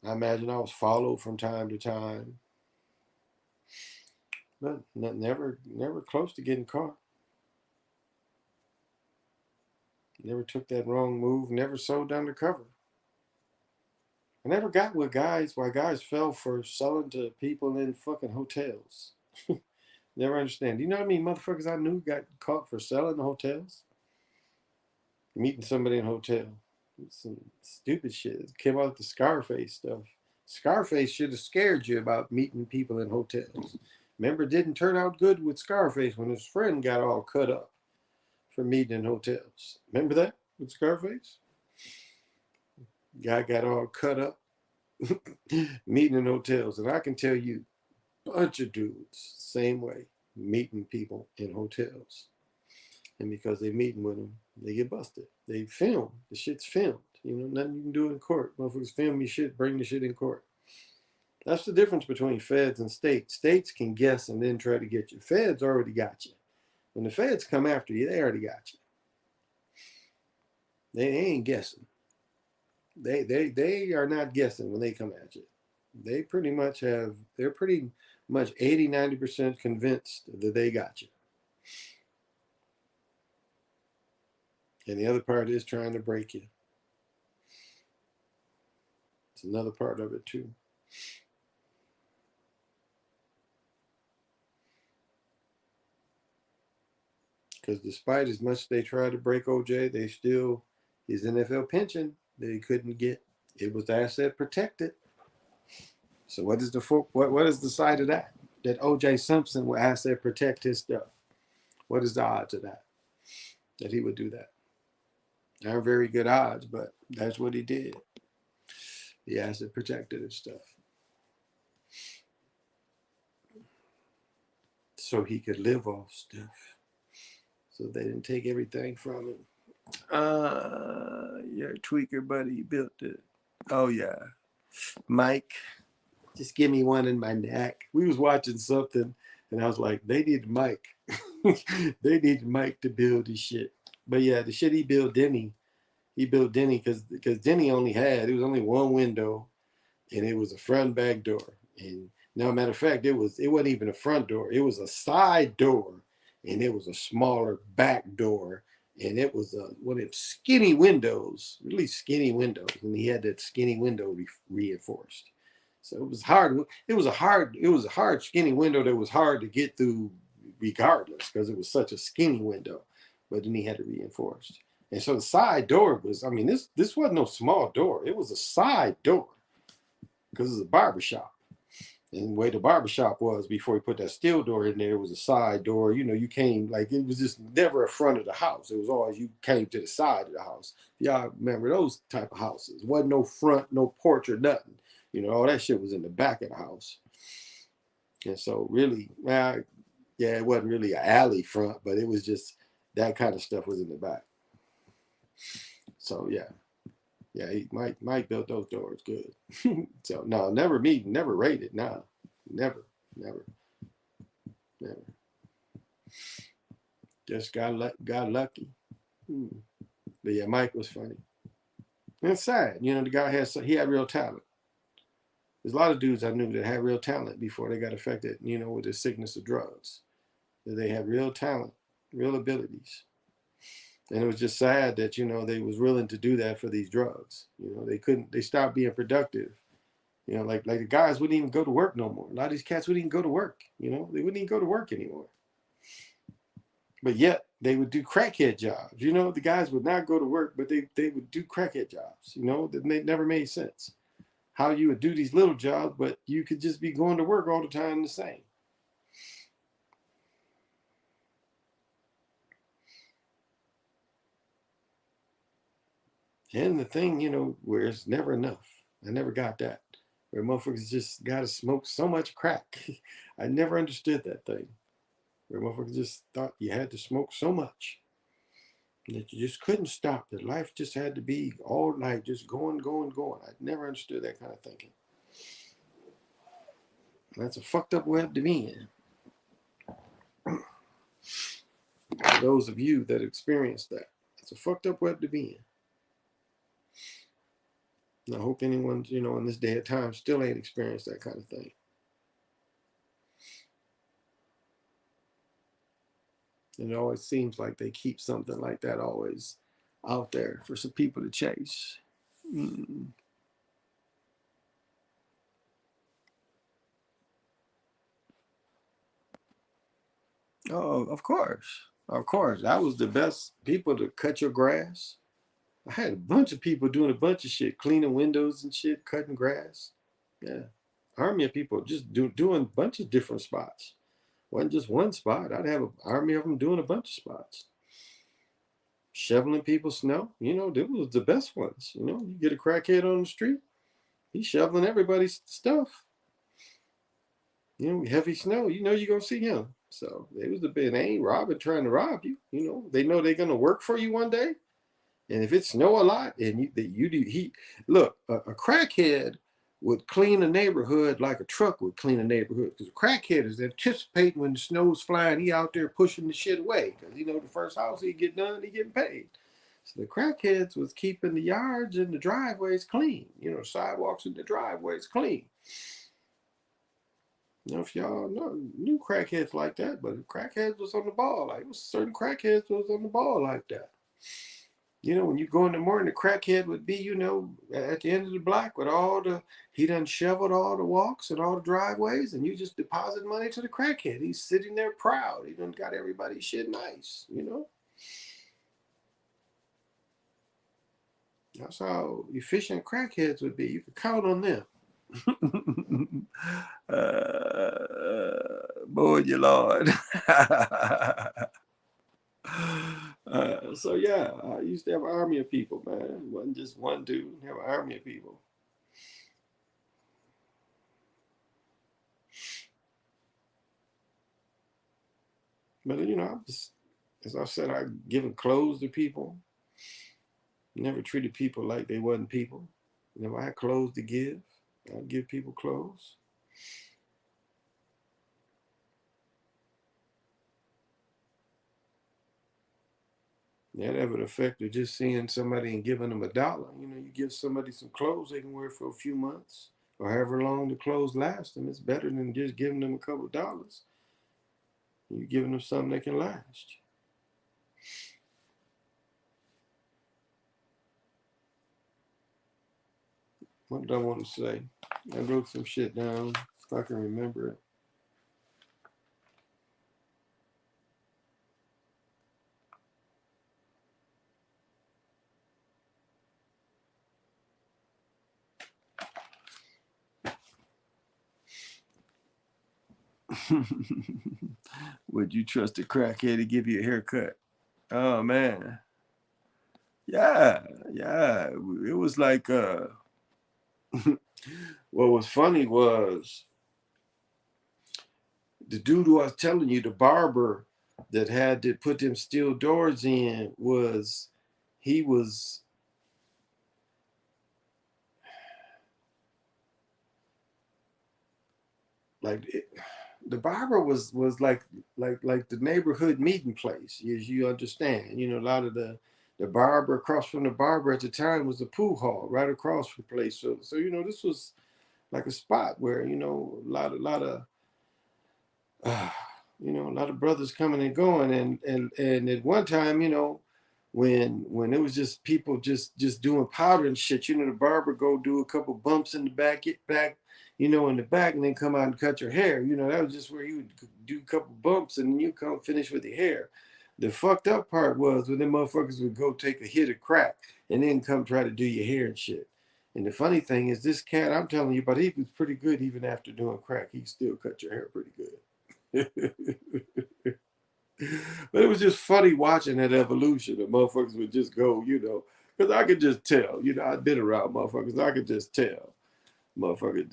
I imagine I was followed from time to time, but never close to getting caught. Never took that wrong move. Never sold undercover. I never got why guys fell for selling to people in fucking hotels. Never understand. Do you know how many motherfuckers I knew got caught for selling to hotels? Meeting somebody in a hotel. Some stupid shit. It came out with the Scarface stuff. Scarface should have scared you about meeting people in hotels. Remember, it didn't turn out good with Scarface when his friend got all cut up for meeting in hotels. Remember that with Scarface? Guy got all cut up meeting in hotels. And I can tell you, bunch of dudes, same way, meeting people in hotels. And because they meeting with them, they get busted. They film. The shit's filmed. Nothing you can do in court. Motherfuckers film your shit, bring the shit in court. That's the difference between feds and states. States can guess and then try to get you. Feds already got you. When the feds come after you, they already got you. They ain't guessing. They are not guessing when they come at you. They're pretty much 80-90% convinced that they got you. And the other part is trying to break you. It's another part of it too. Because despite as much they tried to break OJ, his NFL pension they couldn't get. It was asset protected. So what is the side of that? That OJ Simpson will asset protect his stuff. What is the odds of that? That he would do that? There are very good odds, but that's what he did. He asset protected his stuff. So he could live off stuff. So they didn't take everything from him. Your tweaker buddy built it. Oh yeah, Mike. Just give me one in my neck. We was watching something, and I was like, they need Mike. They need Mike to build this shit. But yeah, the shit he built Denny. He built Denny because Denny only had it was only one window, and it was a front back door. And no matter of fact, it wasn't even a front door. It was a side door, and it was a smaller back door, and it was one of them skinny windows, really skinny windows, and he had that skinny window reinforced. So it was hard. It was a hard skinny window that was hard to get through, regardless, because it was such a skinny window. But then he had it reinforced, and so the side door was. I mean, this wasn't no small door. It was a side door because it's a barber shop. And the way the barber shop was before he put that steel door in there, it was a side door. You know, you came like it was just never a front of the house. It was always you came to the side of the house. Y'all remember those type of houses? Wasn't no front, no porch or nothing. You know, all that shit was in the back of the house. And so really, yeah, it wasn't really an alley front, but it was just that kind of stuff was in the back. So yeah. Yeah, Mike built those doors good. So no, never rated. No, never, never, never. Just got lucky. But yeah, Mike was funny. And it's sad, you know. The guy he had real talent. There's a lot of dudes I knew that had real talent before they got affected, you know, with the sickness of drugs. That they had real talent, real abilities. And it was just sad that, you know, they was willing to do that for these drugs. You know, they stopped being productive. You know, like the guys wouldn't even go to work no more. A lot of these cats wouldn't even go to work. You know, they wouldn't even go to work anymore. But yet they would do crackhead jobs. You know, the guys would not go to work, but they would do crackhead jobs. You know, that never made sense. How you would do these little jobs, but you could just be going to work all the time the same. And the thing, you know, where it's never enough. I never got that. Where motherfuckers just got to smoke so much crack. I never understood that thing. Where motherfuckers just thought you had to smoke so much that you just couldn't stop. That life just had to be all night, just going, going, going. I never understood that kind of thinking. That's a fucked up web to be in. For those of you that experienced that, it's a fucked up web to be in. And I hope anyone, you know, in this day of time still ain't experienced that kind of thing. And it always seems like they keep something like that always out there for some people to chase. Mm. Oh, of course. Of course. I was the best people to cut your grass. I had a bunch of people doing a bunch of shit, cleaning windows and shit, cutting grass. Yeah. Army of people just doing a bunch of different spots. Wasn't just one spot. I'd have an army of them doing a bunch of spots. Shoveling people's snow. You know, they was the best ones. You know, you get a crackhead on the street, he's shoveling everybody's stuff. You know, heavy snow, you know you're gonna see him. So it was the bit. They ain't robbing trying to rob you. You know, they know they're gonna work for you one day. And if it snow a lot, and you do he look a crackhead would clean a neighborhood like a truck would clean a neighborhood because a crackhead is anticipating when the snow's flying, he out there pushing the shit away because you know the first house he get done, he getting paid. So the crackheads was keeping the yards and the driveways clean, you know, sidewalks and the driveways clean. You know, if y'all know, knew crackheads like that, but crackheads was on the ball. Like, certain crackheads was on the ball like that. You know, when you go in the morning, the crackhead would be, you know, at the end of the block with he done shoveled all the walks and all the driveways, and you just deposit money to the crackhead. He's sitting there proud. He done got everybody's shit nice, you know? That's how efficient crackheads would be. You could count on them. Boy, you Lord. So yeah, I used to have an army of people, man. It wasn't just one dude. Have an army of people. But you know, as I said, I given clothes to people. Never treated people like they wasn't people. You know, I had clothes to give. I'd give people clothes. That have an effect of just seeing somebody and giving them $1. You know, you give somebody some clothes they can wear for a few months or however long the clothes last them. It's better than just giving them a couple of dollars. You're giving them something that can last. What did I want to say? I wrote some shit down if I can remember it. Would you trust a crackhead to give you a haircut? Oh man. Yeah, yeah. It was like what was funny was the dude who I was telling you, the barber that had to put them steel doors in he was like the barber was like the neighborhood meeting place, as you understand. You know, a lot of the barber across from the barber at the time was the pool hall right across from the place. So you know, this was like a spot where, you know, a lot of uh, you know, a lot of brothers coming and going, and at one time, you know, when it was just people just doing powder and shit, you know, the barber go do a couple bumps in the back, get back, you know, in the back, and then come out and cut your hair. You know, that was just where you would do a couple bumps and then you come finish with your hair. The fucked up part was when them motherfuckers would go take a hit of crack and then come try to do your hair and shit. And the funny thing is, this cat I'm telling you, but he was pretty good even after doing crack. He still cut your hair pretty good. But it was just funny watching that evolution. The motherfuckers would just go, you know, because I could just tell, you know, I've been around motherfuckers. I could just tell, motherfucker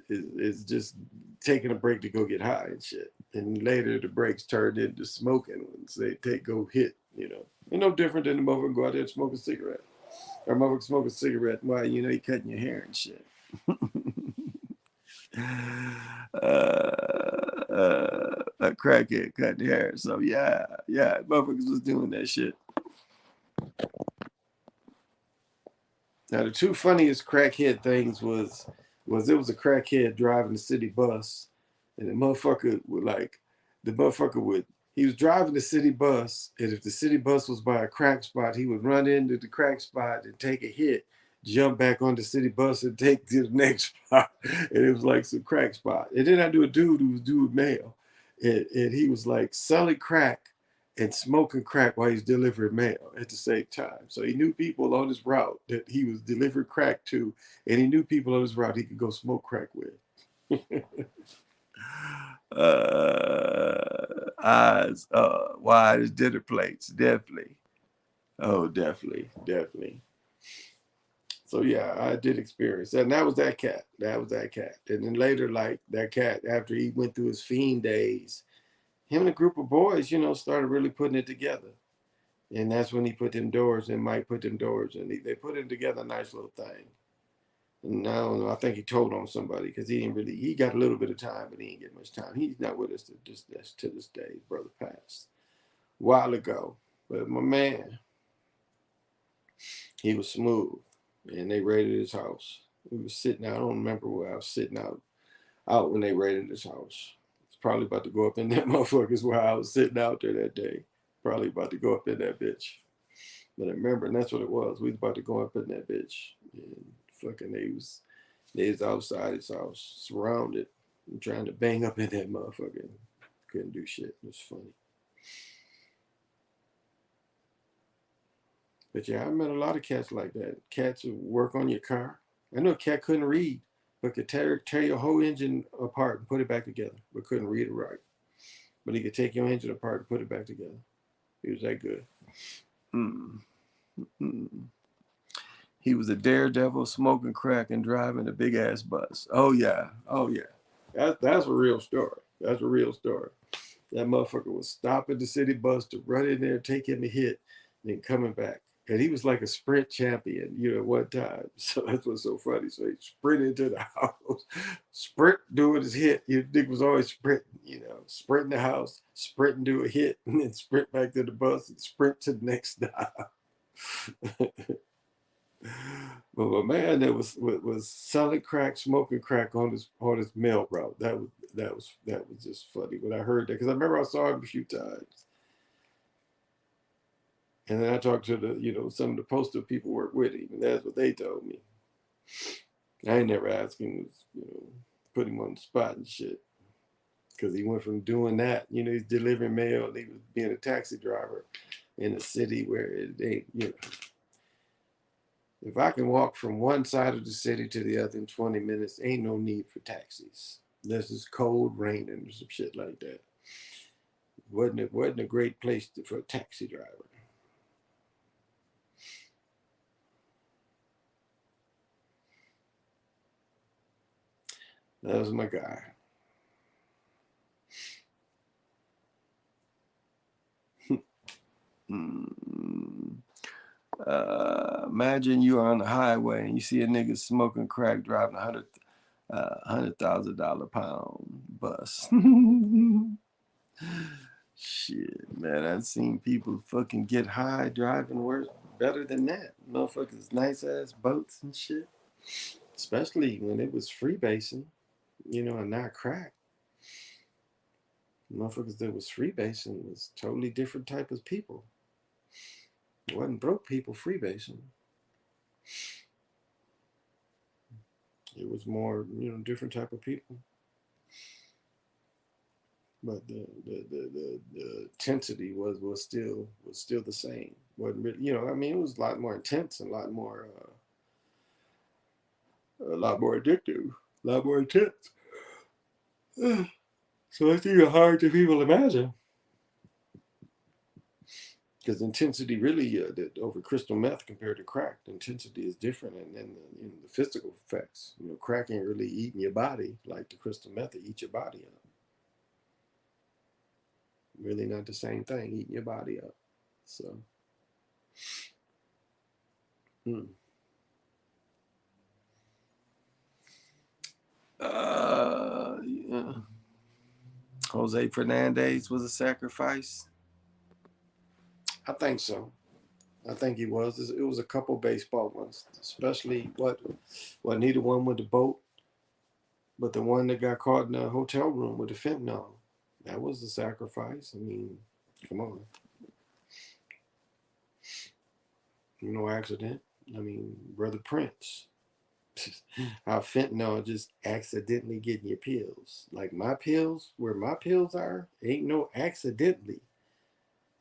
is just taking a break to go get high and shit. And later the breaks turned into smoking once they go hit, you know. Ain't no different than the motherfucker go out there and smoke a cigarette. Or motherfucker smoke a cigarette while, you know, you cutting your hair and shit. A crackhead cutting hair. So yeah, yeah, motherfuckers was doing that shit. Now the two funniest crackhead things was it was a crackhead driving the city bus, and the motherfucker would he was driving the city bus, and if the city bus was by a crack spot, he would run into the crack spot and take a hit, jump back on the city bus and take to the next spot, and it was like some crack spot. And then I knew a dude who was doing mail, and he was like selling crack and smoking crack while he's delivering mail at the same time. So he knew people on his route that he was delivering crack to, and he knew people on his route he could go smoke crack with. Eyes wide as dinner plates, definitely. Oh, definitely, definitely. So yeah, I did experience that, and that was that cat. That was that cat. And then later, like that cat, after he went through his fiend days, him and a group of boys, you know, started really putting it together. And that's when he put them doors and Mike put them doors and they put it together a nice little thing. And I don't know, I think he told on somebody because he got a little bit of time, but he didn't get much time. He's not with us to this day. His brother passed a while ago. But my man, he was smooth. And they raided his house. We was sitting out, I don't remember where I was sitting out when they raided his house. It's probably about to go up in that motherfucker's where I was sitting out there that day. Probably about to go up in that bitch. But I remember, and that's what it was. We was about to go up in that bitch, and fucking they was outside his house, surrounded, and trying to bang up in that motherfucker. Couldn't do shit. It was funny. But yeah, I met a lot of cats like that. Cats who work on your car. I know a cat couldn't read, but could tear your whole engine apart and put it back together, but couldn't read or write. But he could take your engine apart and put it back together. He was that good. Mm. Mm. He was a daredevil, smoking crack and driving a big ass bus. Oh yeah, oh yeah. That's a real story. That's a real story. That motherfucker was stopping the city bus to run in there, take him a hit, then coming back And he was like a sprint champion, at one time. So that's what's so funny. So he sprinted to the house, sprint, doing his hit. Dick was always sprinting, sprint in the house, sprint and do a hit, and then sprint back to the bus and sprint to the next stop. But a man that was selling crack, smoking crack on his mail route. That was just funny when I heard that, because I remember I saw him a few times. And then I talked to some of the postal people work with him, and that's what they told me. I ain't never asked him, put him on the spot and shit, because he went from doing that, he's delivering mail, and he was being a taxi driver in a city where it ain't. If I can walk from one side of the city to the other in 20 minutes, ain't no need for taxis. This is cold, raining, or some shit like that. Wasn't a great place for a taxi driver. That was my guy. Imagine you are on the highway and you see a nigga smoking crack driving $100,000 pound bus. Shit, man, I've seen people fucking get high driving worse, better than that. Motherfuckers, nice ass boats and shit. Especially when it was freebasing, and not crack. Motherfuckers that was freebasing was totally different type of people. It wasn't broke people freebasing. It was more, different type of people. But the intensity was still the same. Wasn't really, it was a lot more intense and a lot more addictive, a lot more intense. So it's even hard to people imagine. Because intensity really, over crystal meth compared to crack, the intensity is different, and then the physical effects. Crack ain't really eating your body like the crystal meth eat your body up. Really not the same thing, eating your body up. So, yeah. Jose Fernandez was a sacrifice. I think so. I think he was. It was a couple baseball ones, especially neither one with the boat, but the one that got caught in a hotel room with the fentanyl. That was a sacrifice. I mean, come on. No accident. I mean, Brother Prince. How fentanyl just accidentally getting your pills. Like my pills, where my pills are, ain't no accidentally.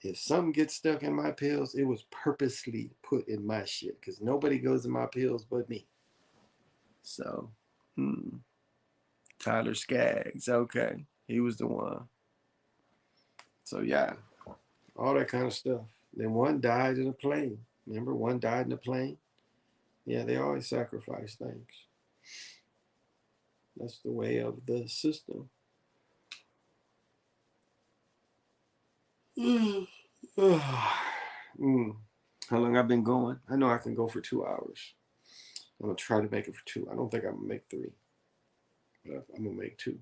If something gets stuck in my pills, it was purposely put in my shit, because nobody goes in my pills but me. So, Tyler Skaggs, okay, he was the one. So yeah, all that kind of stuff. Then one died in a plane. Remember, one died in a plane. Yeah, they always sacrifice things. That's the way of the system. How long I've been going? I know I can go for 2 hours. I'm gonna try to make it for two. I don't think I'm gonna make three, but I'm gonna make two.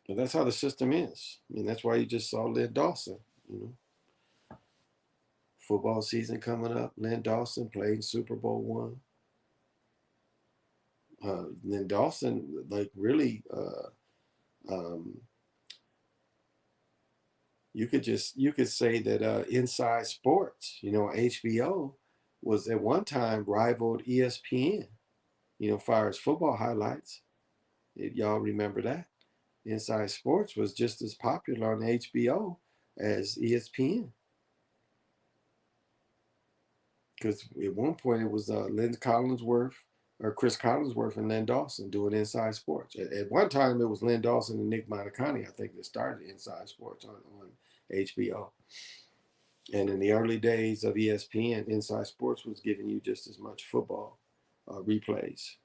But that's how the system is. I mean, that's why you just saw Lynn Dawson. Football season coming up. Lynn Dawson played Super Bowl one. Lynn Dawson, like really, um, you could say that Inside Sports, HBO was at one time rivaled ESPN. Far as football highlights, y'all remember that? Inside Sports was just as popular on HBO as ESPN. Because at one point it was Lynn Collinsworth or Chris Collinsworth and Lynn Dawson doing Inside Sports. At one time it was Lynn Dawson and Nick Monicani, I think, that started Inside Sports on HBO. And in the early days of ESPN, Inside Sports was giving you just as much football replays.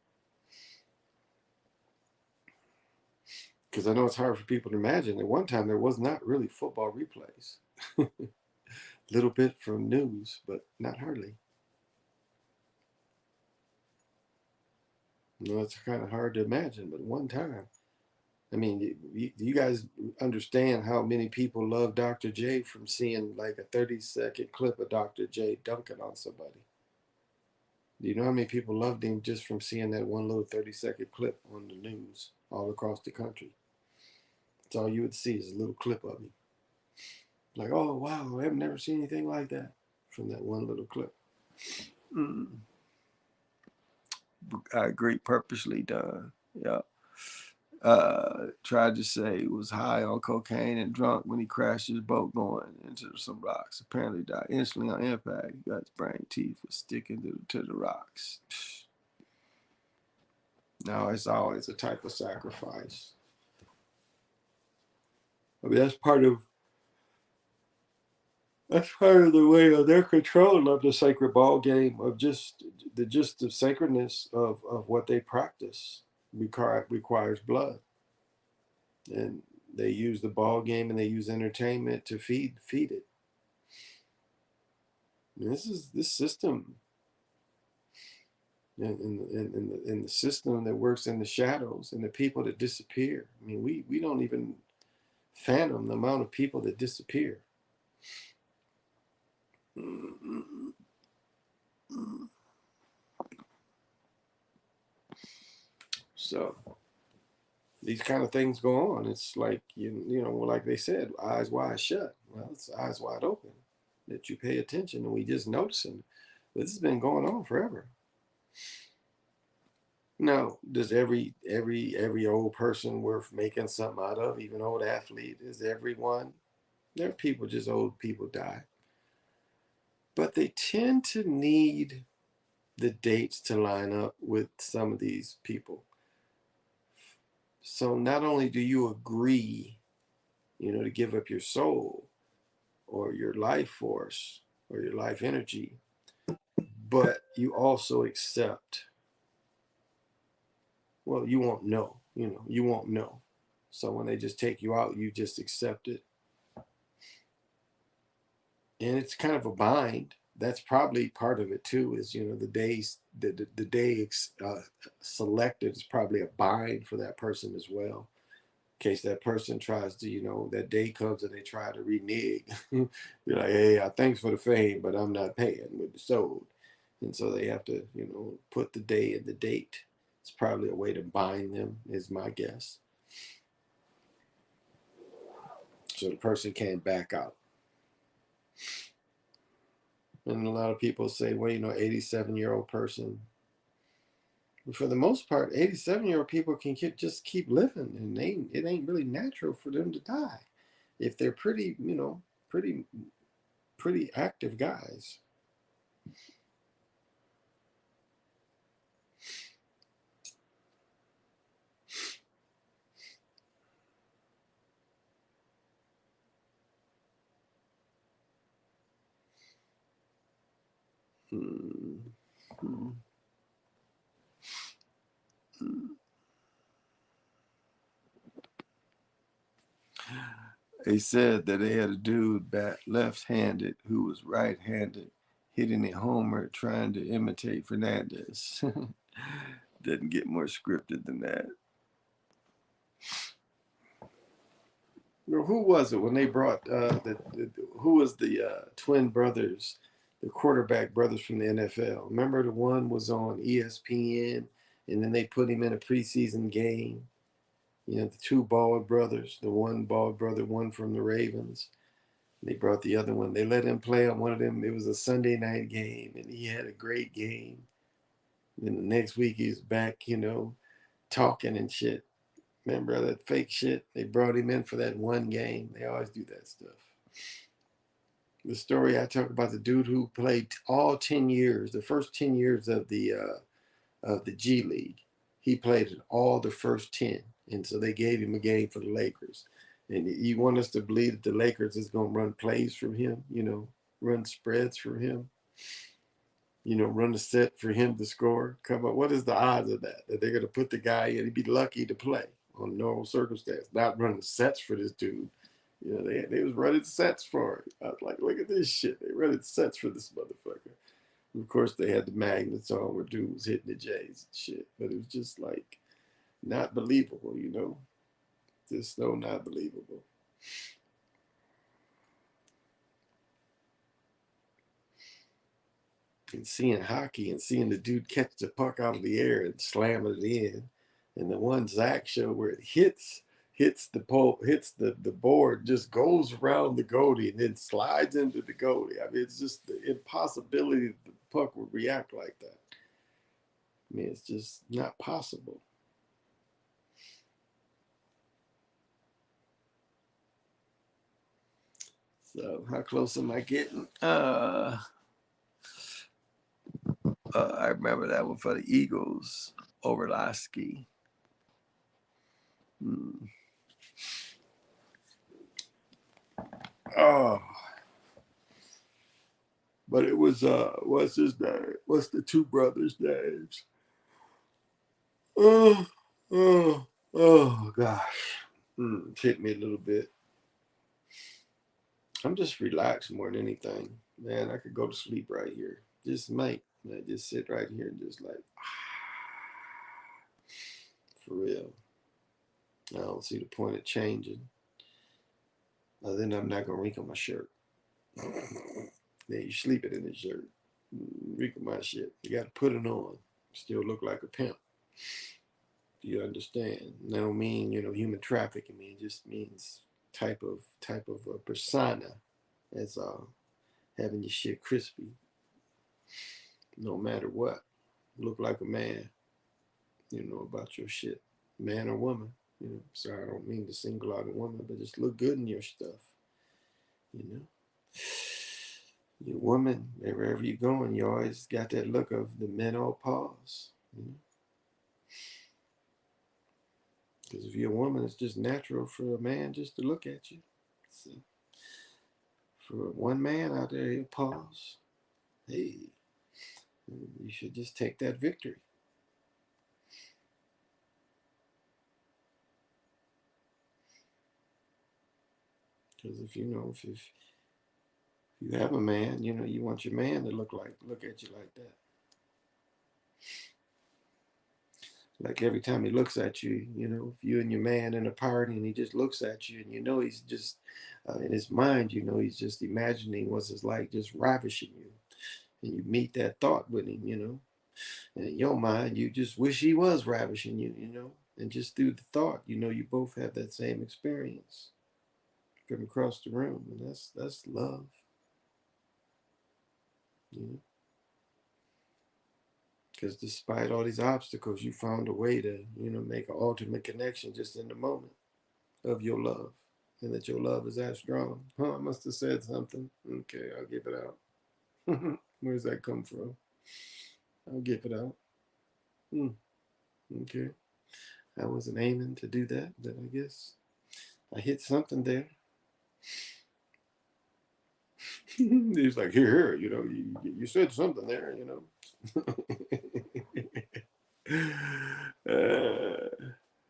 Because I know it's hard for people to imagine. At one time, there was not really football replays. little bit from news, but not hardly. You know, it's kind of hard to imagine, but one time. I mean, you guys understand how many people love Dr. J from seeing like a 30-second clip of Dr. J dunking on somebody? Do you know how many people loved him just from seeing that one little 30-second clip on the news all across the country? That's all you would see is a little clip of him. Like, oh, wow, I've never seen anything like that from that one little clip. Mm. I agree, purposely done. Yeah. Tried to say he was high on cocaine and drunk when he crashed his boat going into some rocks. Apparently died instantly on impact. He got his brain teeth was sticking to the rocks. No, it's always a type of sacrifice. I mean, that's part of the way of their control of the sacred ball game of just the sacredness of what they practice requires blood, and they use the ball game and they use entertainment to feed it. And this system in the system that works in the shadows and the people that disappear. I mean, we don't even fathom the amount of people that disappear. So these kind of things go on. It's like you know, like they said, eyes wide shut. Well, it's eyes wide open that you pay attention, and we just noticing. But this has been going on forever. Now, does every old person worth making something out of, even old athlete, is everyone? There are people, just old people die, but they tend to need the dates to line up with some of these people. So not only do you agree, you know, to give up your soul or your life force or your life energy, but you also accept, well, you won't know, you know, you won't know. So when they just take you out, you just accept it. And it's kind of a bind. That's probably part of it too, is, you know, the day selected is probably a bind for that person as well. In case that person tries to, you know, that day comes and they try to renege. Be like, hey, thanks for the fame, but I'm not paying with the soul. And so they have to, you know, put the day and the date. It's probably a way to bind them, is my guess. So the person can't back out. And a lot of people say, well, you know, 87-year-old person. But for the most part, 87-year-old people can just keep living, and it ain't really natural for them to die if they're pretty, you know, pretty active guys. Hmm. Hmm. They said that they had a dude left-handed who was right-handed hitting a homer trying to imitate Fernandez. Doesn't get more scripted than that. Who was it when they brought who was the twin brothers, the quarterback brothers from the NFL? Remember the one was on ESPN, and then they put him in a preseason game. You know, the two bald brothers, the one bald brother, one from the Ravens. They brought the other one. They let him play on one of them. It was a Sunday night game, and he had a great game. Then the next week he's back, you know, talking and shit. Remember that fake shit? They brought him in for that one game. They always do that stuff. The story I talk about, the dude who played all 10 years, the first 10 years of the G League, he played in all the first 10, and so they gave him a game for the Lakers. And you want us to believe that the Lakers is going to run plays from him, you know, run spreads for him, you know, run a set for him to score? Come on, what is the odds of that? That they're going to put the guy in? He'd be lucky to play on normal circumstance, not running sets for this dude. You know, they was running sets for it. I was like, look at this shit. They running sets for this motherfucker. And of course, they had the magnets on where dude was hitting the J's and shit. But it was just like not believable, you know. Just so not believable. And seeing hockey and seeing the dude catch the puck out of the air and slam it in, and the one Zach show where it hits the pole, hits the board, just goes around the goalie and then slides into the goalie. I mean, it's just the impossibility that the puck would react like that. I mean, it's just not possible. So, how close am I getting? I remember that one for the Eagles over Lasky. Oh, but it was what's his name? What's the two brothers' names? Oh, oh gosh. Hit me a little bit. I'm just relaxed more than anything. Man, I could go to sleep right here. Just just sit right here and just like for real. I don't see the point of changing. Other than I'm not gonna wrinkle my shirt. Then you sleeping in the shirt. Wrinkle my shit. You gotta put it on. Still look like a pimp. Do you understand? I don't mean, human trafficking. It just means type of a persona. That's all. Having your shit crispy, no matter what. Look like a man. About your shit, man or woman. Sorry, I don't mean to single out a woman, but just look good in your stuff. You know, your woman, wherever you're going, you always got that look of the menopause. Because if you're a woman, it's just natural for a man just to look at you. So for one man out there, he'll pause. Hey, you should just take that victory. Because if you have a man, you want your man to look at you like that. Like every time he looks at you, if you and your man in a party and he just looks at you and he's just in his mind, he's just imagining what's it's like just ravishing you. And you meet that thought with him, and in your mind, you just wish he was ravishing you, and just through the thought, you both have that same experience from across the room, and that's love, you know. Because despite all these obstacles, you found a way to, make an ultimate connection just in the moment of your love, and that your love is that strong. Huh? I must have said something. Okay, I'll give it out. Where's that come from? I'll give it out. Hmm. Okay. I wasn't aiming to do that, but I guess I hit something there. He's like, here, you said something there,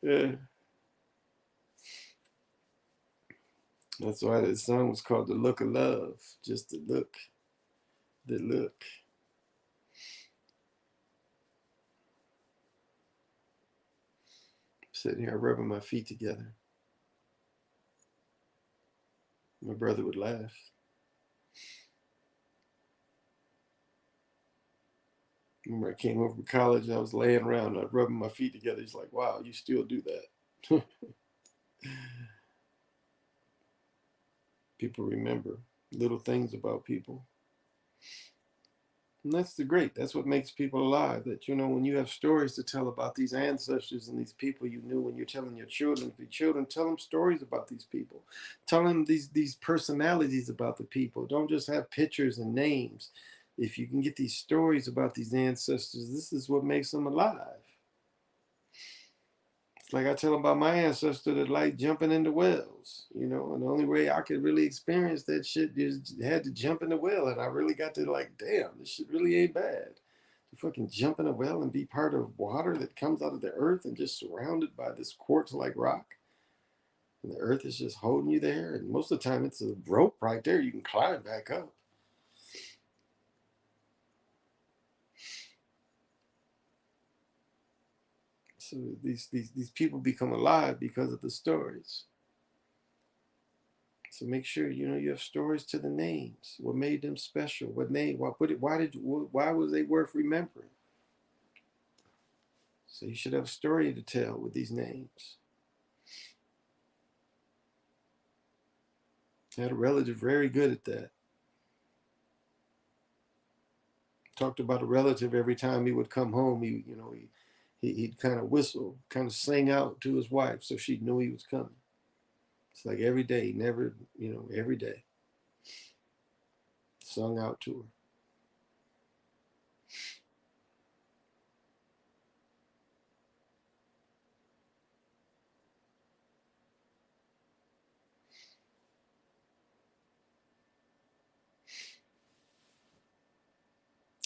yeah. That's why the song was called "The Look of Love." Just the look. Sitting here rubbing my feet together. My brother would laugh. Remember, I came over from college and I was laying around, rubbing my feet together. He's like, "Wow, you still do that." People remember little things about people. And that's the great. That's what makes people alive. That, when you have stories to tell about these ancestors and these people you knew, when you're telling your children, if your children, tell them stories about these people. Tell them these personalities about the people. Don't just have pictures and names. If you can get these stories about these ancestors, this is what makes them alive. It's like I tell them about my ancestor that liked jumping into wells, and the only way I could really experience that shit is had to jump in the well, and I really got to like, damn, this shit really ain't bad. To fucking jump in a well and be part of water that comes out of the earth and just surrounded by this quartz-like rock, And the earth is just holding you there. And most of the time, it's a rope right there. You can climb back up. So these people become alive because of the stories. So make sure you have stories to the names. What made them special? What name? Why was they worth remembering? So you should have a story to tell with these names. I had a relative very good at that. Talked about a relative every time he would come home. He'd kind of whistle, kind of sing out to his wife so she knew he was coming. It's like every day, never, every day, sung out to her.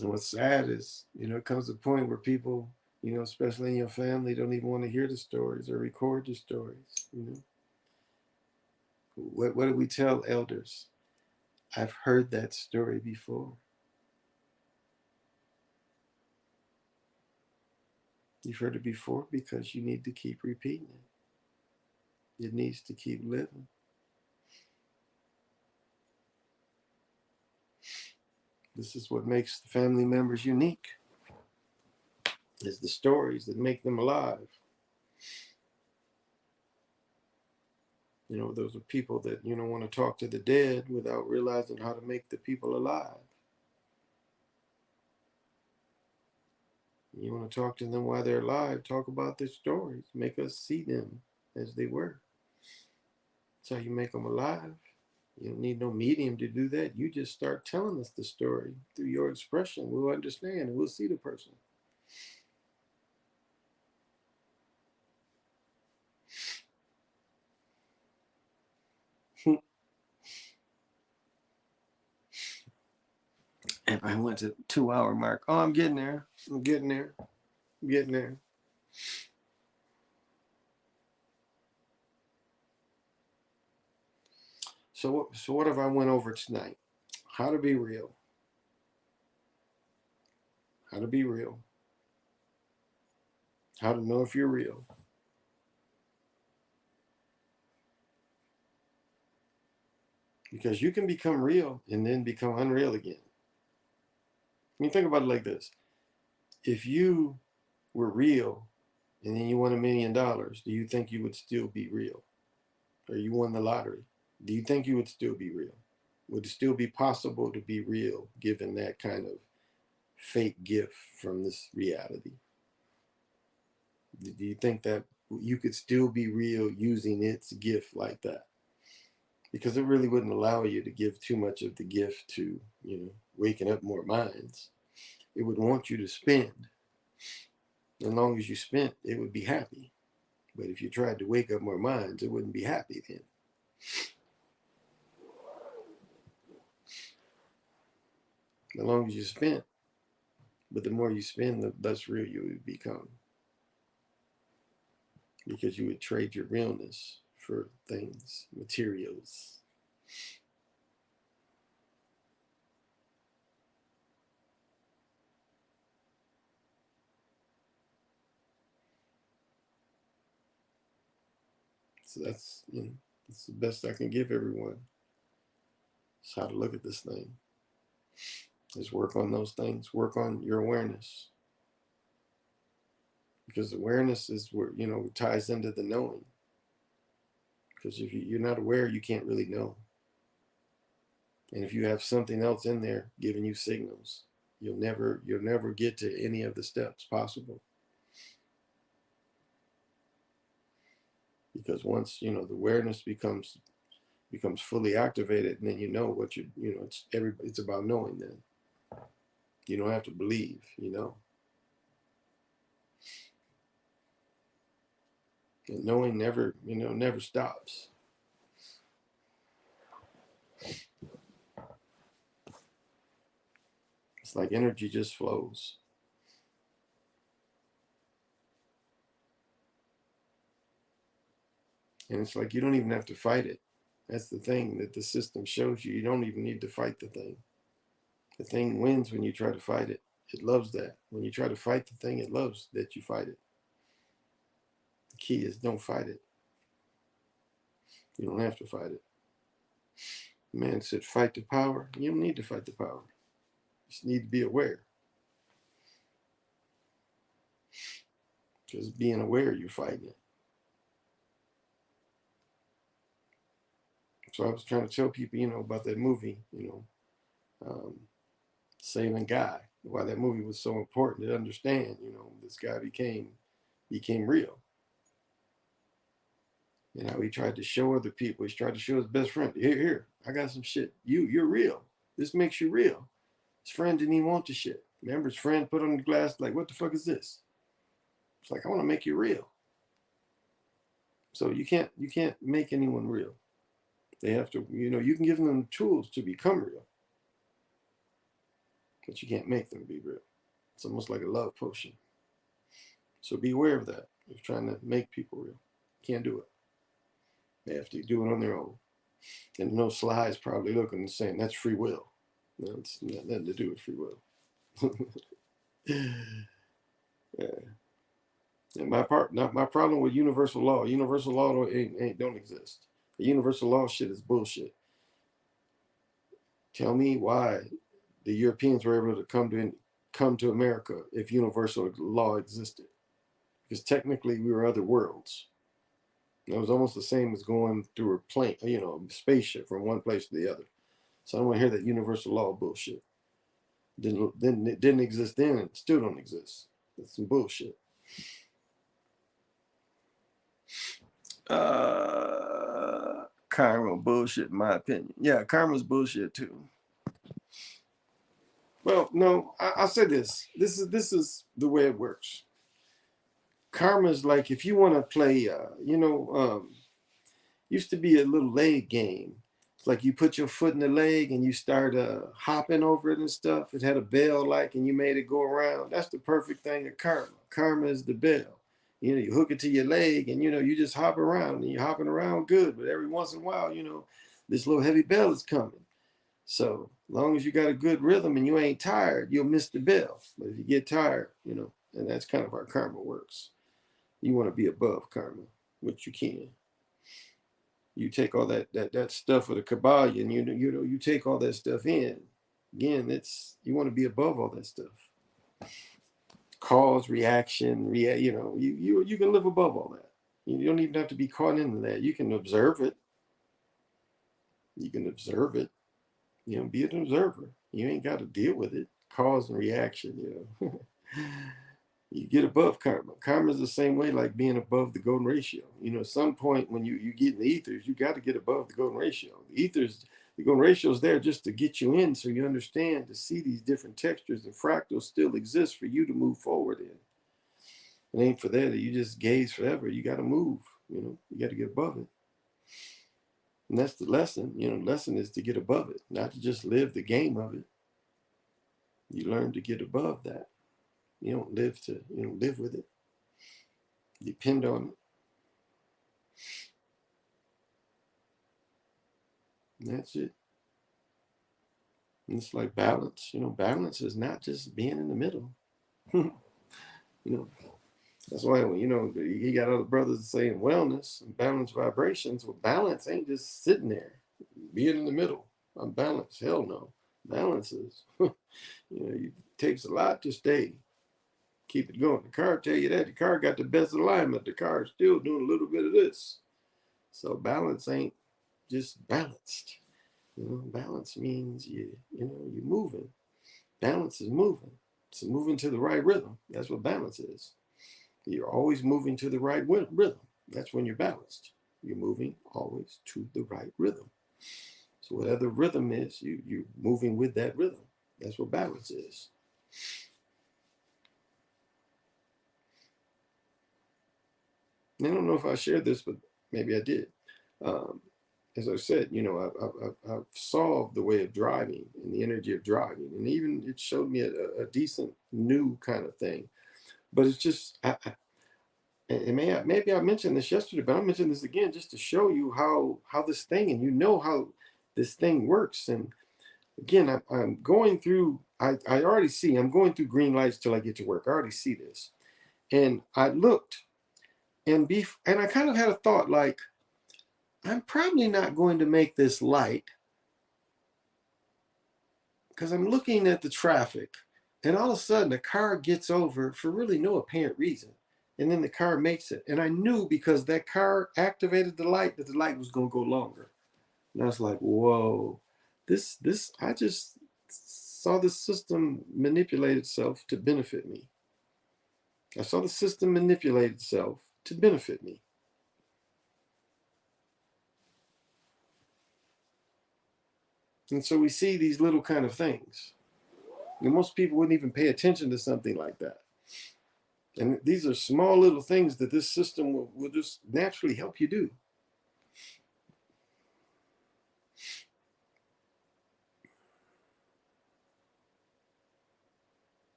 And what's sad is, it comes to a point where people, especially in your family, don't even want to hear the stories or record the stories. What do we tell elders? I've heard that story before. You've heard it before because you need to keep repeating it. It needs to keep living. This is what makes the family members unique, is the stories that make them alive. Those are people that, want to talk to the dead without realizing how to make the people alive. You want to talk to them while they're alive, talk about their stories, make us see them as they were. That's how you make them alive. You don't need no medium to do that. You just start telling us the story through your expression. We'll understand and we'll see the person. If I went to 2 hour mark, oh, I'm getting there. I'm getting there. I'm getting there. So what have I went over tonight? How to be real. How to be real. How to know if you're real. Because you can become real and then become unreal again. I mean, think about it like this. If you were real and then you won $1 million, do you think you would still be real? Or you won the lottery, do you think you would still be real? Would it still be possible to be real given that kind of fake gift from this reality? Do you think that you could still be real using its gift like that? Because it really wouldn't allow you to give too much of the gift to, waking up more minds. It would want you to spend. As long as you spent, it would be happy. But if you tried to wake up more minds, it wouldn't be happy then. As long as you spent. But the more you spend, the less real you would become. Because you would trade your realness for things, materials. So that's the best I can give everyone. It's how to look at this thing. Is work on those things. Work on your awareness. Because awareness is where, ties into the knowing. Because if you're not aware, you can't really know. And if you have something else in there giving you signals, you'll never get to any of the steps possible. Because once the awareness becomes fully activated, and then what it's about knowing. Then you don't have to believe, and knowing never stops. It's like energy just flows. And it's like you don't even have to fight it. That's the thing that the system shows you. You don't even need to fight the thing. The thing wins when you try to fight it. It loves that. When you try to fight the thing, it loves that you fight it. The key is don't fight it. You don't have to fight it. The man said, fight the power. You don't need to fight the power. You just need to be aware. Because being aware, you're fighting it. So I was trying to tell people, about that movie, Saving Guy. Why that movie was so important to understand. This guy became real. He tried to show other people. He tried to show his best friend. Here, I got some shit. You're real. This makes you real. His friend didn't even want the shit. Remember, his friend put on the glass like, what the fuck is this? It's like, I want to make you real. So you can't make anyone real. They have to, you can give them the tools to become real, but you can't make them be real. It's almost like a love potion. So be aware of that. If you're trying to make people real, can't do it. They have to do it on their own. And no slides probably looking and saying that's free will. No, it's nothing to do with free will. Yeah. And my problem with universal law. Universal law don't exist. The universal law shit is bullshit. Tell me why the Europeans were able to come to America if universal law existed. Because technically we were other worlds. It was almost the same as going through a plane, a spaceship from one place to the other. So I don't want to hear that universal law bullshit. Didn't exist then and still don't exist. That's some bullshit. Karma bullshit, in my opinion. Yeah, karma's bullshit too. Well, no, I'll say this. This is the way it works. Karma is like if you want to play, used to be a little leg game. It's like you put your foot in the leg and you start hopping over it and stuff. It had a bell and you made it go around. That's the perfect thing of karma. Karma is the bell. You hook it to your leg and, you just hop around and you're hopping around good. But every once in a while, this little heavy bell is coming. So as long as you got a good rhythm and you ain't tired, you'll miss the bell. But if you get tired, and that's kind of how karma works. You want to be above karma, which you can. You take all that stuff of the Kabbalah and you take all that stuff in. Again, you want to be above all that stuff. Cause, reaction, you can live above all that. You don't even have to be caught into that. You can observe it. You can observe it. Be an observer. You ain't got to deal with it. Cause and reaction, You get above karma. Karma is the same way like being above the golden ratio. At some point when you get in the ethers, you got to get above the golden ratio. The golden ratio is there just to get you in so you understand to see these different textures and fractals still exist for you to move forward in. It ain't for that you just gaze forever. You got to move, you got to get above it. And that's the lesson. The lesson is to get above it, not to just live the game of it. You learn to get above that. You don't live with it. Depend on it. And that's it. And it's like balance. Balance is not just being in the middle. That's why you got other brothers saying wellness and balanced vibrations. Well, balance ain't just sitting there, being in the middle. I'm balanced. Hell no. Balance is, it takes a lot to stay. Keep it going. The car tell you that. The car got the best alignment. The car is still doing a little bit of this. So balance ain't just balanced. Balance means you're moving. Balance is moving. It's moving to the right rhythm. That's what balance is. You're always moving to the right rhythm. That's when you're balanced. You're moving always to the right rhythm. So whatever rhythm is, you're moving with that rhythm. That's what balance is. I don't know if I shared this, but maybe I did. As I said, I've solved the way of driving and the energy of driving, and even it showed me a decent new kind of thing. But it's just, and maybe I mentioned this yesterday, but I'll mention this again just to show you how this thing, and you know how this thing works. And again, I'm going through. I already see. I'm going through green lights till I get to work. I already see this, and I looked and I kind of had a thought like, I'm probably not going to make this light because I'm looking at the traffic, and all of a sudden a car gets over for really no apparent reason, and then the car makes it, and I knew because that car activated the light that the light was going to go longer, and I was like, whoa, this I just saw the system manipulate itself to benefit me. I saw the system manipulate itself to benefit me. And so we see these little kind of things. And most people wouldn't even pay attention to something like that. And these are small little things that this system will just naturally help you do.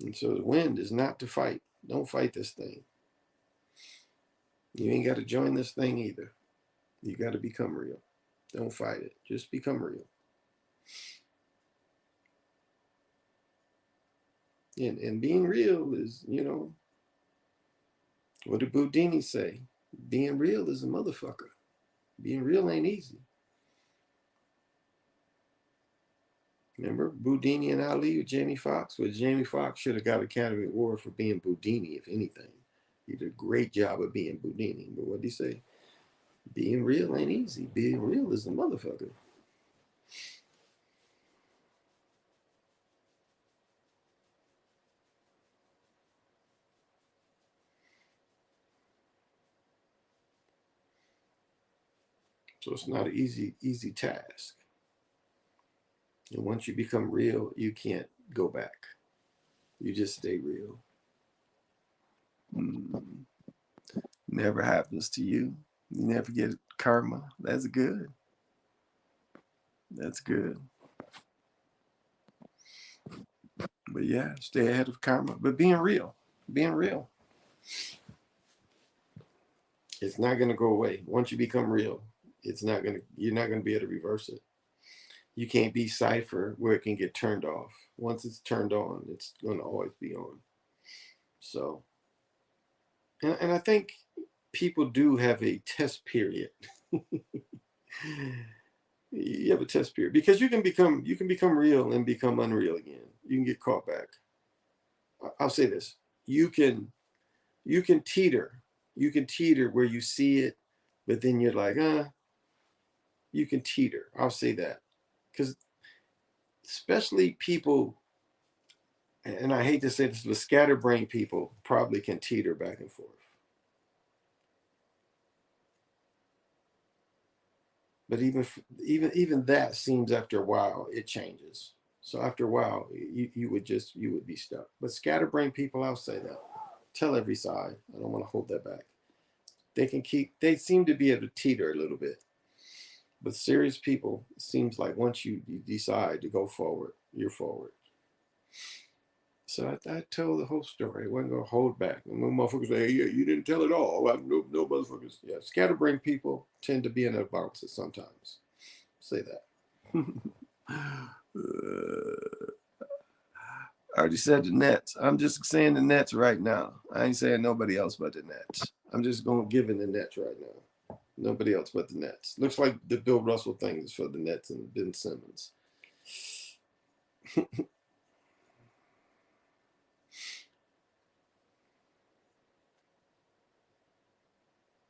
And so the wind is not to fight. Don't fight this thing. You ain't got to join this thing either. You got to become real. Don't fight it. Just become real. And being real is, what did Boudini say? Being real is a motherfucker. Being real ain't easy. Remember Boudini and Ali with Jamie Foxx? Well, Jamie Foxx should have got an Academy Award for being Boudini, if anything. He did a great job of being Boudini. But what did he say? Being real ain't easy. Being real is a motherfucker. So it's not an easy task. And once you become real, you can't go back. You just stay real. Never happens to you. You never get karma. That's good. That's good. But yeah, stay ahead of karma. But being real. It's not gonna go away. Once you become real, you're not gonna be able to reverse it. You can't be cipher where it can get turned off. Once it's turned on, it's gonna always be on. So and I think people do have a test period. You have a test period because you can become real and become unreal again. You can get caught back. I'll say this: you can teeter, where you see it, but then you're like, you can teeter. I'll say that because especially people, and I hate to say this, but scatterbrained people probably can teeter back and forth. But even that seems after a while it changes. So after a while, you would be stuck. But scatterbrained people, I'll say that. Tell every side. I don't want to hold that back. They seem to be able to teeter a little bit. But serious people, it seems like once you decide to go forward, you're forward. So I told the whole story. I wasn't gonna hold back. And no motherfuckers say, hey, yeah, you didn't tell it all. No motherfuckers. Yeah, scatterbrained people tend to be in their boxes sometimes. Say that. I already said the Nets. I'm just saying the Nets right now. I ain't saying nobody else but the Nets. I'm just going to give in the Nets right now. Nobody else but the Nets. Looks like the Bill Russell thing is for the Nets and Ben Simmons.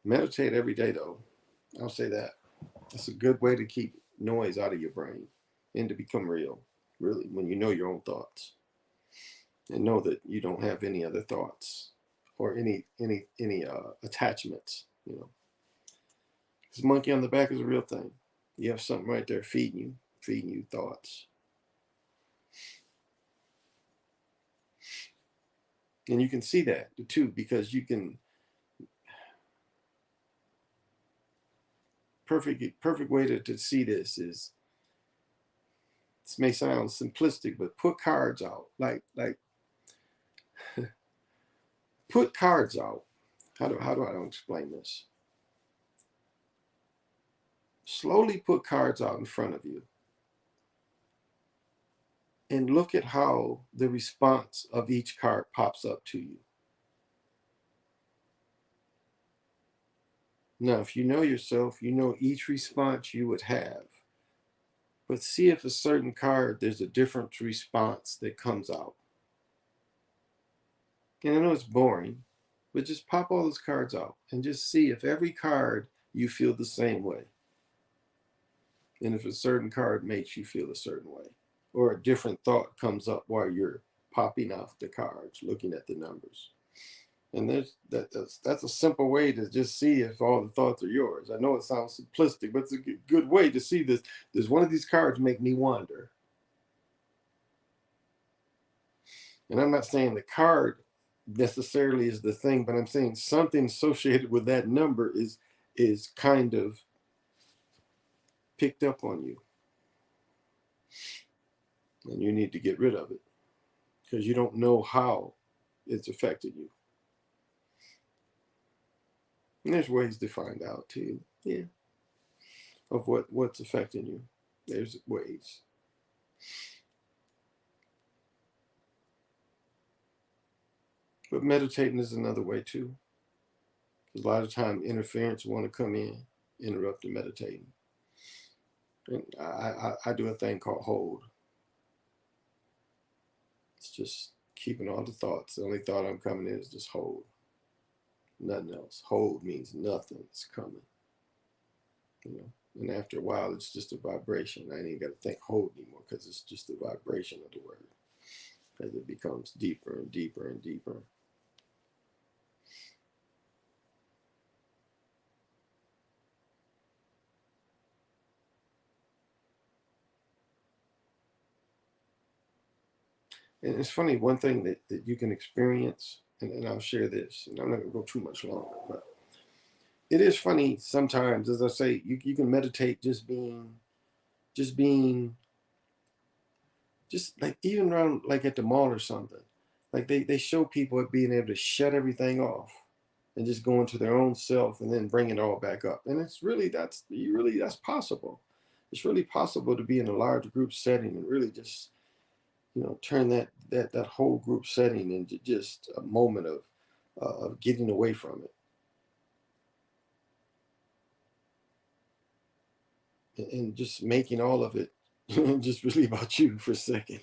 Meditate every day, though. I'll say that. That's a good way to keep noise out of your brain and to become real, really, when you know your own thoughts and know that you don't have any other thoughts or any attachments, This monkey on the back is a real thing. You have something right there feeding you thoughts. And you can see that too, because you can perfect way to see this is, this may sound simplistic, but put cards out. Like Put cards out. How do I explain this? Slowly put cards out in front of you and look at how the response of each card pops up to you. Now, if you know yourself, you know each response you would have. But see if a certain card, there's a different response that comes out. And I know it's boring, but just pop all those cards out and just see if every card you feel the same way. And if a certain card makes you feel a certain way, or a different thought comes up while you're popping off the cards, looking at the numbers. And that's a simple way to just see if all the thoughts are yours. I know it sounds simplistic, but it's a good way to see this. Does one of these cards make me wonder? And I'm not saying the card necessarily is the thing, but I'm saying something associated with that number is kind of picked up on you. And you need to get rid of it because you don't know how it's affected you. And there's ways to find out too. Yeah. Of what's affecting you. There's ways. But meditating is another way too. Because a lot of time interference want to come in, interrupt the meditating. And I do a thing called hold. It's just keeping all the thoughts. The only thought I'm coming in is just hold. Nothing else. Hold means nothing's coming. You know. And after a while, it's just a vibration. I ain't even got to think hold anymore because it's just the vibration of the word. As it becomes deeper and deeper and deeper. And it's funny, one thing that you can experience, and I'll share this, and I'm not going to go too much longer, but it is funny sometimes, as I say, you can meditate just being, just like even around, like at the mall or something. Like they show people being able to shut everything off and just go into their own self and then bring it all back up. And it's really, that's possible. It's really possible to be in a large group setting and really just, turn that whole group setting into just a moment of getting away from it and just making all of it just really about you for a second.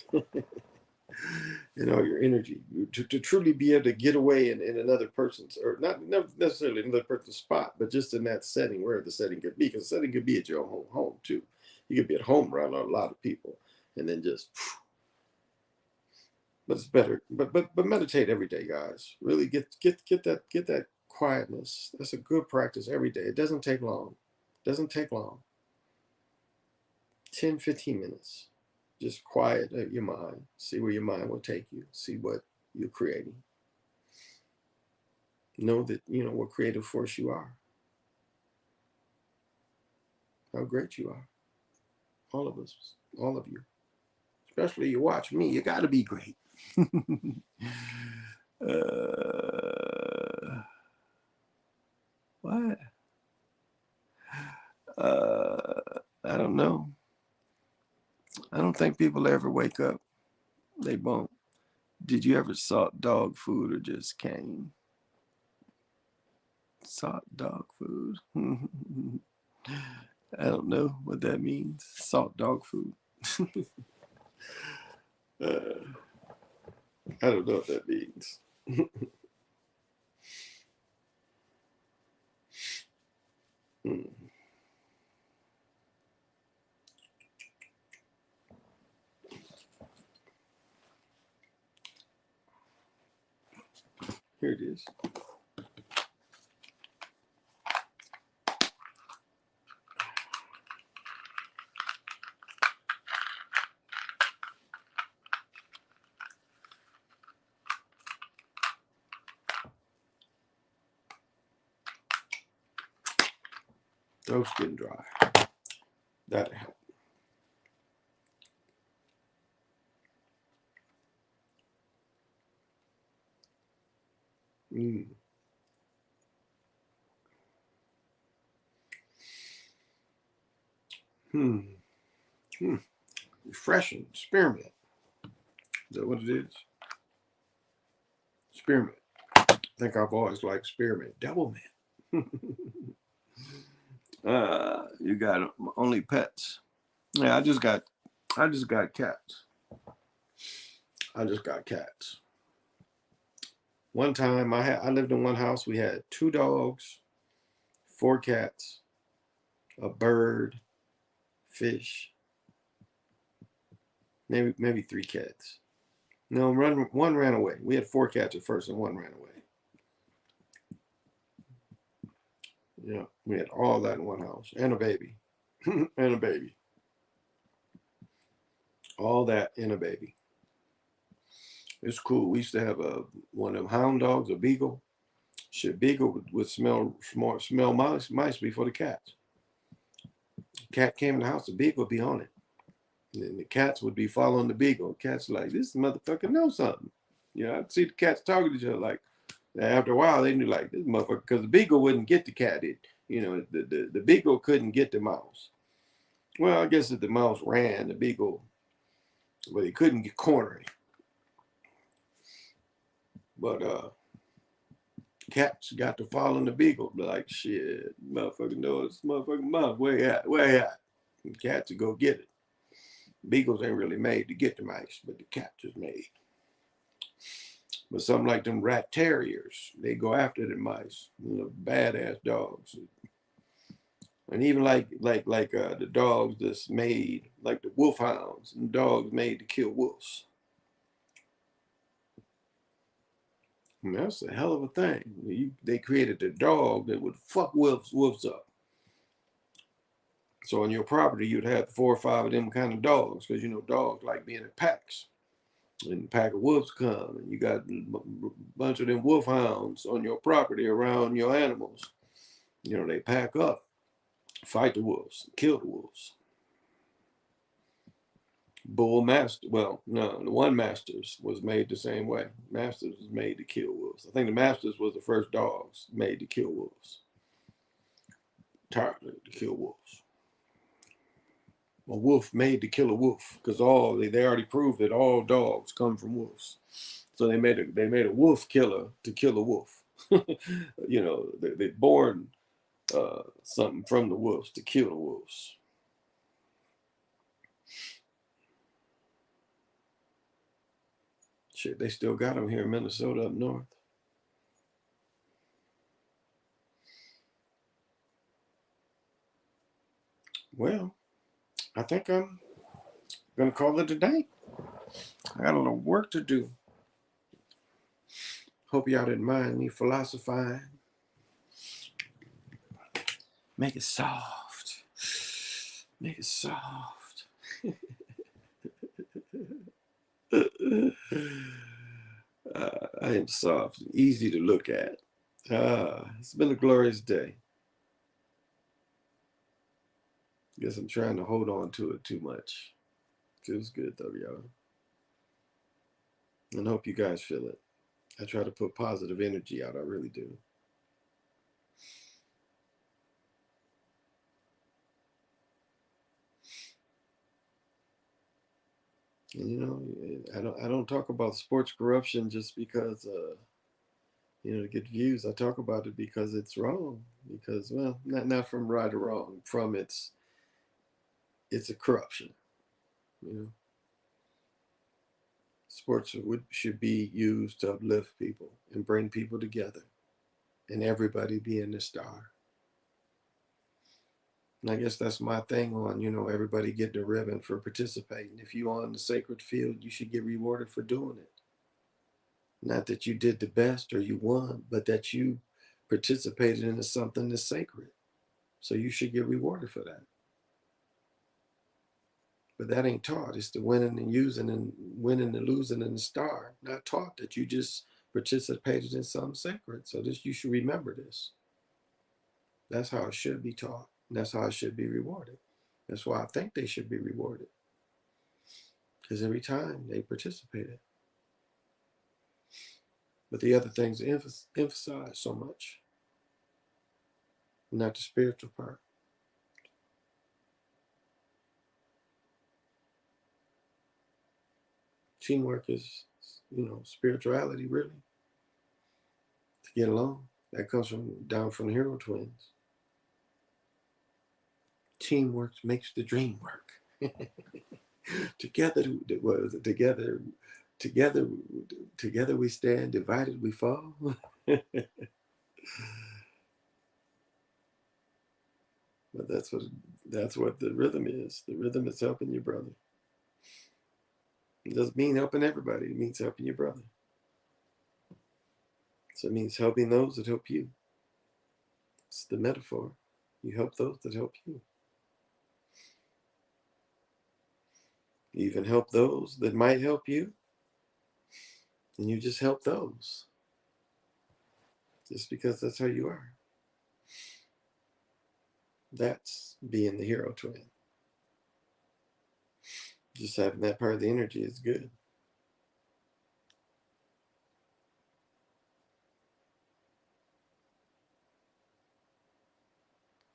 Your energy to truly be able to get away in another person's, or not necessarily another person's spot, but just in that setting, where the setting could be, because the setting could be at your home too. You could be at home around a lot of people and then just, but it's better. But meditate every day, guys. Really get that quietness. That's a good practice every day. It doesn't take long. It doesn't take long. 10, 15 minutes. Just quiet your mind. See where your mind will take you. See what you're creating. Know that what creative force you are. How great you are. All of us. All of you. Especially you watch me. You got to be great. What? I don't know. I don't think people ever wake up. They won't. Did you ever salt dog food or just cane? Salt dog food. I don't know what that means. Salt dog food. uh, I don't know what that means. Mm. Here it is. Throat's getting dry. That'll help. Mm. Hmm. Hmm. Refreshing. Spearmint. Is that what it is? Spearmint. I think I've always liked spearmint. Double mint. You got only pets. Yeah, I just got cats. I just got cats. One time I lived in one house. We had 2 dogs, 4 cats, a bird, fish, maybe 3 cats. No, one ran away. We had 4 cats at first, and one ran away. Yeah, we had all that in one house, and a baby, and a baby. All that and a baby. It's cool. We used to have one of them hound dogs, a beagle. Shit, beagle would smell mice before the cats. Cat came in the house, the beagle would be on it. And the cats would be following the beagle. Cats like, this motherfucker knows something. You know, I'd see the cats talking to each other like, after a while, they knew like, this motherfucker, because the beagle wouldn't get the cat. The beagle couldn't get the mouse. Well, I guess if the mouse ran, the beagle, but he couldn't get cornered. But cats got to following the beagle. Be like, shit, motherfucker knows this motherfucking mouse. Where you at? Where you at? And cats would go get it. Beagles ain't really made to get the mice, but the cats is made. But something like them rat terriers, they go after the mice. Badass dogs. And even like the dogs that's made, like the wolfhounds, and dogs made to kill wolves. I mean, that's a hell of a thing. They created a dog that would fuck wolves up. So on your property, you'd have 4 or 5 of them kind of dogs, because dogs like being in packs. And a pack of wolves come, and you got a bunch of them wolfhounds on your property around your animals. They pack up, fight the wolves, kill the wolves. Bull master, well, no, the one masters was made the same way. Masters was made to kill wolves. I think the masters was the first dogs made to kill wolves. Entirely to kill wolves. A wolf made to kill a wolf, because they already proved that all dogs come from wolves. So they made a wolf killer to kill a wolf. They born something from the wolves to kill the wolves. Shit, they still got them here in Minnesota up north. Well, I think I'm gonna call it a day. I got a little work to do. Hope y'all didn't mind me philosophizing. Make it soft. Make it soft. I am soft and easy to look at. It's been a glorious day. Guess I'm trying to hold on to it too much. Feels good though, y'all. And hope you guys feel it. I try to put positive energy out. I really do. And I don't talk about sports corruption just because to get views. I talk about it because it's wrong. Because, well, not from right or wrong. From it's a corruption. You know, sports should be used to uplift people and bring people together, and everybody being the star. And I guess that's my thing on, everybody getting a ribbon for participating. If you're on the sacred field, you should get rewarded for doing it. Not that you did the best or you won, but that you participated in something that's sacred. So you should get rewarded for that. But that ain't taught. It's the winning and using and winning and losing and the star. Not taught that you just participated in something sacred. So you should remember this. That's how it should be taught. And that's how it should be rewarded. That's why I think they should be rewarded. Because every time they participated. But the other things emphasize so much, not the spiritual part. Teamwork is, spirituality really, to get along. That comes down from the hero twins. Teamwork makes the dream work. Together, what is it? Together, together we stand. Divided we fall. But that's what the rhythm is. The rhythm is helping your brother. It doesn't mean helping everybody. It means helping your brother. So it means helping those that help you. It's the metaphor. You help those that help you. You even help those that might help you, and you just help those. Just because that's how you are. That's being the hero twin. Just having that part of the energy is good.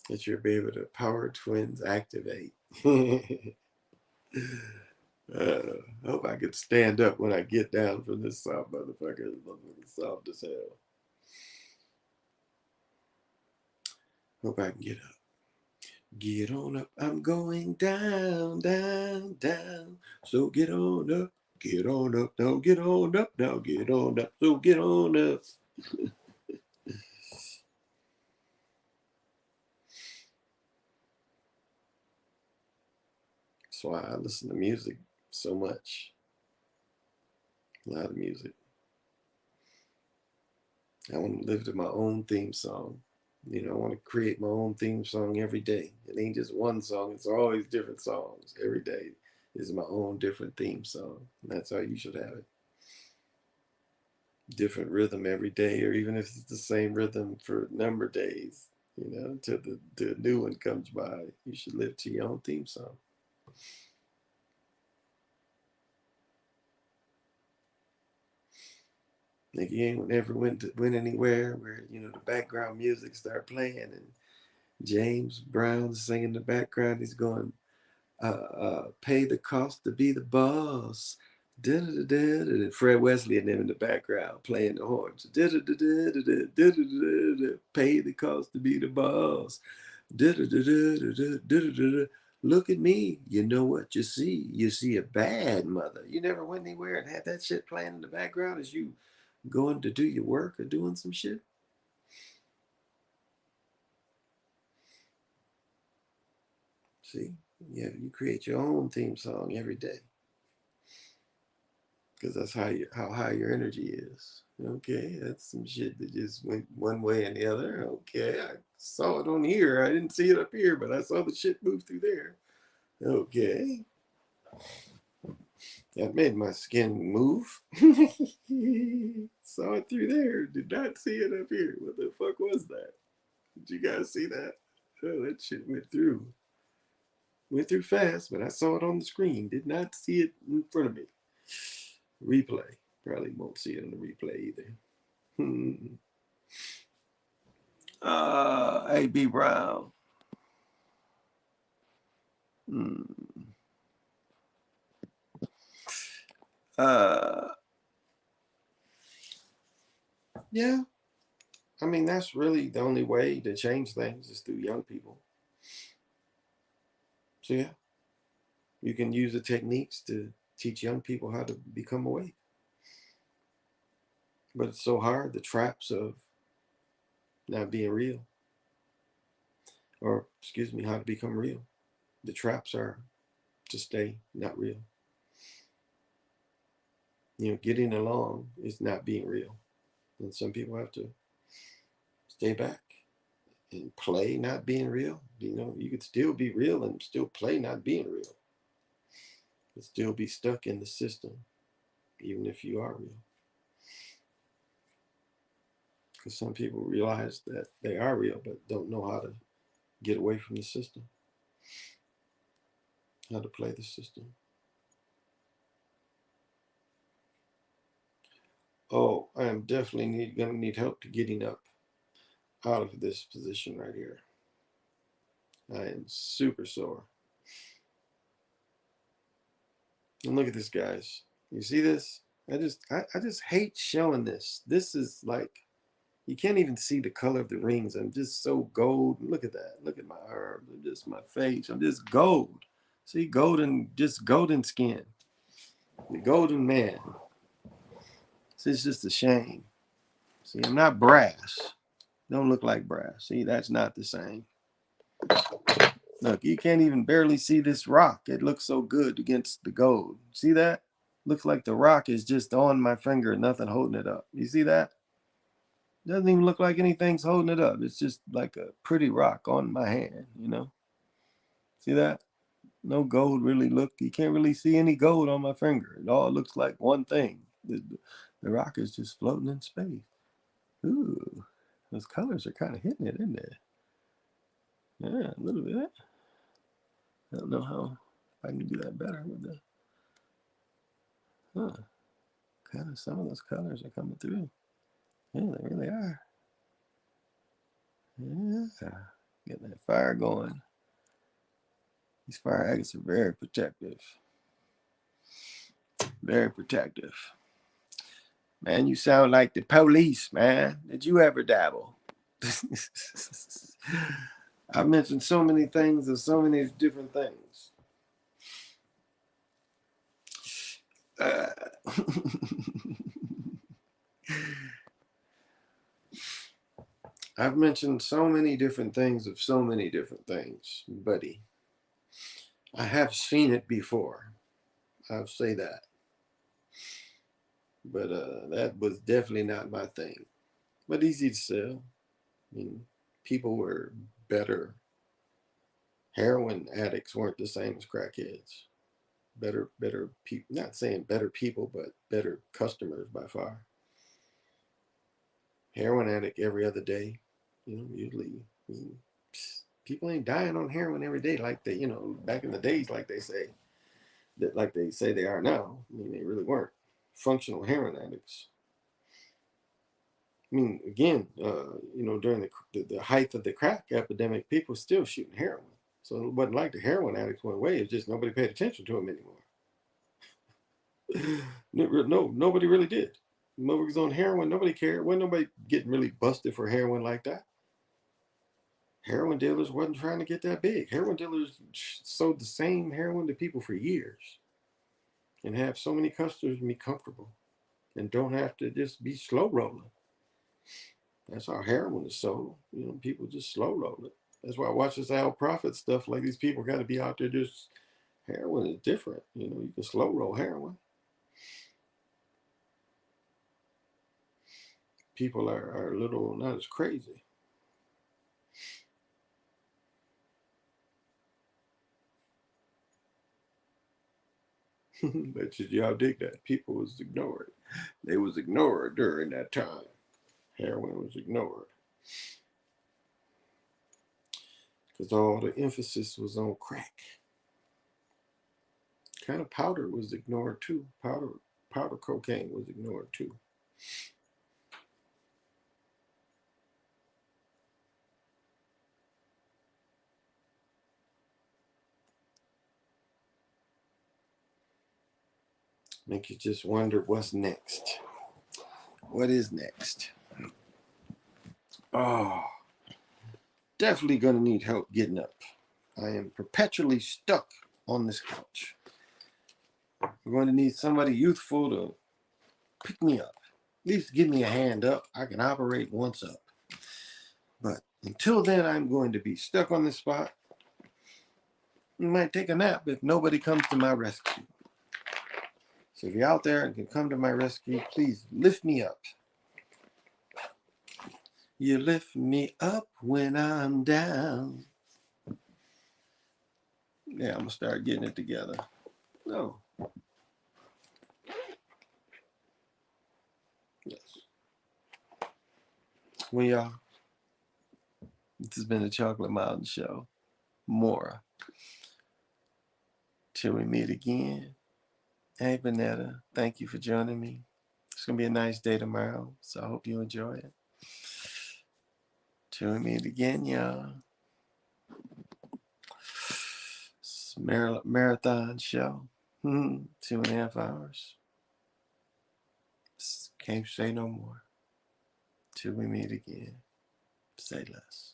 That you'll be able to power twins activate. I hope I could stand up when I get down from this soft motherfucker. It's soft as hell. Hope I can get up. Get on up. I'm going down, down, down. So get on up. Get on up. Now get on up. Now get on up. So get on up. That's why I listen to music so much. A lot of music. I want to live to my own theme song. I want to create my own theme song every day. It ain't just one song, it's always different songs. Every day is my own different theme song. And that's how you should have it. Different rhythm every day, or even if it's the same rhythm for a number of days, until the new one comes by. You should live to your own theme song. Like you ain't never went anywhere where the background music start playing and James Brown singing in the background. He's going, pay the cost to be the boss. Da-da-da-da-da. Fred Wesley and them in the background playing the horns. Da-da-da-da-da-da. Pay the cost to be the boss. Da-da-da-da-da-da. Look at me. You know what you see. You see a bad mother. You never went anywhere and had that shit playing in the background as you going to do your work or doing some shit. See? Yeah, you create your own theme song every day. Because that's how high your energy is. Okay, that's some shit that just went one way and the other. Okay, I saw it on here. I didn't see it up here, but I saw the shit move through there. Okay, that made my skin move. Saw it through there. Did not see it up here. What the fuck was that? Did you guys see that? Oh, that shit went through. Went through fast, but I saw it on the screen. Did not see it in front of me. Replay. Probably won't see it on the replay either. A.B. Brown. Hmm. Uh, yeah. I mean, that's really the only way to change things is through young people. So, yeah, you can use the techniques to teach young people how to become awake. But it's so hard, the traps of not being real. Or, excuse me, how to become real. The traps are to stay not real. Getting along is not being real. And some people have to stay back and play not being real. You could still be real and still play not being real. But still be stuck in the system, even if you are real. Because some people realize that they are real, but don't know how to get away from the system, how to play the system. Oh, I am definitely gonna need help to getting up out of this position right here. I am super sore. And look at this, guys. You see this? I just hate showing this. This is like, you can't even see the color of the rings. I'm just so gold. Look at that. Look at my arms. I'm just my face. I'm just gold. See, golden, just golden skin. The golden man. See, it's just a shame. See, I'm not brass. Don't look like brass. See, that's not the same. Look, you can't even barely see this rock. It looks so good against the gold. See that? Looks like the rock is just on my finger, nothing holding it up. You see that? Doesn't even look like anything's holding it up. It's just like a pretty rock on my hand, you know? See that? No gold really look. You can't really see any gold on my finger. It all looks like one thing. The rock is just floating in space. Ooh, those colors are kind of hitting it, isn't it? Yeah, a little bit. I don't know how I can do that better with the, huh. Kind of some of those colors are coming through. Yeah, they really are. Yeah, getting that fire going. These fire agates are very protective. Very protective. Man, you sound like the police, man. Did you ever dabble? I've mentioned so many things of so many different things. Uh, I've mentioned so many different things of so many different things, buddy. I have seen it before. I'll say that. But that was definitely not my thing. But easy to sell. I mean, people were better. Heroin addicts weren't the same as crackheads. Better people. Not saying better people, but better customers by far. Heroin addict every other day. Usually, I mean, people ain't dying on heroin every day like they, back in the days, like they say they are now. I mean, they really weren't functional heroin addicts. I mean, again, during the height of the crack epidemic, people were still shooting heroin. So it wasn't like the heroin addicts went away. It's just nobody paid attention to them anymore. No, nobody really did. Nobody was on heroin. Nobody cared. Wasn't nobody getting really busted for heroin like that. Heroin dealers wasn't trying to get that big. Heroin dealers sold the same heroin to people for years and have so many customers and be comfortable and don't have to just be slow rolling. That's how heroin is sold. People just slow roll it. That's why I watch this Al Prophet stuff. Like, these people got to be out there just, heroin is different. You can slow roll heroin. People are a little not as crazy. But y'all dig that? People was ignored. They was ignored during that time. Heroin was ignored because all the emphasis was on crack. Kind of powder was ignored too. Powder cocaine was ignored too. Make you just wonder what's next. What is next? Oh, definitely gonna need help getting up. I am perpetually stuck on this couch. We're going to need somebody youthful to pick me up. At least give me a hand up. I can operate once up. But until then, I'm going to be stuck on this spot. I might take a nap if nobody comes to my rescue. So if you're out there and can come to my rescue, please lift me up. You lift me up when I'm down. Yeah, I'm going to start getting it together. No. Yes. Well, y'all, this has been the Chocolate Mountain Show. More. Till we meet again. Hey, Vanetta, thank you for joining me. It's going to be a nice day tomorrow, so I hope you enjoy it. Till we meet again, y'all. It's marathon show. 2.5 hours. Can't say no more. Till we meet again. Say less.